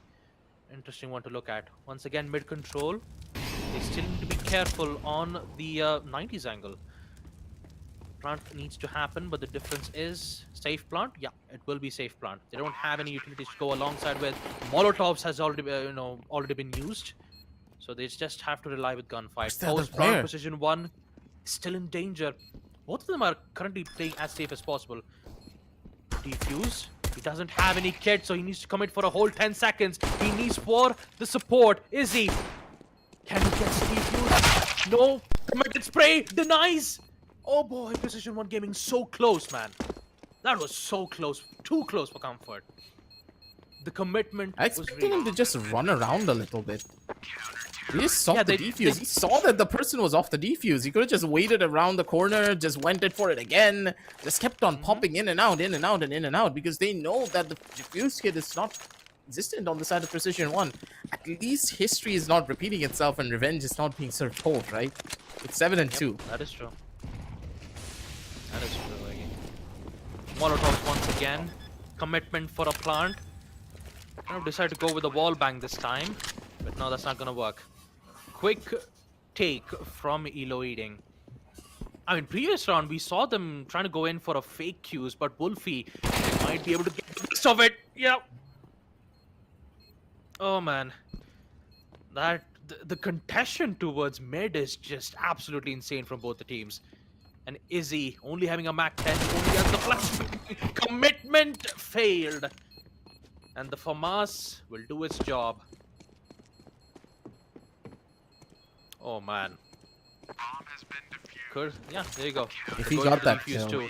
S1: an interesting one to look at. Once again, mid control. They still need to be careful on the 90s angle. Plant needs to happen, but the difference is safe plant. Yeah, it will be safe plant. They don't have any utilities to go alongside with. Molotovs has already already been used. So they just have to rely with gunfight. Post plant Precision One still in danger. Both of them are currently playing as safe as possible. Defuse. He doesn't have any kit, so he needs to commit for a whole 10 seconds. He needs for the support. Is he? Can he get defuse? No. Committed spray. Denies. Oh boy, Precision One Gaming so close, man. That was so close. Too close for comfort. The commitment
S2: I
S1: was
S2: expected
S1: real.
S2: him to just run around a little bit. He just saw the defuse.
S1: they-
S2: He saw that the person was off the defuse. He could have just waited around the corner, just went in for it again, just kept on popping in and out, in and out, and in and out, because they know that the defuse kit is not existent on the side of Precision One. At least history is not repeating itself and revenge is not being served cold, right? It's 7-2.
S1: That is true. That is true. Molotov once again. Commitment for a plant. I don't decide to go with a wall bang this time, but no, that's not gonna work. Quick take from ELO Eating. I mean, previous round we saw them trying to go in for a fake Qs, but Wolfie might be able to get the best of it. Yeah. Oh man, the contention towards mid is just absolutely insane from both the teams. And Izzy only having a Mac 10, only has the flash. Commitment failed. And the FAMAS will do its job. Oh man.
S3: Bomb has been defused.
S1: Good. Yeah, there you go.
S2: If
S1: They're
S2: he
S1: going
S2: got
S1: for the
S2: that
S1: defuse
S2: kill.
S1: too.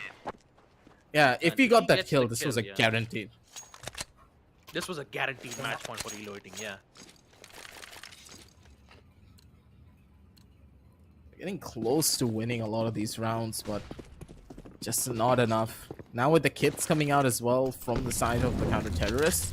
S2: Yeah, if
S1: And
S2: he
S1: if
S2: got
S1: he
S2: that
S1: gets
S2: kill,
S1: the
S2: this was
S1: kill,
S2: a
S1: yeah.
S2: guaranteed.
S1: This was a guaranteed match point for ELO Eating, yeah.
S2: Getting close to winning a lot of these rounds, but just not enough. Now with the kits coming out as well from the side of the counter-terrorists,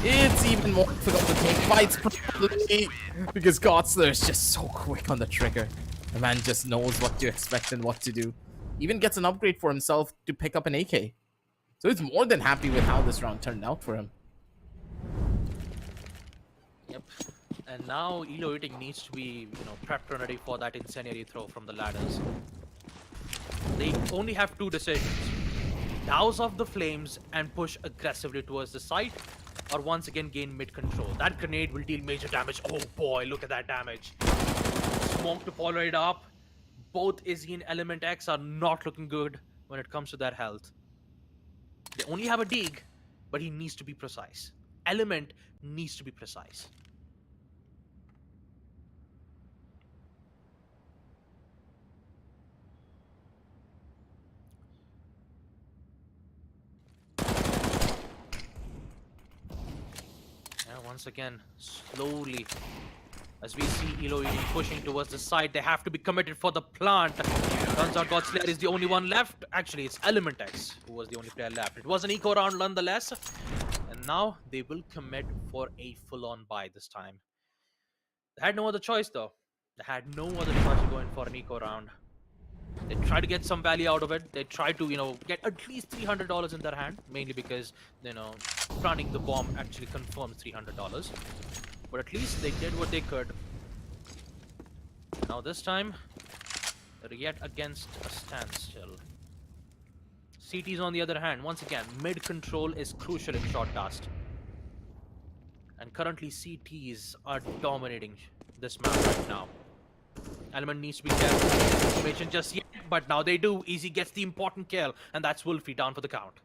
S2: it's even more difficult to take fights probably because Godsler is just so quick on the trigger. The man just knows what to expect and what to do. Even gets an upgrade for himself to pick up an AK. So he's more than happy with how this round turned out for him.
S1: Yep. And now ELO Eating needs to be, prepped and ready for that incendiary throw from the ladders. They only have two decisions. Douse off the flames and push aggressively towards the site, or once again gain mid control. That grenade will deal major damage. Oh boy, look at that damage. Smoke to follow it up. Both Izzy and Element X are not looking good when it comes to their health. They only have a dig, but he needs to be precise. Element needs to be precise. Once again, slowly As we see ELO Eating pushing towards the side, they have to be committed for the plant. Turns out Godslayer is the only one left. Actually, it's Element X who was the only player left. It was an eco round nonetheless. And now they will commit for a full-on buy this time. They had no other choice though. They had no other choice to go in for an eco round. They try to get some value out of it. They try to, get at least $300 in their hand, mainly because, planting the bomb actually confirms $300. But at least they did what they could. Now this time, they're yet against a standstill. CTs on the other hand, once again, mid control is crucial in short dust. And currently CTs are dominating this map right now. Element needs to be careful with the situation just yet, but now they do. Easy gets the important kill, and that's Wolfie down for the count.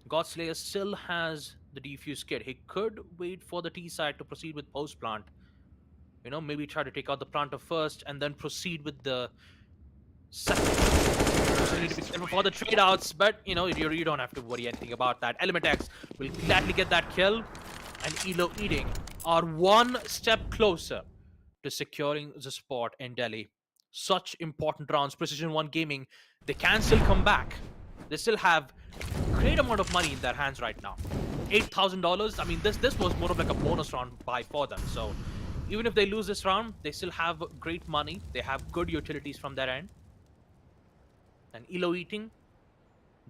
S1: Godslayer still has the defuse kit. He could wait for the T side to proceed with post plant. Maybe try to take out the planter first and then proceed with the second. You need to be careful for the trade outs, but you don't have to worry anything about that. Element X will gladly get that kill, and ELO Eating are one step closer to securing the spot in Delhi. Such important rounds. Precision1 Gaming, they can still come back. They still have great amount of money in their hands right now. $8,000. I mean, this was more of like a bonus round buy for them. So even if they lose this round, they still have great money. They have good utilities from their end. And ELO Eating,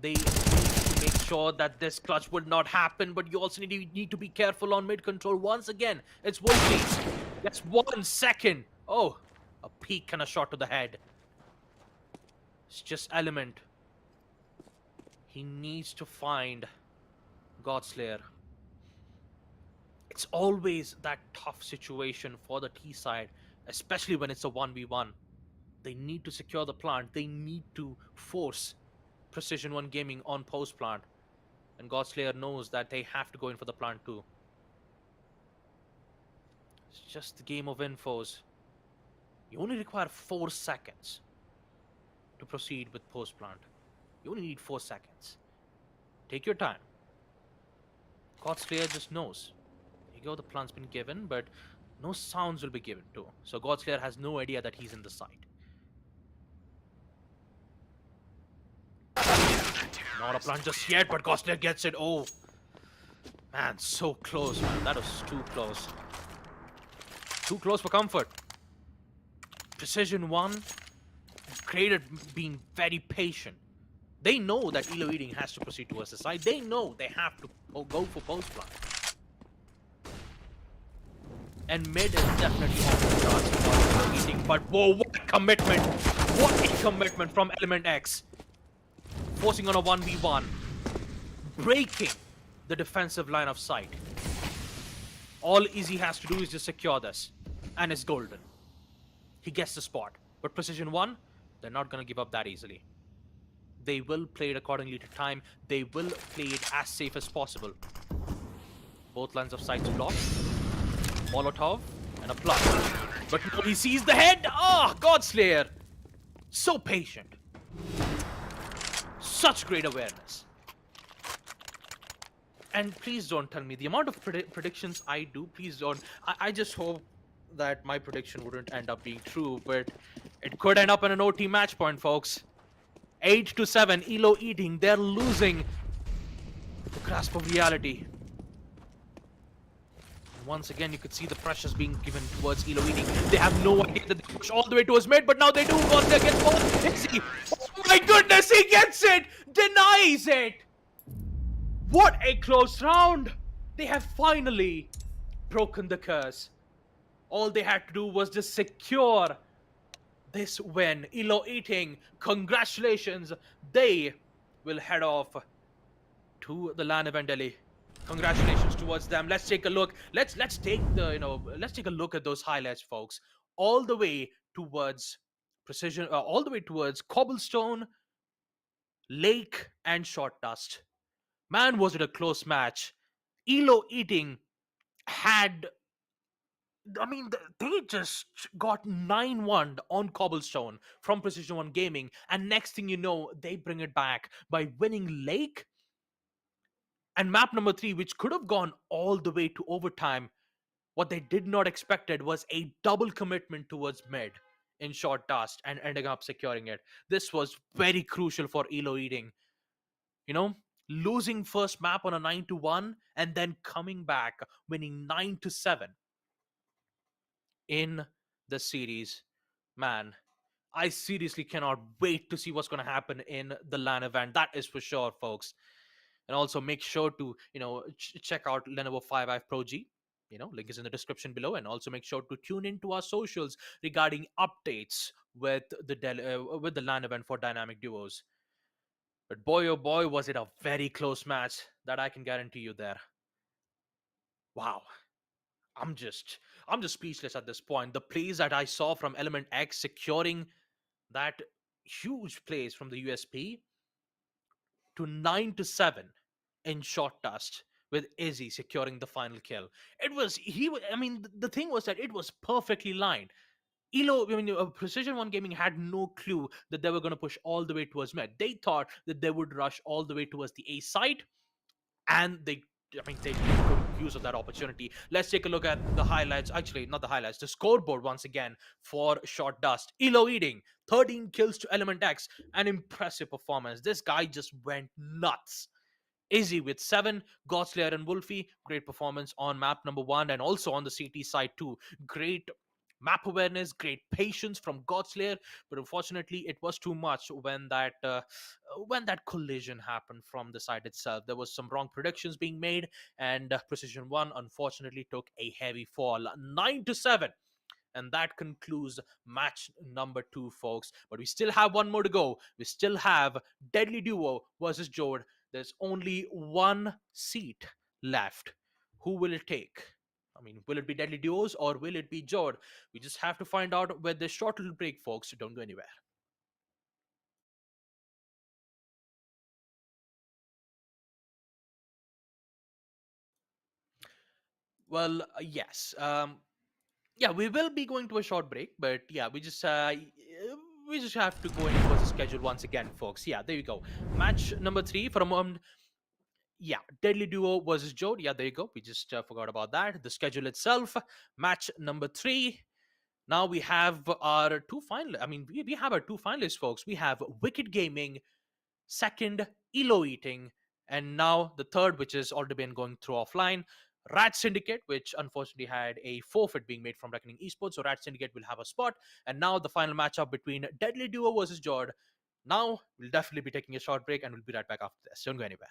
S1: they need to make sure that this clutch would not happen, but you also need to be careful on mid control. Once again, it's Wolfie. That's 1 second. Oh, a peek and a shot to the head. It's just Element. He needs to find Godslayer. It's always that tough situation for the T side, especially when it's a 1v1. They need to secure the plant. They need to force Precision1 Gaming on post plant. And Godslayer knows that they have to go in for the plant too. It's just the game of infos. You only require 4 seconds to proceed with post plant. You only need 4 seconds. Take your time. Godslayer just knows. There you go, the plant's been given, but no sounds will be given too. So Godslayer has no idea that he's in the site. Not a plant just yet, but Godslayer gets it. Oh, man, so close, man. That was too close. Too close for comfort. Precision1 created being very patient. They know that ELO Eating has to proceed towards the side. They know they have to go for post plant. And mid is definitely off the charts for ELO Eating. But whoa, what a commitment! What a commitment from Element X. Forcing on a 1v1. Breaking the defensive line of sight. All Easy has to do is just secure this. And it's golden. He gets the spot. But Precision1, they're not going to give up that easily. They will play it accordingly to time. They will play it as safe as possible. Both lines of sights blocked. Molotov and a plus. But now he sees the head. Ah, Godslayer. So patient. Such great awareness. And please don't tell me the amount of predictions I do. Please don't. I just hope that my prediction wouldn't end up being true, but it could end up in an OT match point, folks. 8-7, ELO Eating. They're losing the grasp of reality. And once again, you could see the pressures being given towards ELO Eating. They have no idea that they push all the way towards mid, but now they do. Godslayer gets one. Is he? Oh my goodness, he gets it! Denies it! What a close round! They have finally broken the curse. All they had to do was just secure this win. ELO Eating, congratulations. They will head off to the LAN event Delhi. Congratulations towards them. Let's take a look. Let's take a look at those highlights, folks. All the way towards Precision, all the way towards Cobblestone, Lake, and Short Dust. Man, was it a close match. ELO Eating had, they just got 9-1 on Cobblestone from Precision1 Gaming, and next thing you know, they bring it back by winning Lake and map number 3, which could have gone all the way to overtime. What they did not expected was a double commitment towards mid in short dust and ending up securing it. This was very crucial for ELO Eating. You know, losing first map on a 9-1 and then coming back winning 9-7 in the series. Man, I seriously cannot wait to see what's going to happen in the LAN event. That is for sure, folks. And also make sure to, check out Lenovo 5i Pro G. Link is in the description below. And also make sure to tune into our socials regarding updates with the LAN event for dynamic duos. But boy, oh boy, was it a very close match. That I can guarantee you there. Wow. I'm just speechless at this point. The plays that I saw from Element X securing that huge plays from the USP to 9-7 in short dust with Izzy securing the final kill. It was I mean, the thing was that it was perfectly lined. Precision One Gaming had no clue that they were going to push all the way towards mid. They thought that they would rush all the way towards the A side, and they took use of that opportunity. Let's take a look at the highlights. Actually, not the highlights, the scoreboard once again for Short Dust. ELO Eating, 13 kills to Element X. An impressive performance. This guy just went nuts. Izzy with 7, Godslayer and Wolfie, great performance on map number 1 and also on the CT side too. Great map awareness, great patience from Godslayer, but unfortunately it was too much when that collision happened from the side itself. There was some wrong predictions being made, and Precision One unfortunately took a heavy fall, 9-7. And that concludes match number 2, folks. But we still have one more to go. We still have Deadly Duo versus Jode. There's only one seat left. Who will it take? I mean, will it be Deadly Duos or will it be Jode? We just have to find out with this short little break, folks. So don't go anywhere. Well, yes. Yeah, we will be going to a short break, but yeah, we just have to go into the schedule once again, folks. Yeah, there you go. Match number 3 for a moment. Yeah, Deadly Duo versus Jode. Yeah, there you go. We just forgot about that. The schedule itself. Match number 3. Now we have our two finalists. I mean, we have our two finalists, folks. We have Wicked Gaming, second, ELO Eating, and now the third, which has already been going through offline, Rat Syndicate, which unfortunately had a forfeit being made from Reckoning Esports. So Rat Syndicate will have a spot. And now the final matchup between Deadly Duo versus Jord. Now we'll definitely be taking a short break and we'll be right back after this. Don't go anywhere.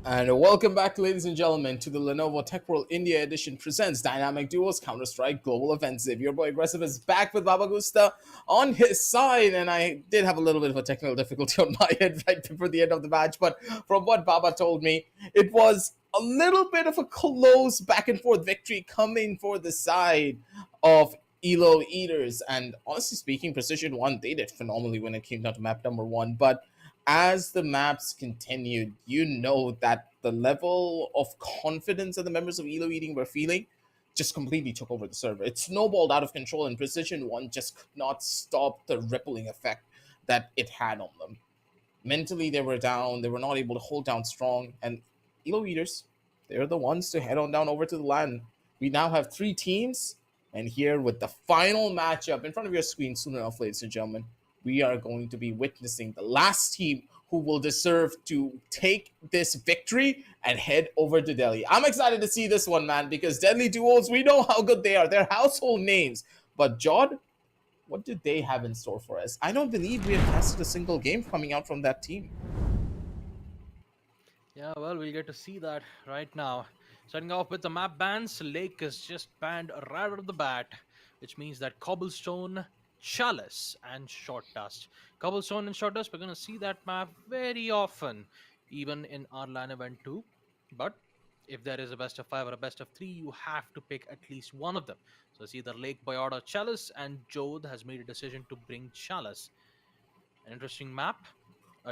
S2: And welcome back, ladies and gentlemen, to the Lenovo Tech World India Edition presents Dynamic Duos Counter-Strike Global Offensive. Your boy Aggressive is back with Baba Gusta on his side, and I did have a little bit of a technical difficulty on my end right before the end of the match, but from what Baba told me, it was a little bit of a close back and forth victory coming for the side of ELO Eaters. And honestly speaking, Precision won. They did phenomenally when it came down to map number 1, but as the maps continued, you know that the level of confidence that the members of ELO Eating were feeling just completely took over the server. It snowballed out of control, and Precision 1 just could not stop the rippling effect that it had on them. Mentally, they were down. They were not able to hold down strong. And ELO Eaters, they're the ones to head on down over to the LAN. We now have 3 teams, and here with the final matchup in front of your screen soon enough, ladies and gentlemen, we are going to be witnessing the last team who will deserve to take this victory and head over to Delhi. I'm excited to see this one, man, because Deadly Duos, we know how good they are. They're household names. But Jod, what do they have in store for us? I don't believe we have tested a single game coming out from that team.
S1: Yeah, well, we'll get to see that right now. Starting off with the map bans, Lake is just banned right out of the bat, which means that Cobblestone, Chalice, and Short Dust. Cobblestone and Short Dust, we're going to see that map very often, even in our LAN event too. But if there is a best of 5 or a best of 3, you have to pick at least one of them. So it's either Lake, Boyard, or Chalice, and Jode has made a decision to bring Chalice. An interesting map.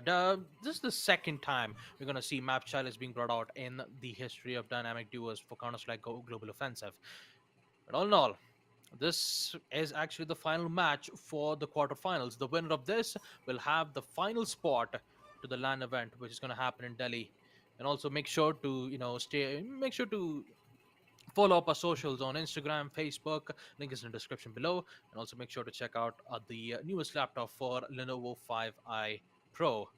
S1: This is the second time we're going to see map Chalice being brought out in the history of dynamic duos for Counter-Strike Global Offensive. But all in all, this is actually the final match for the quarterfinals. The winner of this will have the final spot to the LAN event, which is going to happen in Delhi. And also make sure to, make sure to follow up our socials on Instagram, Facebook. Link is in the description below. And also make sure to check out the newest laptop for Lenovo 5i Pro,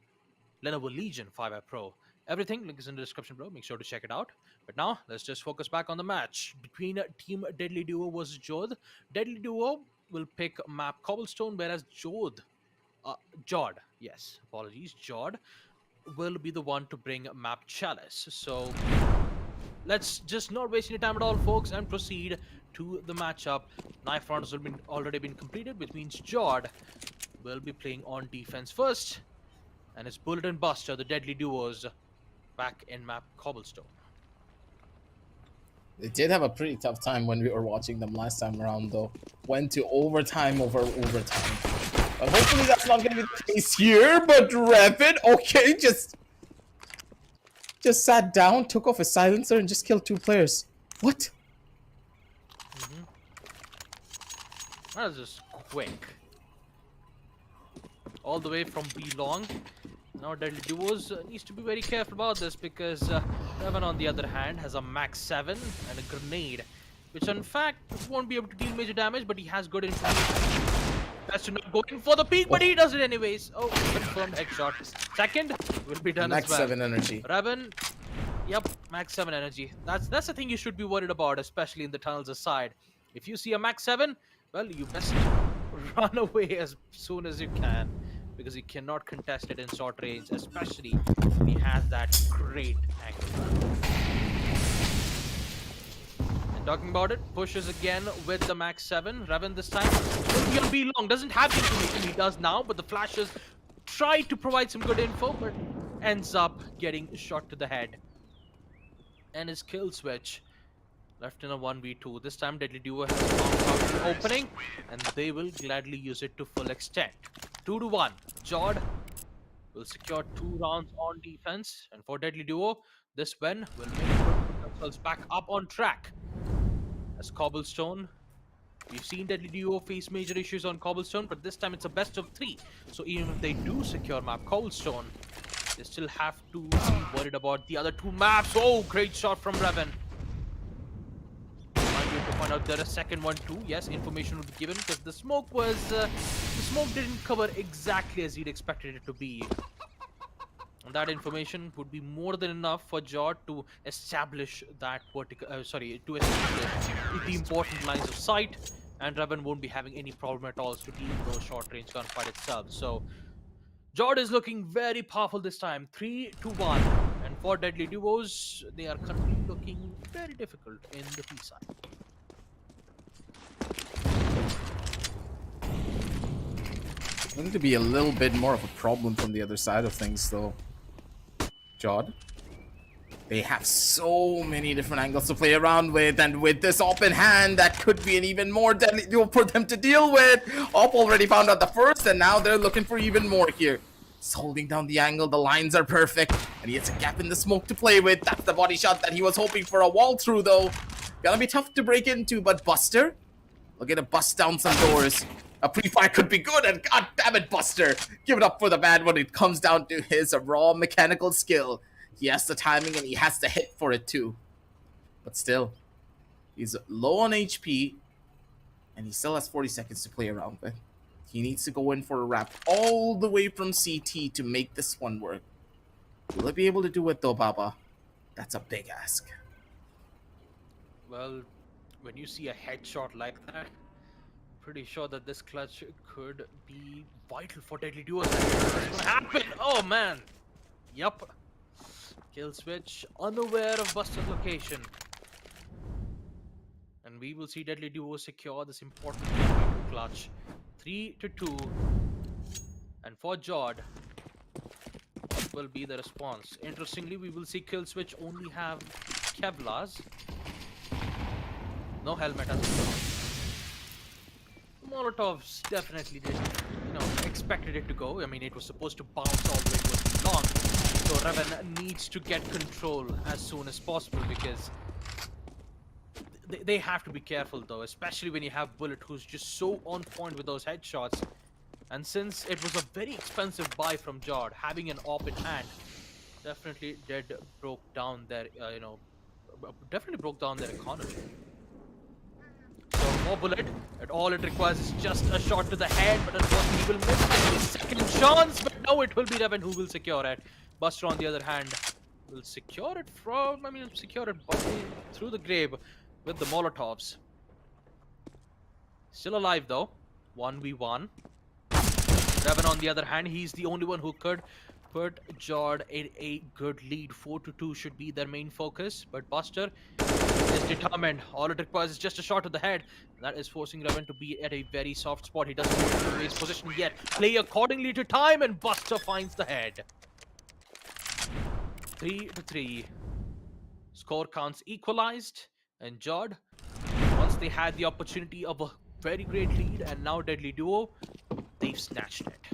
S1: Lenovo Legion 5i Pro. Everything, link is in the description below. Make sure to check it out. But now, let's just focus back on the match between Team Deadly Duo versus Jod. Deadly Duo will pick map Cobblestone, whereas Jod, Jod will be the one to bring map Chalice. So let's just not waste any time at all, folks, and proceed to the matchup. Knife round has already been completed, which means Jod will be playing on defense first. And it's Bullet and Buster, the Deadly Duos, back in map Cobblestone.
S2: They did have a pretty tough time when we were watching them last time around, though. Went to overtime over overtime. But hopefully that's not going to be the case here. But Rapid, okay, just sat down, took off his silencer, and just killed 2 players. What?
S1: That was just quick. All the way from B-Long. Now Deadly Duos needs to be very careful about this because Revan, on the other hand, has a max 7 and a grenade, which in fact won't be able to deal major damage, but he has good information. Best to not go in for the peak, but he does it anyways. Oh, confirmed headshot. Second will be done
S2: Max
S1: as well.
S2: 7 energy.
S1: Revan, yep, max 7 energy. That's the thing you should be worried about, especially in the tunnels aside. If you see a max 7, well, you best run away as soon as you can, because he cannot contest it in short range, especially if he has that great angle. And talking about it, pushes again with the max 7. Revan this time will be long. Doesn't have the information, he does now, but the flashes try to provide some good info, but ends up getting shot to the head. And his kill switch left in a 1v2. This time Deadly Duo has found an opening, and they will gladly use it to full extent. 2-1. Jod will secure 2 rounds on defense, and for Deadly Duo, this win will make themselves back up on track. As Cobblestone, we've seen Deadly Duo face major issues on Cobblestone, but this time it's a best of 3. So even if they do secure map Cobblestone, they still have to be worried about the other 2 maps. Oh, great shot from Revan. To point out there a second one too. Yes, information would be given because the smoke didn't cover exactly as he'd expected it to be. And that information would be more than enough for Jod to establish that to establish the important lines of sight, and Revan won't be having any problem at all to deal with those short range gunfight itself. So Jod is looking very powerful this time. 3-1, and for Deadly Duos, they are currently looking very difficult in the P side.
S2: Going to be a little bit more of a problem from the other side of things, though. Jod. They have so many different angles to play around with, and with this op in hand, that could be an even more deadly duel for them to deal with. Op already found out the first, and now they're looking for even more here. He's holding down the angle, the lines are perfect, and he has a gap in the smoke to play with. That's the body shot that he was hoping for. A wall through, though. Gonna be tough to break into, but Buster, looking to bust down some doors. A pre-fire could be good, and god damn it, Buster! Give it up for the bad when it comes down to his raw mechanical skill. He has the timing and he has the hit for it too. But still, he's low on HP, and he still has 40 seconds to play around with. He needs to go in for a wrap all the way from CT to make this one work. Will he be able to do it though, Baba? That's a big ask.
S1: Well, when you see a headshot like that, pretty sure that this clutch could be vital for Deadly Duos. What's gonna happen? Oh man! Yup. Kill switch, unaware of Buster's location. And we will see Deadly Duo secure this important clutch. 3-2. And for Jod, what will be the response? Interestingly, we will see Kill Switch only have Kevlars. No helmet as well. Molotovs definitely did, expected it to go. I mean, it was supposed to bounce all the way to long. So Revan needs to get control as soon as possible, because they have to be careful though, especially when you have Bullet, who's just so on point with those headshots. And since it was a very expensive buy from Jod, having an op in hand definitely broke down their economy. So for Bullet, all it requires is just a shot to the head, but unfortunately he will miss his second chance. But no, it will be Revan who will secure it. Buster, on the other hand, will secure it through the grave with the Molotovs. Still alive though, 1v1. Revan, on the other hand, he's the only one who could put Jod in a good lead. 4-2 should be their main focus, but Buster is determined. All it requires is just a shot to the head. That is forcing Revan to be at a very soft spot. He doesn't want to raise position yet. Play accordingly to time, and Buster finds the head. 3-3. Score counts equalized, and Jod, once they had the opportunity of a very great lead, and now Deadly Duo, they've snatched it.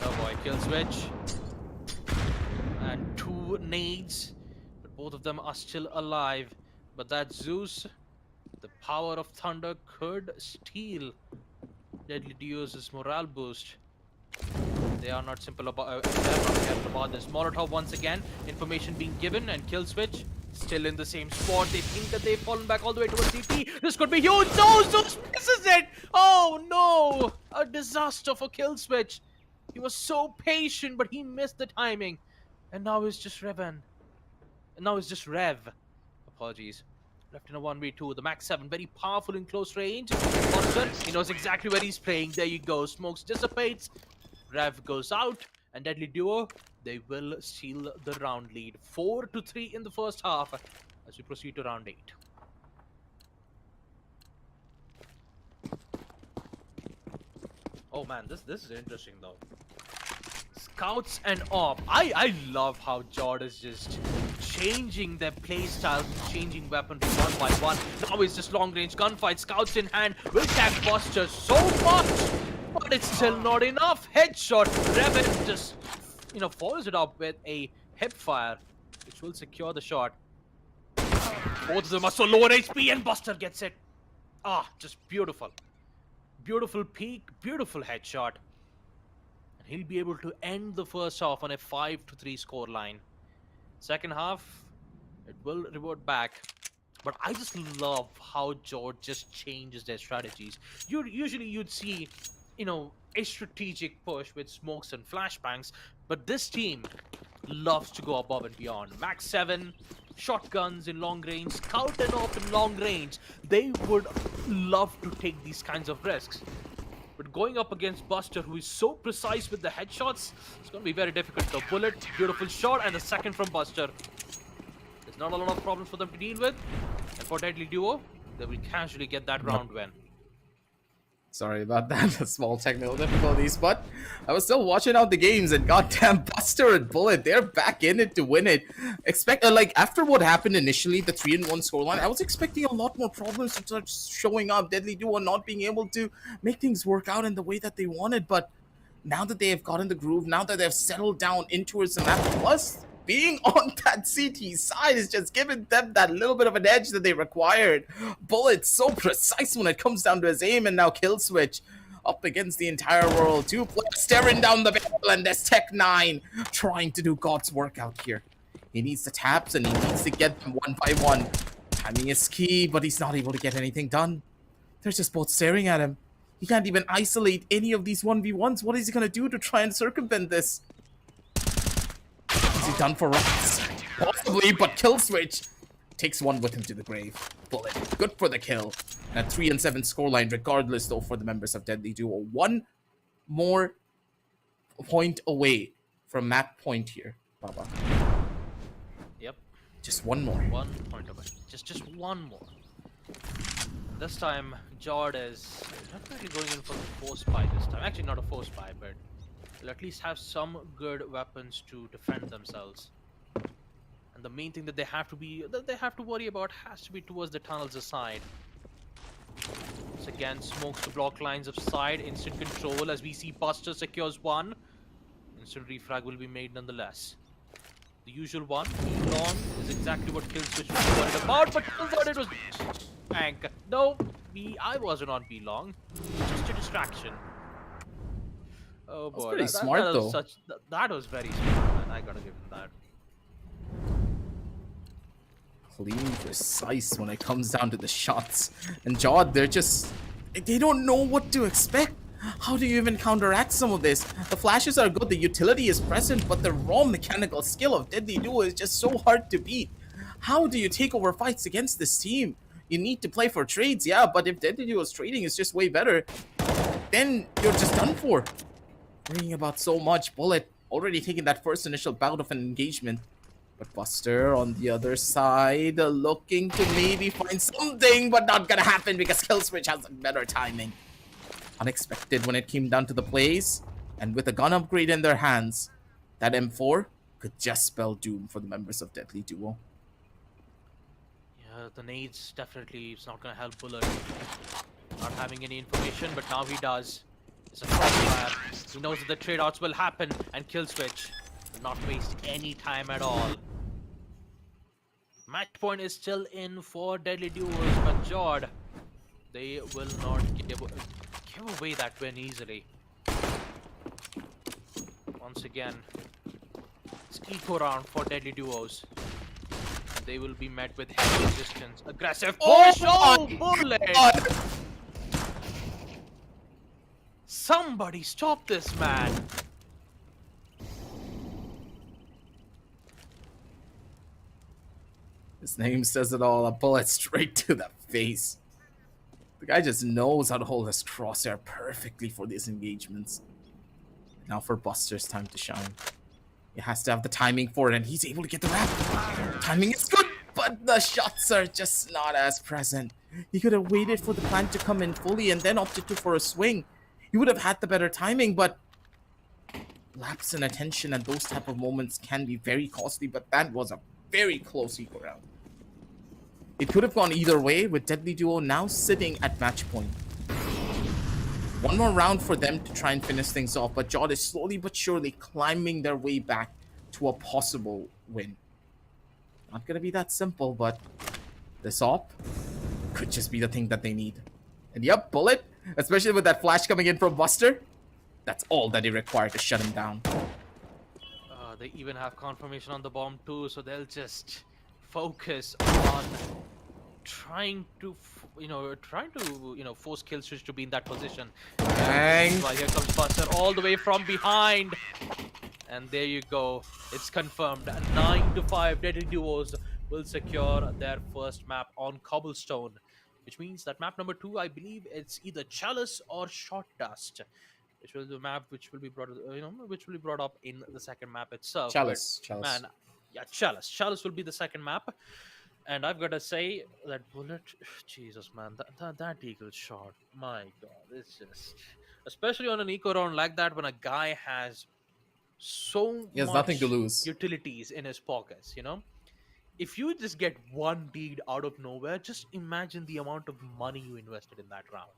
S1: Oh boy, kill switch. And 2 nades, but both of them are still alive. But that Zeus, the power of thunder, could steal Deadly Duos' morale boost. They are not simple about this. Molotov once again, information being given, and kill switch still in the same spot. They think that they've fallen back all the way towards CT. This could be huge. No, Zeus misses it. Oh no, a disaster for kill switch. He was so patient, but he missed the timing. And now it's just Revan. And now it's just Rev. Apologies. Left in a 1v2. The Max 7, very powerful in close range. Monster, he knows exactly where he's playing. There you go. Smokes dissipates. Rev goes out. And Deadly Duo, they will steal the round lead. 4-3 in the first half as we proceed to round 8. Oh man, this is interesting though. Scouts and op. I love how Jod is just changing their play styles, changing weaponry one by one. Now it's just long range gunfight. Scouts in hand will tag Buster so much, but it's still not enough. Headshot. Revan just follows it up with a hip fire, which will secure the shot. Both of them are so low on HP, and Buster gets it. Just beautiful. Beautiful peek, beautiful headshot. And he'll be able to end the first half on a 5-3 scoreline. Second half, it will revert back. But I just love how Jod just changes their strategies. Usually you'd see, a strategic push with smokes and flashbangs. But this team loves to go above and beyond. Max 7, shotguns in long range, scout and op in long range. They would love to take these kinds of risks. But going up against Buster, who is so precise with the headshots, it's going to be very difficult. The bullet, beautiful shot, and the second from Buster. There's not a lot of problems for them to deal with. And for Deadly Duo, they will casually get that round win.
S2: Sorry about that, the small technical difficulties, but I was still watching out the games, and goddamn, Buster and Bullet, they're back in it to win it. Like, after what happened initially, the 3-1 scoreline, I was expecting a lot more problems to start showing up. Deadly Duo not being able to make things work out in the way that they wanted, but now that they have gotten the groove, now that they've settled down into the map, plus being on that CT side is just giving them that little bit of an edge that they required. Bullet so precise when it comes down to his aim, and now kill switch up against the entire world. 2 players staring down the barrel, and there's Tech9 trying to do God's work out here. He needs the taps, and he needs to get them one by one. Timing is key, but he's not able to get anything done. They're just both staring at him. He can't even isolate any of these 1v1s. What is he going to do to try and circumvent this? Is he done for Rats? Possibly, but kill switch takes one with him to the grave. Bullet, good for the kill. And a 3-7 scoreline, regardless though, for the members of Deadly Duo. One more point away from map point here, Baba.
S1: Yep.
S2: Just one more.
S1: 1 point away. Just one more. This time, Jord is not really going in for the force buy this time. Actually, not a force buy, but will at least have some good weapons to defend themselves. And the main thing that they have to worry about has to be towards the tunnels aside. Once again, smokes to block lines of side, instant control as we see Buster secures one. Instant refrag will be made nonetheless. The usual one, long, is exactly what kill switch was worried about, but turns out it was Bank. No, I wasn't on B long. Just a distraction. Oh boy,
S2: pretty smart though.
S1: That was very smart. I gotta give him that.
S2: Clean, precise when it comes down to the shots. And Jod, they don't know what to expect. How do you even counteract some of this? The flashes are good, the utility is present, but the raw mechanical skill of Deadly Duo is just so hard to beat. How do you take over fights against this team? You need to play for trades, yeah, but if Deadly Duo's trading is just way better, then you're just done for. Worrying about so much. Bullet already taking that first initial bout of an engagement. But Buster on the other side, looking to maybe find something, but not gonna happen because Killswitch has better timing. Unexpected when it came down to the plays, and with a gun upgrade in their hands, that M4 could just spell doom for the members of Deadly Duo.
S1: Yeah, the nades definitely is not gonna help Bullet. Not having any information, but now he does. It's a crossfire. He knows that the trade-outs will happen, and Killswitch will not waste any time at all. Match point is still in for Deadly Duos, but Jord, they will not give away that win easily. Once again, it's eco round for Deadly Duos. They will be met with heavy resistance. Aggressive push! Oh, Bullet! Somebody stop this man!
S2: His name says it all, a bullet straight to the face. The guy just knows how to hold his crosshair perfectly for these engagements. Now for Buster's time to shine. He has to have the timing for it, and he's able to get the wrap. Timing is good, but the shots are just not as present. He could have waited for the plant to come in fully and then opted for a swing. He would have had the better timing, but lapse in attention and those type of moments can be very costly, but that was a very close equal round. It could have gone either way, with Deadly Duo now sitting at match point. One more round for them to try and finish things off, but Jod is slowly but surely climbing their way back to a possible win. Not gonna be that simple, but this op could just be the thing that they need. And yep, Bullet, especially with that flash coming in from Buster, that's all that they require to shut him down.
S1: They even have confirmation on the bomb too, so they'll just focus on trying to force Killswitch to be in that position.
S2: Bang.
S1: While here comes Buster all the way from behind, and there you go. It's confirmed. 9-5 Deadly Duos will secure their first map on Cobblestone, which means that map number 2, I believe it's either Chalice or Short Dust, which will be the map which will be brought, which will be brought up in the second map itself. But
S2: Chalice.
S1: man, yeah, Chalice will be the second map, and I've got to say that bullet, Jesus man, that eagle shot, my God, it's just, especially on an eco round like that when a guy has so
S2: He has nothing to
S1: much
S2: lose.
S1: utilities in his pockets, if you just get one deed out of nowhere, just imagine the amount of money you invested in that round.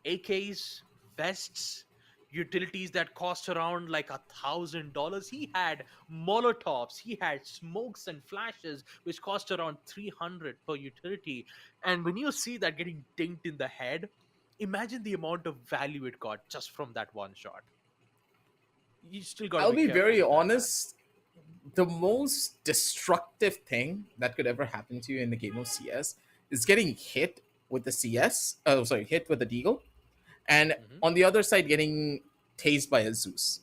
S1: AKs, vests, utilities that cost around like $1,000. He had molotovs, he had smokes and flashes, which cost around 300 per utility. And when you see that getting dinked in the head, imagine the amount of value it got just from that one shot. You still got to
S2: I'll
S1: be
S2: be
S1: careful
S2: very
S1: with that, man.
S2: honest. The most destructive thing that could ever happen to you in the game of CS is getting hit with the CS. Oh, sorry, hit with the Deagle, and
S1: Hmm.
S2: on the other side, getting tased by a Zeus.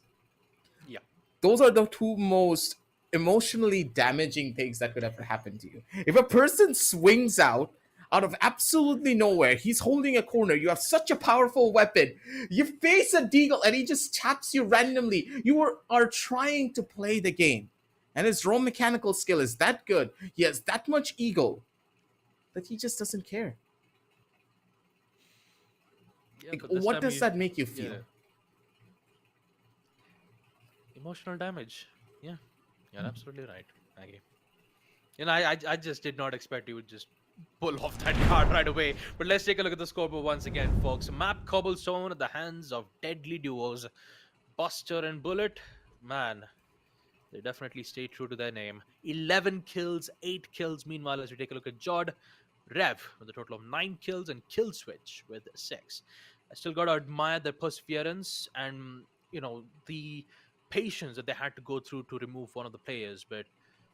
S1: Yeah.
S2: Those are the two most emotionally damaging things that could ever happen to you. If a person swings out of absolutely nowhere, he's holding a corner, you have such a powerful weapon, you face a deagle and he just taps you randomly. You are trying to play the game, and his raw mechanical skill is that good, he has that much ego that he just doesn't care.
S1: Yeah,
S2: Like,
S1: but this
S2: what
S1: time
S2: does
S1: you,
S2: that make you feel?
S1: yeah, emotional damage. Yeah, you're absolutely right, Maggie. I just did not expect you would just pull off that card right away. But let's take a look at the scoreboard once again, folks. Map Cobblestone at the hands of deadly duos, Buster and Bullet. Man, they definitely stay true to their name. 11 kills, 8 kills. Meanwhile, as we take a look at Jod, Rev with a total of 9 kills, and Kill Switch with 6. I still got to admire their perseverance and, the patience that they had to go through to remove one of the players. But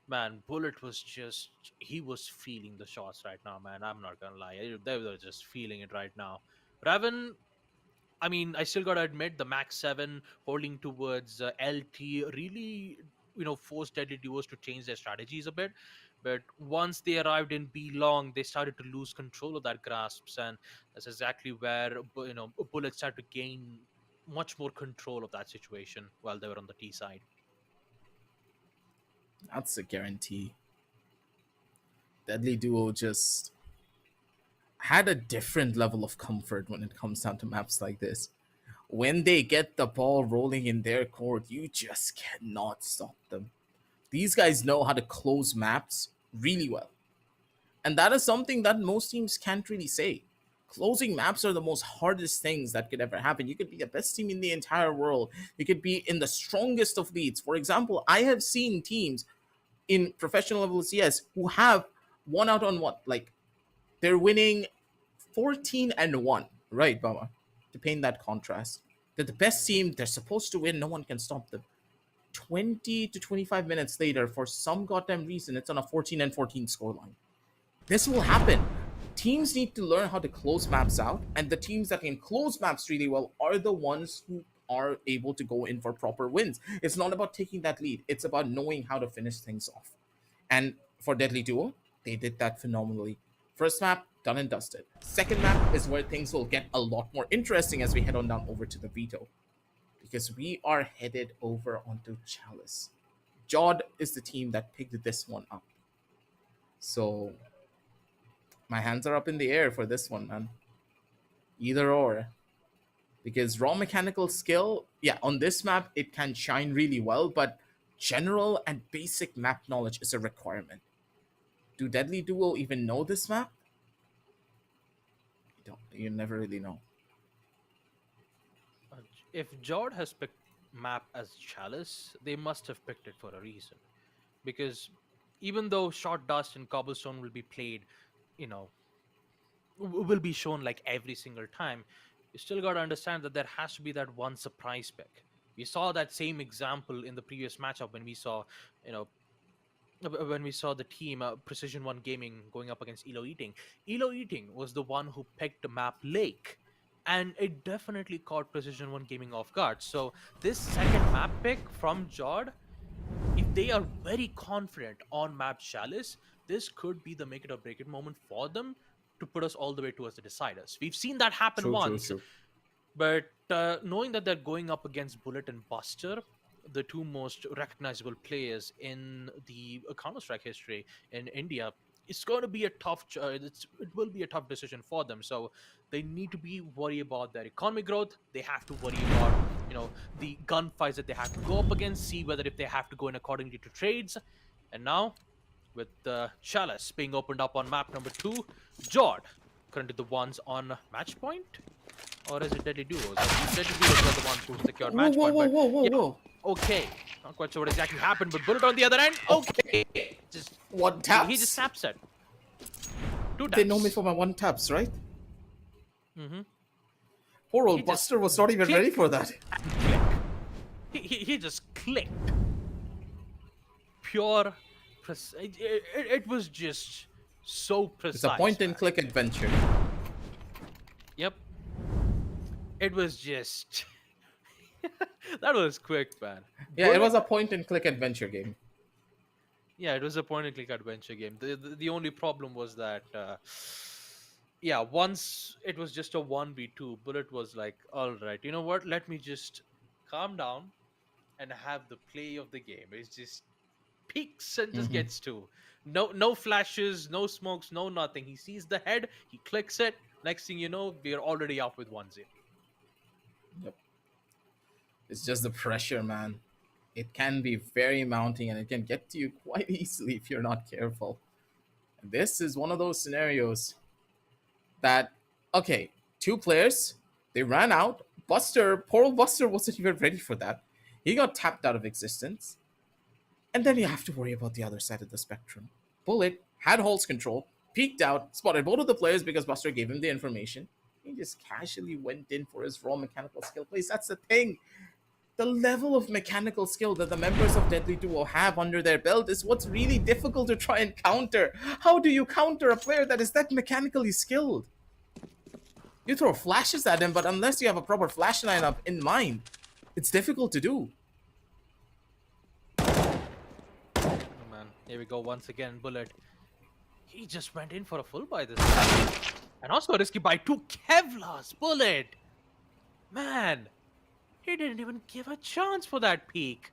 S1: man, Bullet was just, he was feeling the shots right now, man. I'm not going to lie. They were just feeling it right now. Raven, I mean, I still got to admit the Max 7 holding towards LT really, forced Deadly Duos to change their strategies a bit. But once they arrived in B long, they started to lose control of that grasps. And that's exactly where, Bullet started to gain much more control of that situation while they were on the T side.
S2: That's a guarantee. Deadly Duo just had a different level of comfort when it comes down to maps like this. When they get the ball rolling in their court, you just cannot stop them. These guys know how to close maps really well. And that is something that most teams can't really say. Closing maps are the most hardest things that could ever happen. You could be the best team in the entire world. You could be in the strongest of leads. For example, I have seen teams in professional level CS who have one out on one. Like, they're winning 14 and 1, right, Baba? To paint that contrast. They're the best
S1: Mhm.
S2: team, they're supposed to win, no one can stop them. 20 to 25 minutes later, for some goddamn reason, it's on a 14 and 14 scoreline. This will happen. Teams need to learn how to close maps out, and the teams that can close maps really well are the ones who are able to go in for proper wins. It's not about taking that lead, it's about knowing how to finish things off. And for Deadly Duo, they did that phenomenally. First map, done and dusted. Second map is where things will get a lot more interesting as we head on down over to the veto. Because we are headed over onto Chalice. Jod is the team that picked this one up. So my hands are up in the air for this one, man. Either or. Because raw mechanical skill, yeah, on this map, it can shine really well, but general and basic map knowledge is a requirement. Do Deadly Duo even know this map? You never really know.
S1: If Jord has picked map as Chalice, they must have picked it for a reason. Because even though Short Dust and Cobblestone will be played, you know, will be shown like every single time, you still got to understand that there has to be that one surprise pick. We saw that same example in the previous matchup when we saw, you know, when we saw the team Precision One Gaming going up against ELO Eating. ELO Eating was the one who picked map Lake, and it definitely caught Precision One Gaming off guard. So this second map pick from Jord, if they are very confident on map Chalice, this could be the make it or break it moment for them to put us all the way towards the deciders. We've seen that happen
S2: True, true,
S1: once,
S2: true.
S1: but knowing that they're going up against Bullet and Buster, the two most recognizable players in the Counter-Strike history in India, it's going to be a tough. It will be a tough decision for them. So they need to be worried about their economic growth. They have to worry about the gunfights that they have to go up against. See whether if they have to go in accordingly to trades. And now, with Chalice being opened up on map number 2, Jord currently the ones on match point. Or is it Deadly Duos? Deadly Duos are the ones who secured match point.
S2: Whoa.
S1: Okay, not quite sure what exactly happened, but Bullet on the other end. Okay, just
S2: One taps.
S1: he just taps it. 2 taps.
S2: They know me for my one taps, right?
S1: Mm-hmm.
S2: Poor old
S1: He just
S2: Buster was not even
S1: clicked
S2: ready for that.
S1: and click. He just clicked. Pure, it was just so precise.
S2: It's a point and
S1: man.
S2: click adventure.
S1: Yep. It was just. That was quick, man.
S2: Yeah,
S1: Bullet-
S2: it was a point and click adventure game.
S1: Yeah, it was a point and click adventure game. The only problem was that, once it was just a 1v2, Bullet was like, all right, you know what? Let me just calm down and have the play of the game. It's just peaks and just gets to. No flashes, no smokes, no nothing. He sees the head, he clicks it. Next thing you know, we're already up with 1-0.
S2: Yep. It's just the pressure, man. It can be very mounting and it can get to you quite easily if you're not careful. This is one of those scenarios that, okay, 2 players, they ran out. Poor old Buster wasn't even ready for that. He got tapped out of existence. And then you have to worry about the other side of the spectrum. Bullet had Holt's control, peeked out, spotted both of the players because Buster gave him the information. He just casually went in for his raw mechanical skill plays. That's the thing. The level of mechanical skill that the members of Deadly Duo have under their belt is what's really difficult to try and counter. How do you counter a player that is that mechanically skilled? You throw flashes at him, but unless you have a proper flash lineup in mind, it's difficult to do.
S1: Oh man, here we go once again. Bullet. He just went in for a full buy this time. And also a risky buy. 2 Kevlars. Bullet. Man. He didn't even give a chance for that peak.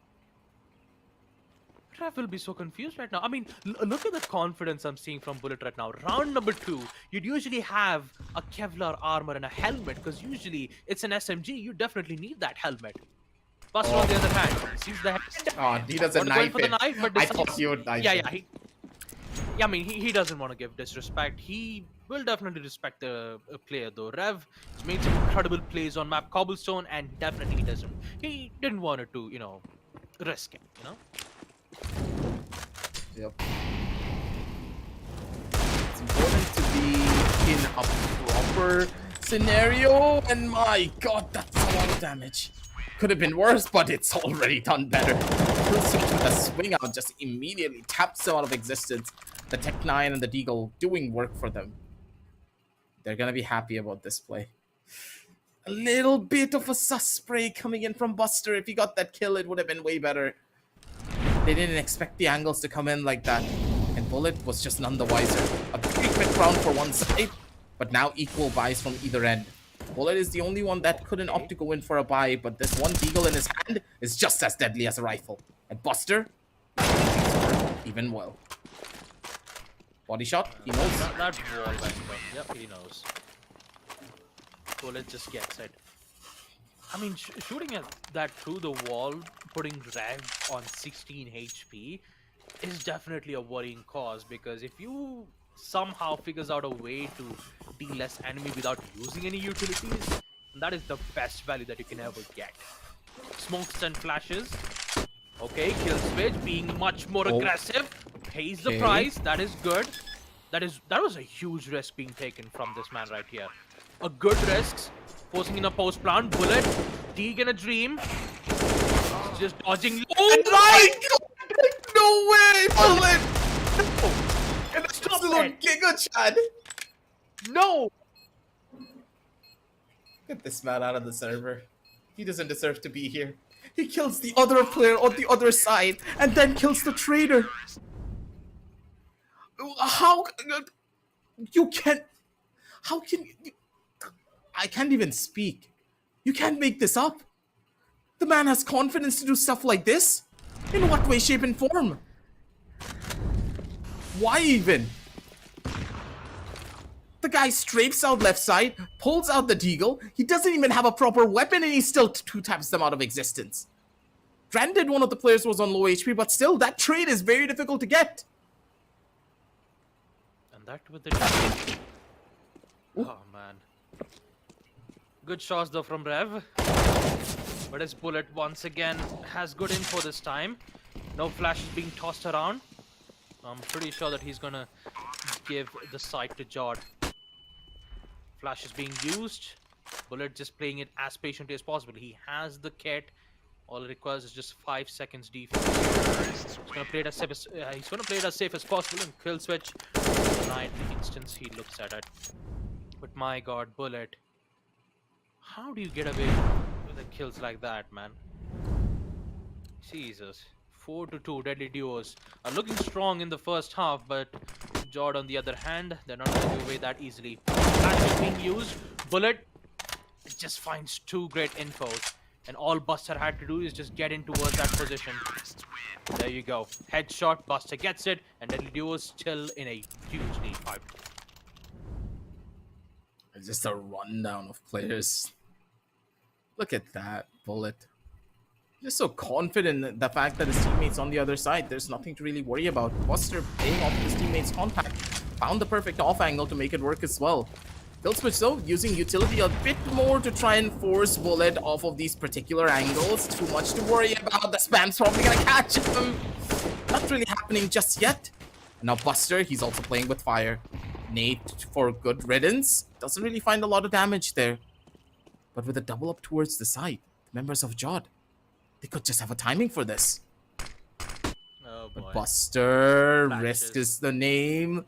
S1: Ref will be so confused right now. I mean, look at the confidence I'm seeing from Bullet right now. Round number 2, you'd usually have a Kevlar armor and a helmet, because usually it's an SMG. You definitely need that helmet. Buster on the other hand, sees the head.
S2: Oh, he doesn't
S1: Want to go in
S2: knife
S1: for the
S2: it.
S1: knife, but
S2: I
S1: decides-
S2: thought you would knife
S1: Yeah,
S2: it.
S1: I mean, he doesn't want to give disrespect. He will definitely respect the player, though. Rev has made some incredible plays on map Cobblestone, and definitely he doesn't. He didn't want it to, risk it,
S2: Yep. It's important to be in a proper scenario, and my god, that's a lot of damage. Could have been worse, but it's already done better. Kill switch with a swing out just immediately taps them out of existence. The Tech 9 and the Deagle doing work for them. They're gonna be happy about this play. A little bit of a sus spray coming in from Buster. If he got that kill, it would have been way better. They didn't expect the angles to come in like that. And Bullet was just none the wiser. A pretty quick round for one side, but now equal buys from either end. Bullet is the only one that couldn't opt to go in for a buy, but this one Deagle in his hand is just as deadly as a rifle. And Buster, even well. Body shot, he knows.
S1: That wall went up. Yep, he knows. Bullet just gets it. I mean, shooting at that through the wall, putting Rev on 16 HP is definitely a worrying cause, because if you somehow figures out a way to deal less enemy without using any utilities, that is the best value that you can ever get. Smokes and flashes. Okay, kill switch being much more aggressive. Pays the price. That is good. That was a huge risk being taken from this man right here. A good risk. Forcing in a post plant. Bullet. Deeg in a dream. Just dodging.
S2: Oh my god! No way, Bullet!
S1: No!
S2: And it's just a little Giga Chad!
S1: No!
S2: Get this man out of the server. He doesn't deserve to be here. He kills the other player on the other side and then kills the traitor. How? You can't. How can you... I can't even speak. You can't make this up. The man has confidence to do stuff like this? In what way, shape, and form? Why even? The guy strafes out left side, pulls out the deagle. He doesn't even have a proper weapon and he still two taps them out of existence. Granted, one of the players was on low HP, but still, that trade is very difficult to get.
S1: And that with the... Oh, man. Good shots, though, from Rev. But his bullet, once again, has good info this time. No flashes being tossed around. I'm pretty sure that he's gonna give the site to Jod. Flash is being used. Bullet just playing it as patiently as possible. He has the kit. All it requires is just 5 seconds defense. He's gonna play it as safe as possible and kill switch. Denied the instance he looks at it. But my god, Bullet. How do you get away with the kills like that, man? Jesus. 4-2 deadly duos are looking strong in the first half, but Jod on the other hand, they're not going to give away that easily. Flash is being used. Bullet just finds 2 great infos. And all Buster had to do is just get in towards that position. There you go. Headshot, Buster gets it, and deadly duos still in a huge lead. 5-2.
S2: It's just a rundown of players. Look at that, Bullet. Just so confident in the fact that his teammates on the other side, there's nothing to really worry about. Buster paying off his teammates' contact, found the perfect off angle to make it work as well. Kill switch though, using utility a bit more to try and force Bullet off of these particular angles. Too much to worry about. The spam's probably gonna catch him. Not really happening just yet. Now Buster, he's also playing with fire. Nate for good riddance. Doesn't really find a lot of damage there. But with a double up towards the side, the members of Jod, they could just have a timing for this.
S1: Oh boy.
S2: But Buster,
S1: Flashes.
S2: risk is the name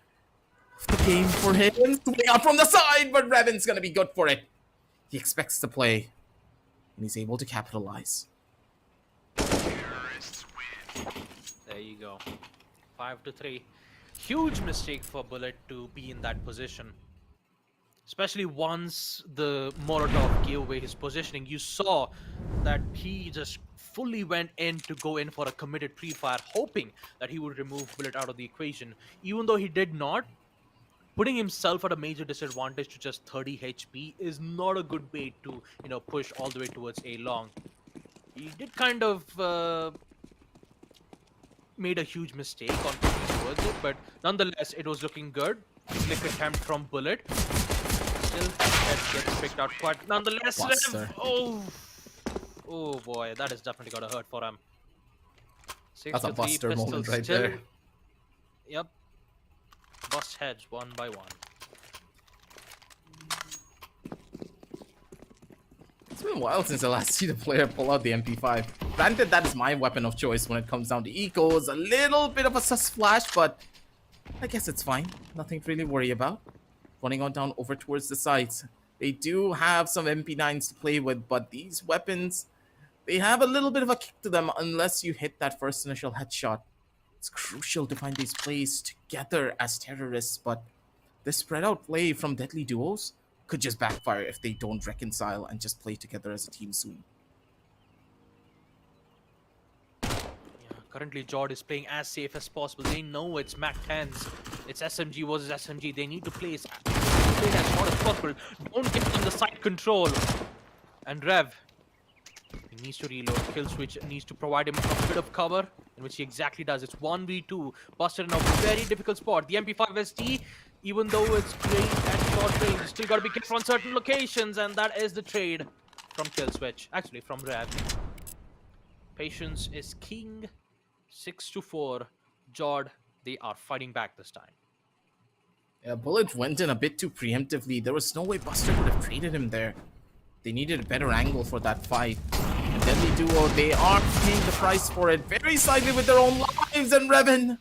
S2: of the game for him. Swing out from the side, but Revan's gonna be good for it. He expects to play, and he's able to capitalize.
S1: There you go. 5-3. Huge mistake for Bullet to be in that position. Especially once the Molotov gave away his positioning, you saw that he just fully went in to go in for a committed pre-fire, hoping that he would remove Bullet out of the equation. Even though he did not, putting himself at a major disadvantage to just 30 HP is not a good way to, push all the way towards A long. He did kind of made a huge mistake on pushing towards it, but nonetheless, it was looking good. Flick attempt from Bullet. Still, that gets picked out quite. Nonetheless, oh boy, that is definitely gonna hurt for him.
S2: That's a Buster moment right there.
S1: Yep. Bust heads one by one.
S2: It's been a while since I last see the player pull out the MP5. Granted, that is my weapon of choice when it comes down to ecos. A little bit of a sus flash, but I guess it's fine. Nothing to really worry about. Running on down over towards the sides. They do have some MP9s to play with, but these weapons, they have a little bit of a kick to them unless you hit that first initial headshot. It's crucial to find these plays together as terrorists, but this spread out play from deadly duos could just backfire if they don't reconcile and just play together as a team soon.
S1: Currently, Jod is playing as safe as possible. They know it's MAC-10s. It's SMG versus SMG. They need to play as hard as possible. Don't give them the side control. And Rev, he needs to reload. Kill switch needs to provide him a bit of cover, in which he exactly does. It's 1v2. Buster in a very difficult spot. The MP5 ST, even though it's great at short range, you still got to be careful on certain locations, and that is the trade from Kill Switch. Actually, from Rev. Patience is king. 6-4. Jod, they are fighting back this time.
S2: Yeah, Bullet went in a bit too preemptively. There was no way Buster could have traded him there. They needed a better angle for that fight. And Deadly Duo, they are paying the price for it very slightly with their own lives. And Revan,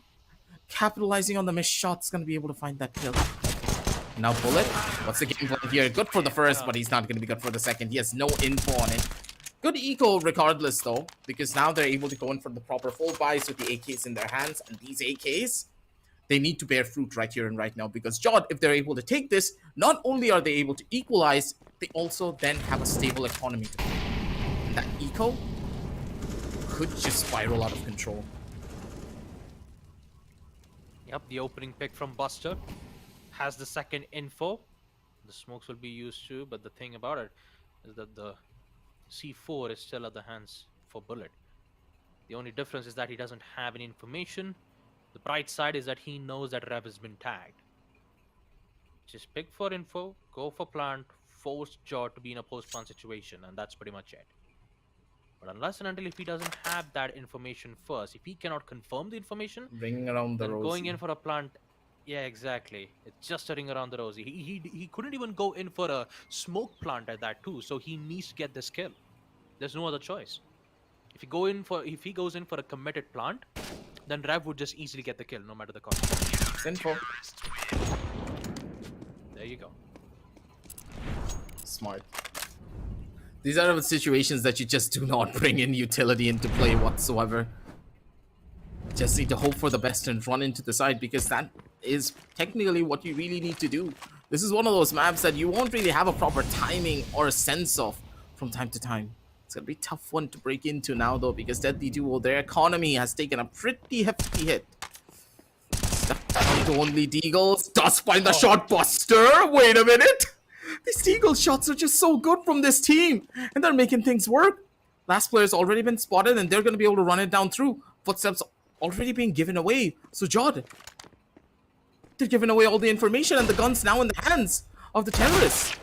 S2: capitalizing on the missed shots, going to be able to find that kill. Now Bullet, what's the game plan here? Good for the first, but he's not going to be good for the second. He has no info on it. Good eco regardless though, because now they're able to go in for the proper full buys with the AKs in their hands. And these AKs, they need to bear fruit right here and right now, because Jod, if they're able to take this, not only are they able to equalize, they also then have a stable economy to play. And that eco could just spiral out of control.
S1: Yep, the opening pick from Buster has the second info. The smokes will be used too, but the thing about it is that the C4 is still at the hands for Bullet. The only difference is that he doesn't have any information. The bright side is that he knows that Rev has been tagged. Just pick for info, go for plant, force Jaw to be in a post-plant situation, and that's pretty much it. But unless and until if he doesn't have that information first, if he cannot confirm the information,
S2: Ringing around the
S1: then
S2: rosy.
S1: going in for a plant, yeah, exactly. It's just a ring around the rosy. He couldn't even go in for a smoke plant at that too, so he needs to get this kill. There's no other choice. If he goes in for a committed plant, then Rev would just easily get the kill, no matter the cost.
S2: Info.
S1: There you go.
S2: Smart. These are the situations that you just do not bring in utility into play whatsoever. Just need to hope for the best and run into the side, because that is technically what you really need to do. This is one of those maps that you won't really have a proper timing or a sense of from time to time. It's going to be a tough one to break into now, though, because Deadly Duo, their economy has taken a pretty hefty hit. Stuck down to only Deagles. Does find the shot, Buster. Wait a minute. These Deagle shots are just so good from this team, and they're making things work. Last player's already been spotted, and they're going to be able to run it down through. Footsteps already being given away. So, Jod, they're giving away all the information, and the gun's now in the hands of the terrorists.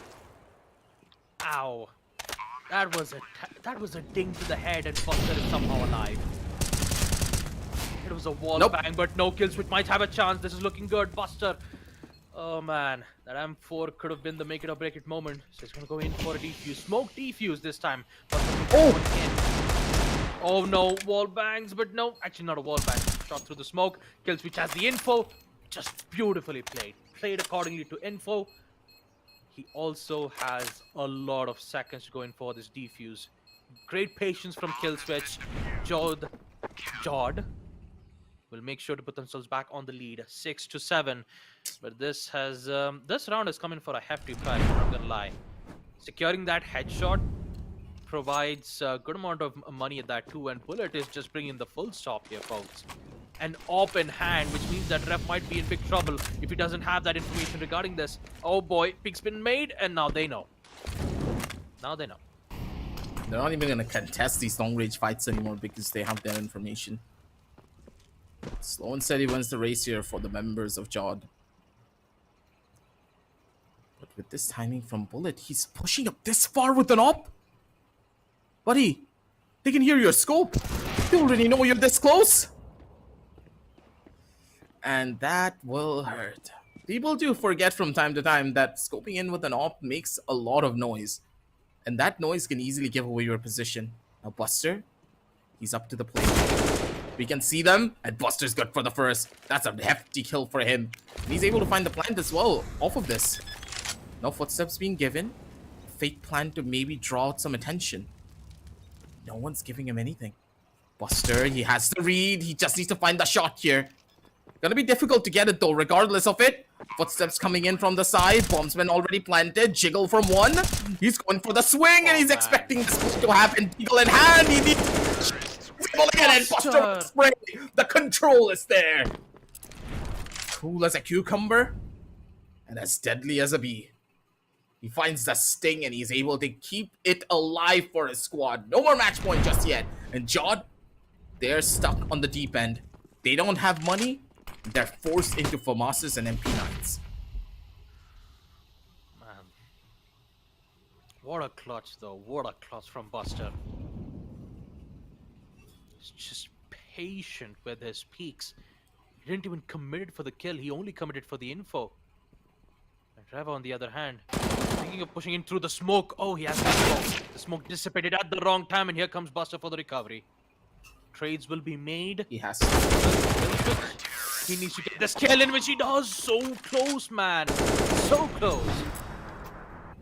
S1: Ow. That was a ding to the head, and Buster is somehow alive. It was a wall bang, but no kills, which might have a chance. This is looking good, Buster. Oh man, that M4 could have been the make it or break it moment. So he's gonna go in for a defuse. Smoke defuse this time. Oh no, wall bangs, but no, actually not a wall bang. Shot through the smoke. Kills, which has the info. Just beautifully played. Played accordingly to info. He also has a lot of seconds to go in for this defuse. Great patience from Killswitch. Jod will make sure to put themselves back on the lead, 6-7. But this round is coming for a hefty price, I'm not gonna lie. Securing that headshot provides a good amount of money at that too, and Bullet is just bringing the full stop here, folks. An op in hand, which means that Ref might be in big trouble if he doesn't have that information regarding this. Oh boy, pick's been made, and now they know. Now they know.
S2: They're not even going to contest these long-range fights anymore because they have their information. Slow and steady wins the race here for the members of Jod. But with this timing from Bullet, he's pushing up this far with an op. Buddy, they can hear your scope. They already know you're this close. And that will hurt. People do forget from time to time that scoping in with an op makes a lot of noise. And that noise can easily give away your position. Now Buster, he's up to the plate. We can see them, and Buster's good for the first. That's a hefty kill for him. And he's able to find the plant as well off of this. No footsteps being given. Fake plan to maybe draw out some attention. No one's giving him anything. Buster, he has the read. He just needs to find the shot here. Gonna be difficult to get it though, regardless of it. Footsteps coming in from the side. Bombsman already planted. Jiggle from one. He's going for the swing, and he's expecting this to happen. Eagle in hand. He needs Jiggle again, and Buster with the spray. The control is there. Cool as a cucumber, and as deadly as a bee. He finds the sting, and he's able to keep it alive for his squad. No more match point just yet. And Jod, they're stuck on the deep end. They don't have money. They're forced into FAMASs and MP9s.
S1: Man. What a clutch, though. What a clutch from Buster. He's just patient with his peaks. He didn't even commit it for the kill. He only committed for the info. And Trevor, on the other hand, thinking of pushing in through the smoke. Oh, he has the smoke. The smoke dissipated at the wrong time, and here comes Buster for the recovery. Trades will be made.
S2: He has
S1: He needs to get this kill in, which he does. So close, man. So close.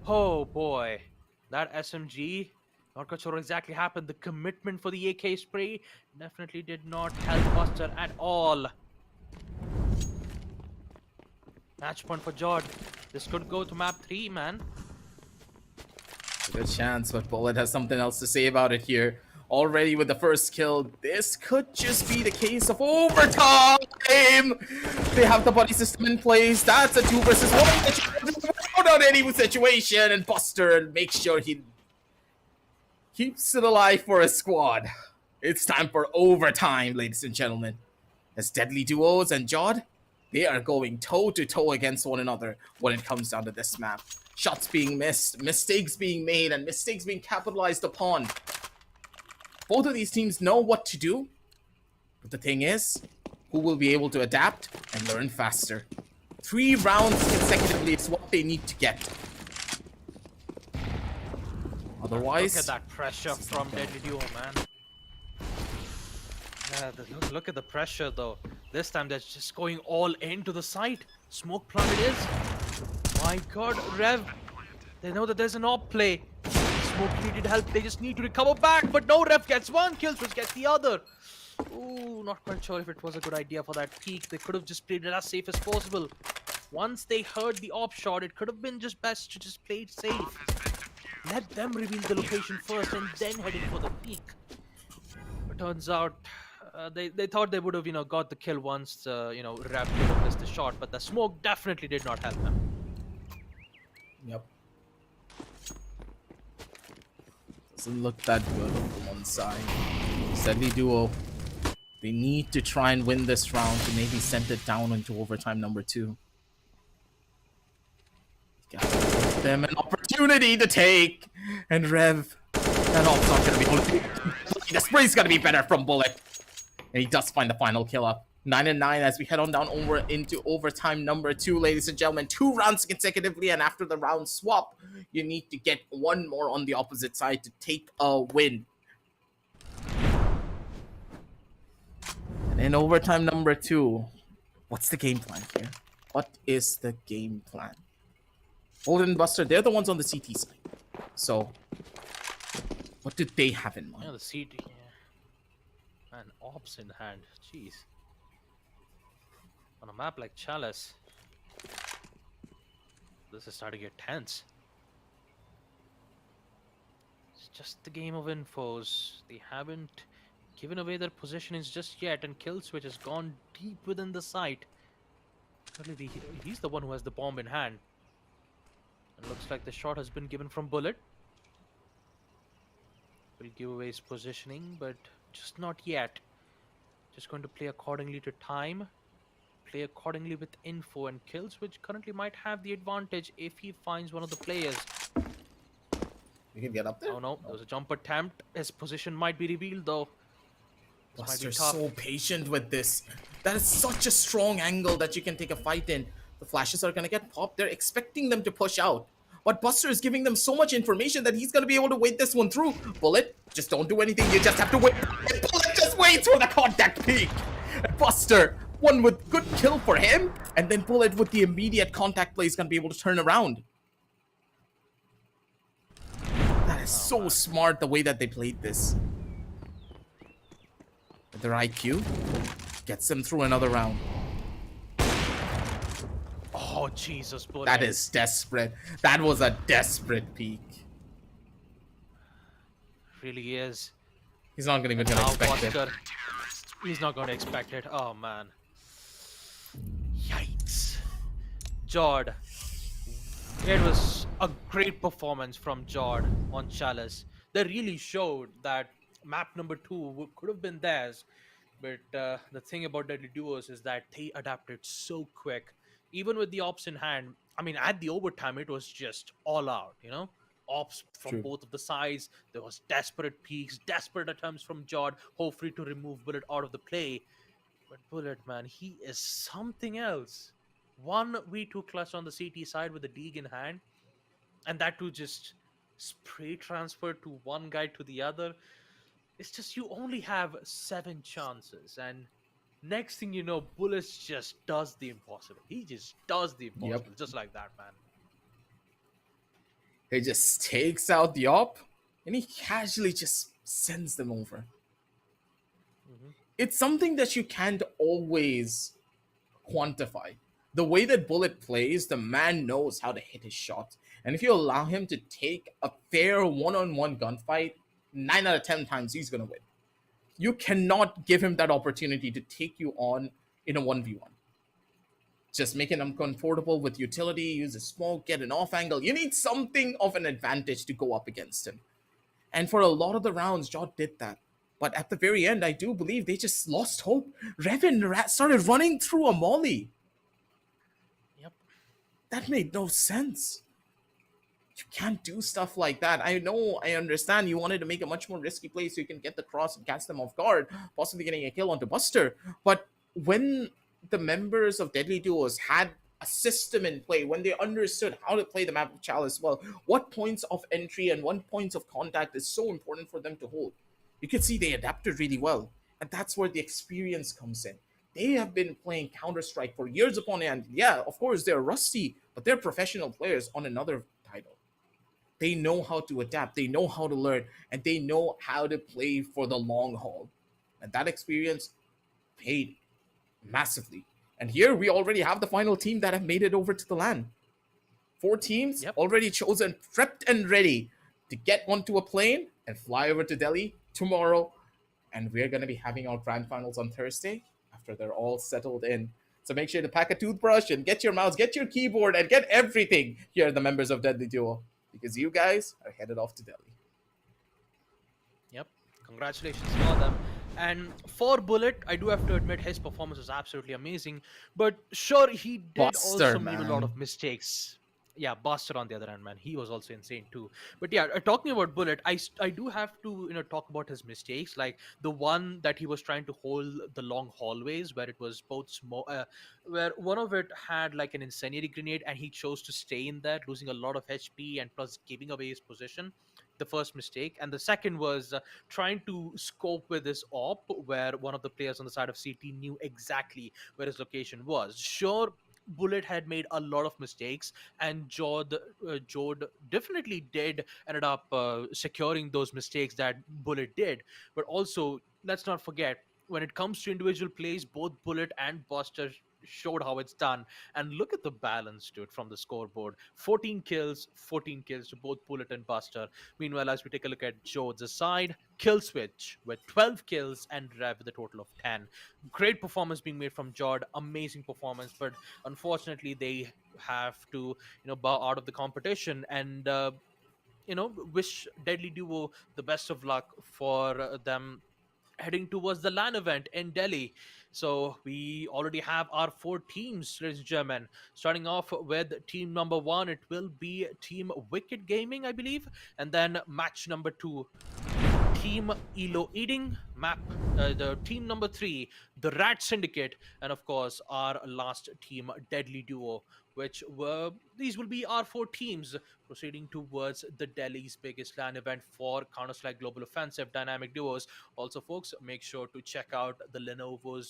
S1: Oh, boy. That SMG, not quite sure what exactly happened. The commitment for the AK spray definitely did not help Buster at all. Match point for Jord. This could go to map 3, man.
S2: Good chance, but Bullet has something else to say about it here. Already with the first kill, this could just be the case of overtime. They have the buddy system in place. That's a 2 versus 1 out on any situation, and Buster makes sure he keeps it alive for his squad. It's time for overtime, ladies and gentlemen. As Deadly Duos and Jod, they are going toe-to-toe against one another when it comes down to this map. Shots being missed, mistakes being made, and mistakes being capitalized upon. Both of these teams know what to do, but the thing is, who will be able to adapt and learn faster? 3 rounds consecutively is what they need to get. Otherwise,
S1: Look at that pressure from Deadly Duo, man. Yeah, look at the pressure though. This time they're just going all into the site. Smoke plant it is. My god, Rev. They know that there's an op play. Smoke needed help. They just need to recover back. But no, Rev gets one, Killswitch gets the other. Ooh, not quite sure if it was a good idea for that peak. They could have just played it as safe as possible. Once they heard the op shot, it could have been just best to just play it safe. Let them reveal the location first and then head in for the peak. But turns out they thought they would have got the kill once Rev would have missed the shot, but the smoke definitely did not help them.
S2: yep. Doesn't look that good on one side. Deadly Duo, they need to try and win this round to maybe send it down into overtime number 2. Gotta give them an opportunity to take. And Rev, that op's not gonna be able to. The spray's gonna be better from Bullet. And he does find the final kill up. 9-9 as we head on down over into overtime number 2, ladies and gentlemen. 2 rounds consecutively, and after the round swap, you need to get 1 more on the opposite side to take a win. And in overtime number 2, what's the game plan here? What is the game plan? Golden and Buster, they're the ones on the CT side. So, what did they have in mind?
S1: Yeah, the CT. Yeah. And ops in hand. Jeez. On a map like Chalice, this is starting to get tense. It's just the game of infos. They haven't given away their positionings just yet, and Killswitch has gone deep within the site. He's the one who has the bomb in hand. It looks like the shot has been given from Bullet. Will give away his positioning, but just not yet. Just going to play accordingly to time. Play accordingly with info, and Killswitch currently might have the advantage if he finds one of the players.
S2: You can get up there?
S1: Oh no, there was a jump attempt. His position might be revealed though.
S2: Buster's so patient with this. That is such a strong angle that you can take a fight in. The flashes are gonna get popped. They're expecting them to push out. But Buster is giving them so much information that he's gonna be able to wait this one through. Bullet, just don't do anything. You just have to wait. Bullet just waits for the contact peak. And Buster, one with good kill for him, and then Bullet with the immediate contact play is gonna be able to turn around. That is so smart the way that they played this. Their IQ gets them through another round.
S1: Oh Jesus, Bullet.
S2: That is desperate. That was a desperate peak.
S1: Really is.
S2: He's not even gonna expect it.
S1: He's not gonna expect it. Oh man. Yikes. Jord. It was a great performance from Jord on Chalice. They really showed that map number 2 could have been theirs. But the thing about Deadly Duos is that they adapted so quick. Even with the ops in hand, I mean, at the overtime, it was just all out, Ops from
S2: True.
S1: both of the sides. There was desperate peaks, desperate attempts from Jord, hopefully to remove Bullet out of the play. But Bullet, man, he is something else. 1v2 clutch on the CT side with the Deeg in hand. And that too just spray transfer to one guy to the other. It's just you only have 7 chances, and next thing you know, Bullets just does the impossible. He just does the impossible, just like that, man.
S2: He just takes out the op, and he casually just sends them over. It's something that you can't always quantify. The way that Bullet plays, the man knows how to hit his shots. And if you allow him to take a fair one-on-one gunfight, 9 out of 10 times he's going to win. You cannot give him that opportunity to take you on in a 1v1. Just make him uncomfortable with utility, use a smoke, get an off angle. You need something of an advantage to go up against him. And for a lot of the rounds, Jod did that. But at the very end, I do believe they just lost hope. Revan started running through a molly.
S1: Yep.
S2: That made no sense. You can't do stuff like that. I know, I understand you wanted to make a much more risky play so you can get the cross and catch them off guard, possibly getting a kill onto Buster. But when the members of Deadly Duos had a system in play, when they understood how to play the map of Chalice well, what points of entry and what points of contact is so important for them to hold, you can see they adapted really well. And that's where the experience comes in. They have been playing Counter-Strike for years upon end. Yeah, of course, they're rusty, but they're professional players on another title. They know how to adapt, they know how to learn, and they know how to play for the long haul. And that experience paid massively. And here we already have the final team that have made it over to the LAN. 4 teams
S1: Yep.
S2: already chosen, prepped and ready to get onto a plane and fly over to Delhi tomorrow. And we're going to be having our grand finals on Thursday after they're all settled in. So make sure to pack a toothbrush and get your mouse, get your keyboard, and get everything here, the members of Deadly Duo, because you guys are headed off to Delhi.
S1: Yep. Congratulations for them. And for Bullet, I do have to admit his performance was absolutely amazing. But sure, he did
S2: Buster,
S1: also make a lot
S2: man.
S1: of mistakes. Yeah, Buster on the other hand, man, he was also insane too. But yeah, talking about Bullet, I do have to talk about his mistakes, like the one that he was trying to hold the long hallways where it was both where one of it had like an incendiary grenade and he chose to stay in there, losing a lot of HP and plus giving away his position. The first mistake, and the second was trying to scope with his op, where one of the players on the side of CT knew exactly where his location was. Sure, Bullet had made a lot of mistakes, and Jod definitely did ended up securing those mistakes that Bullet did. But also, let's not forget, when it comes to individual plays, both Bullet and Buster showed how it's done. And look at the balance, dude, from the scoreboard: 14 kills to both Bullet and Buster. Meanwhile, as we take a look at Jod's side, kill switch with 12 kills and Rev with a total of 10. Great performance being made from Jod, amazing performance, but unfortunately they have to bow out of the competition. And wish Deadly Duo the best of luck for them heading towards the LAN event in Delhi. So we already have our 4 teams, ladies and gentlemen. Starting off with team number 1, it will be Team Wicked Gaming, I believe, and then match number 2, Team ELO Eating map, the team number 3, the Rat Syndicate, and of course our last team, Deadly Duo, which were these will be our 4 teams proceeding towards the Delhi's biggest LAN event for Counter-Strike Global Offensive Dynamic Duos. Also, folks, make sure to check out the Lenovo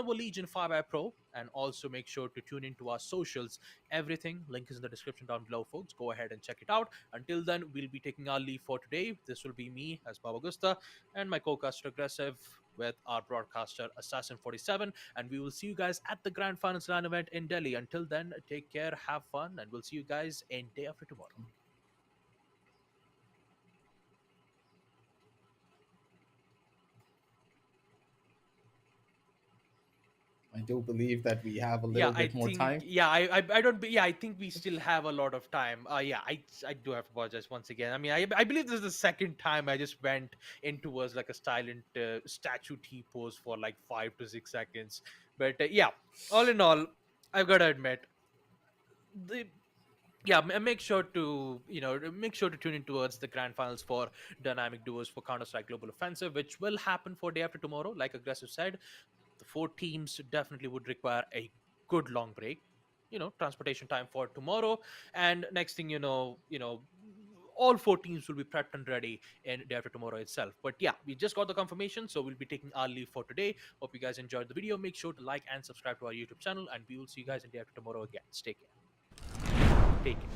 S1: Legion 5i Pro, and also make sure to tune into our socials. Everything link is in the description down below, folks. Go ahead and check it out. Until then, we'll be taking our leave for today. This will be me as Baba Gusta and my co-caster Aggressive with our broadcaster Assassin 47, and we will see you guys at the Grand Finals LAN event in Delhi. Until then, take care, have fun, and we'll see you guys in day after tomorrow.
S2: I do believe that we have a
S1: Yeah,
S2: little bit more time.
S1: Yeah, I don't. Yeah, I think we still have a lot of time. Yeah, I do have to apologize once again. I mean, I believe this is the second time I just went into was like a silent statue T pose for like 5 to 6 seconds. But yeah, all in all, I've got to admit, the yeah, make sure to make sure to tune in towards the grand finals for dynamic duos for Counter-Strike Global Offensive, which will happen for day after tomorrow. Like Aggressive said, the 4 teams definitely would require a good long break, transportation time for tomorrow. And next thing all 4 teams will be prepped and ready in day after tomorrow itself. But yeah, we just got the confirmation, so we'll be taking our leave for today. Hope you guys enjoyed the video. Make sure to like and subscribe to our YouTube channel, and we will see you guys in day after tomorrow again. Stay care. Take care.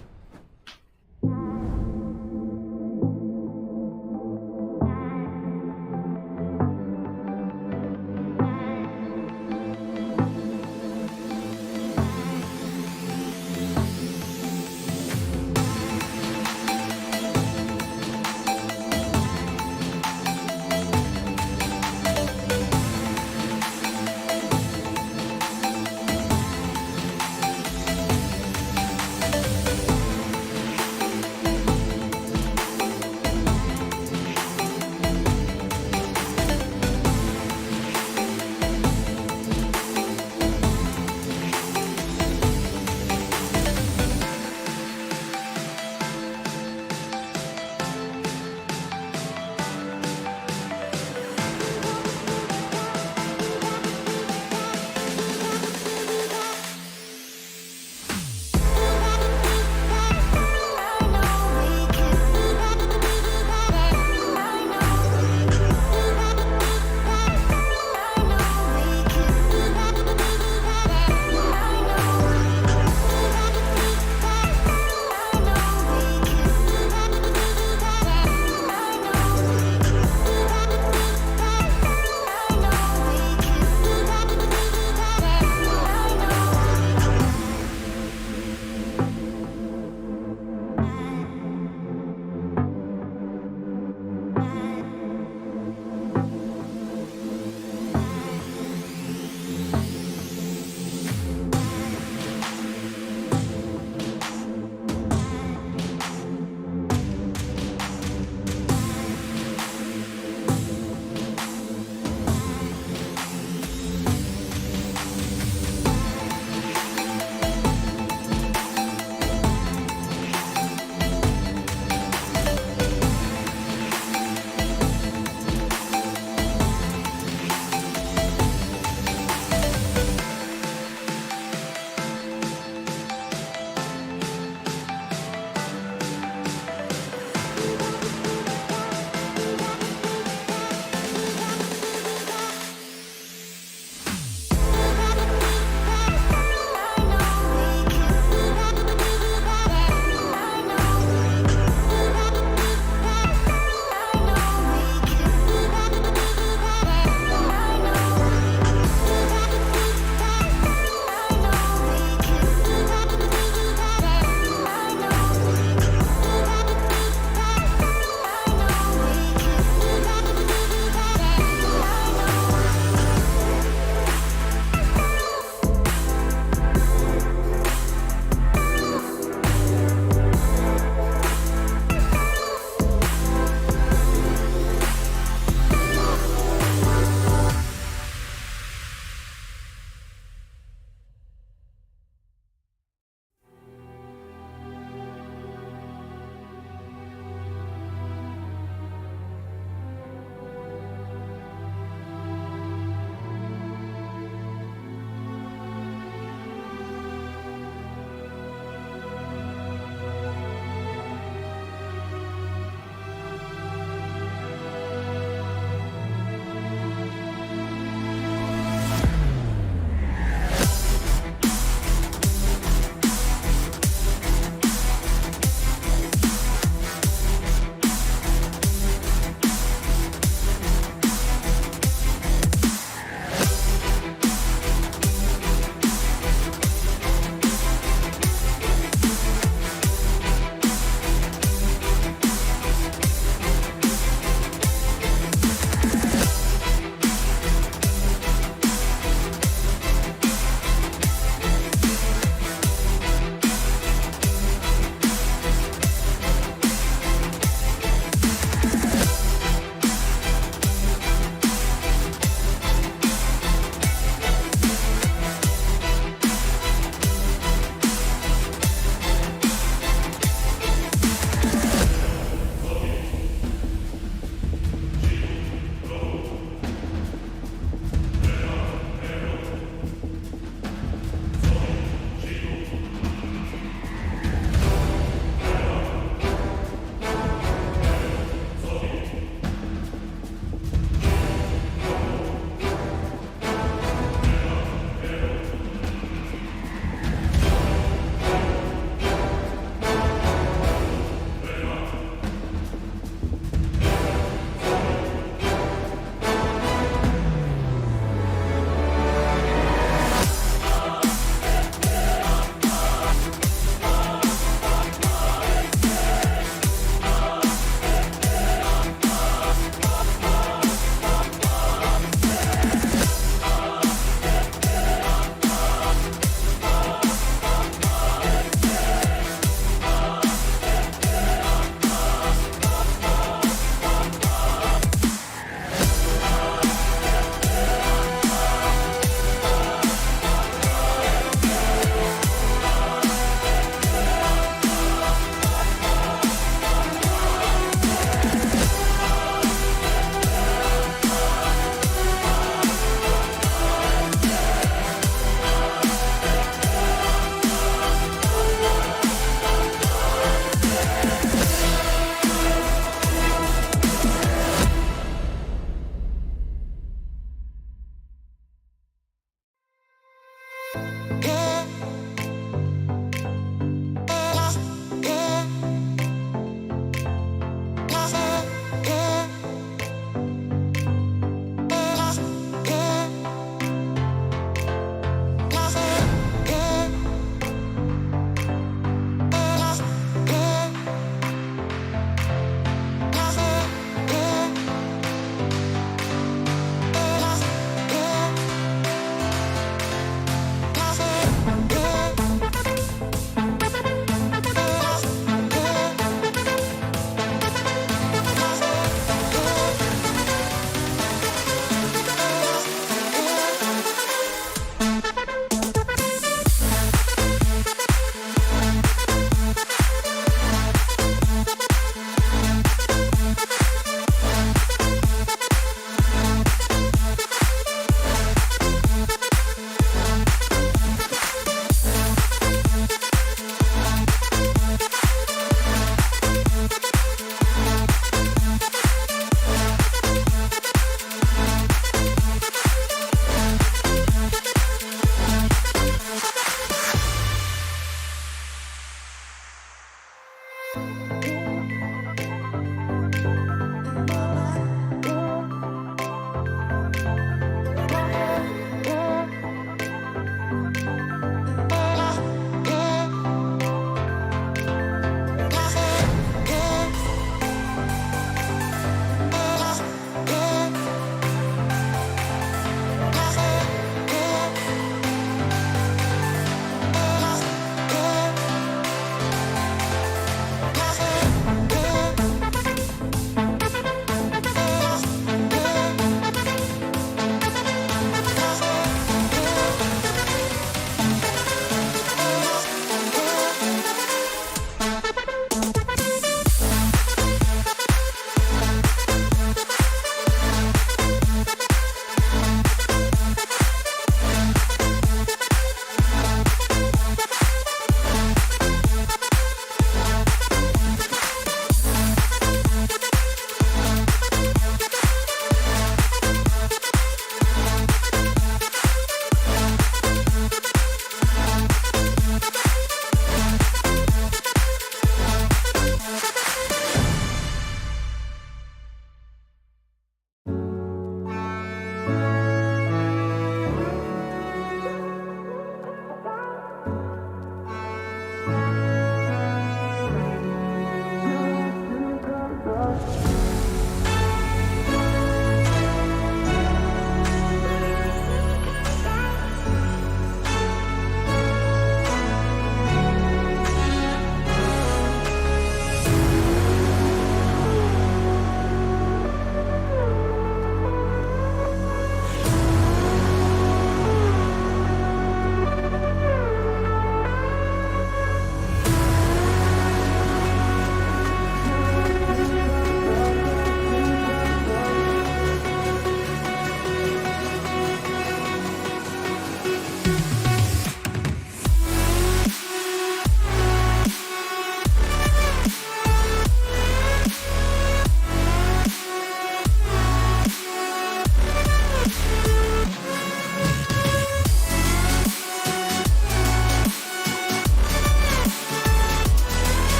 S1: Bye.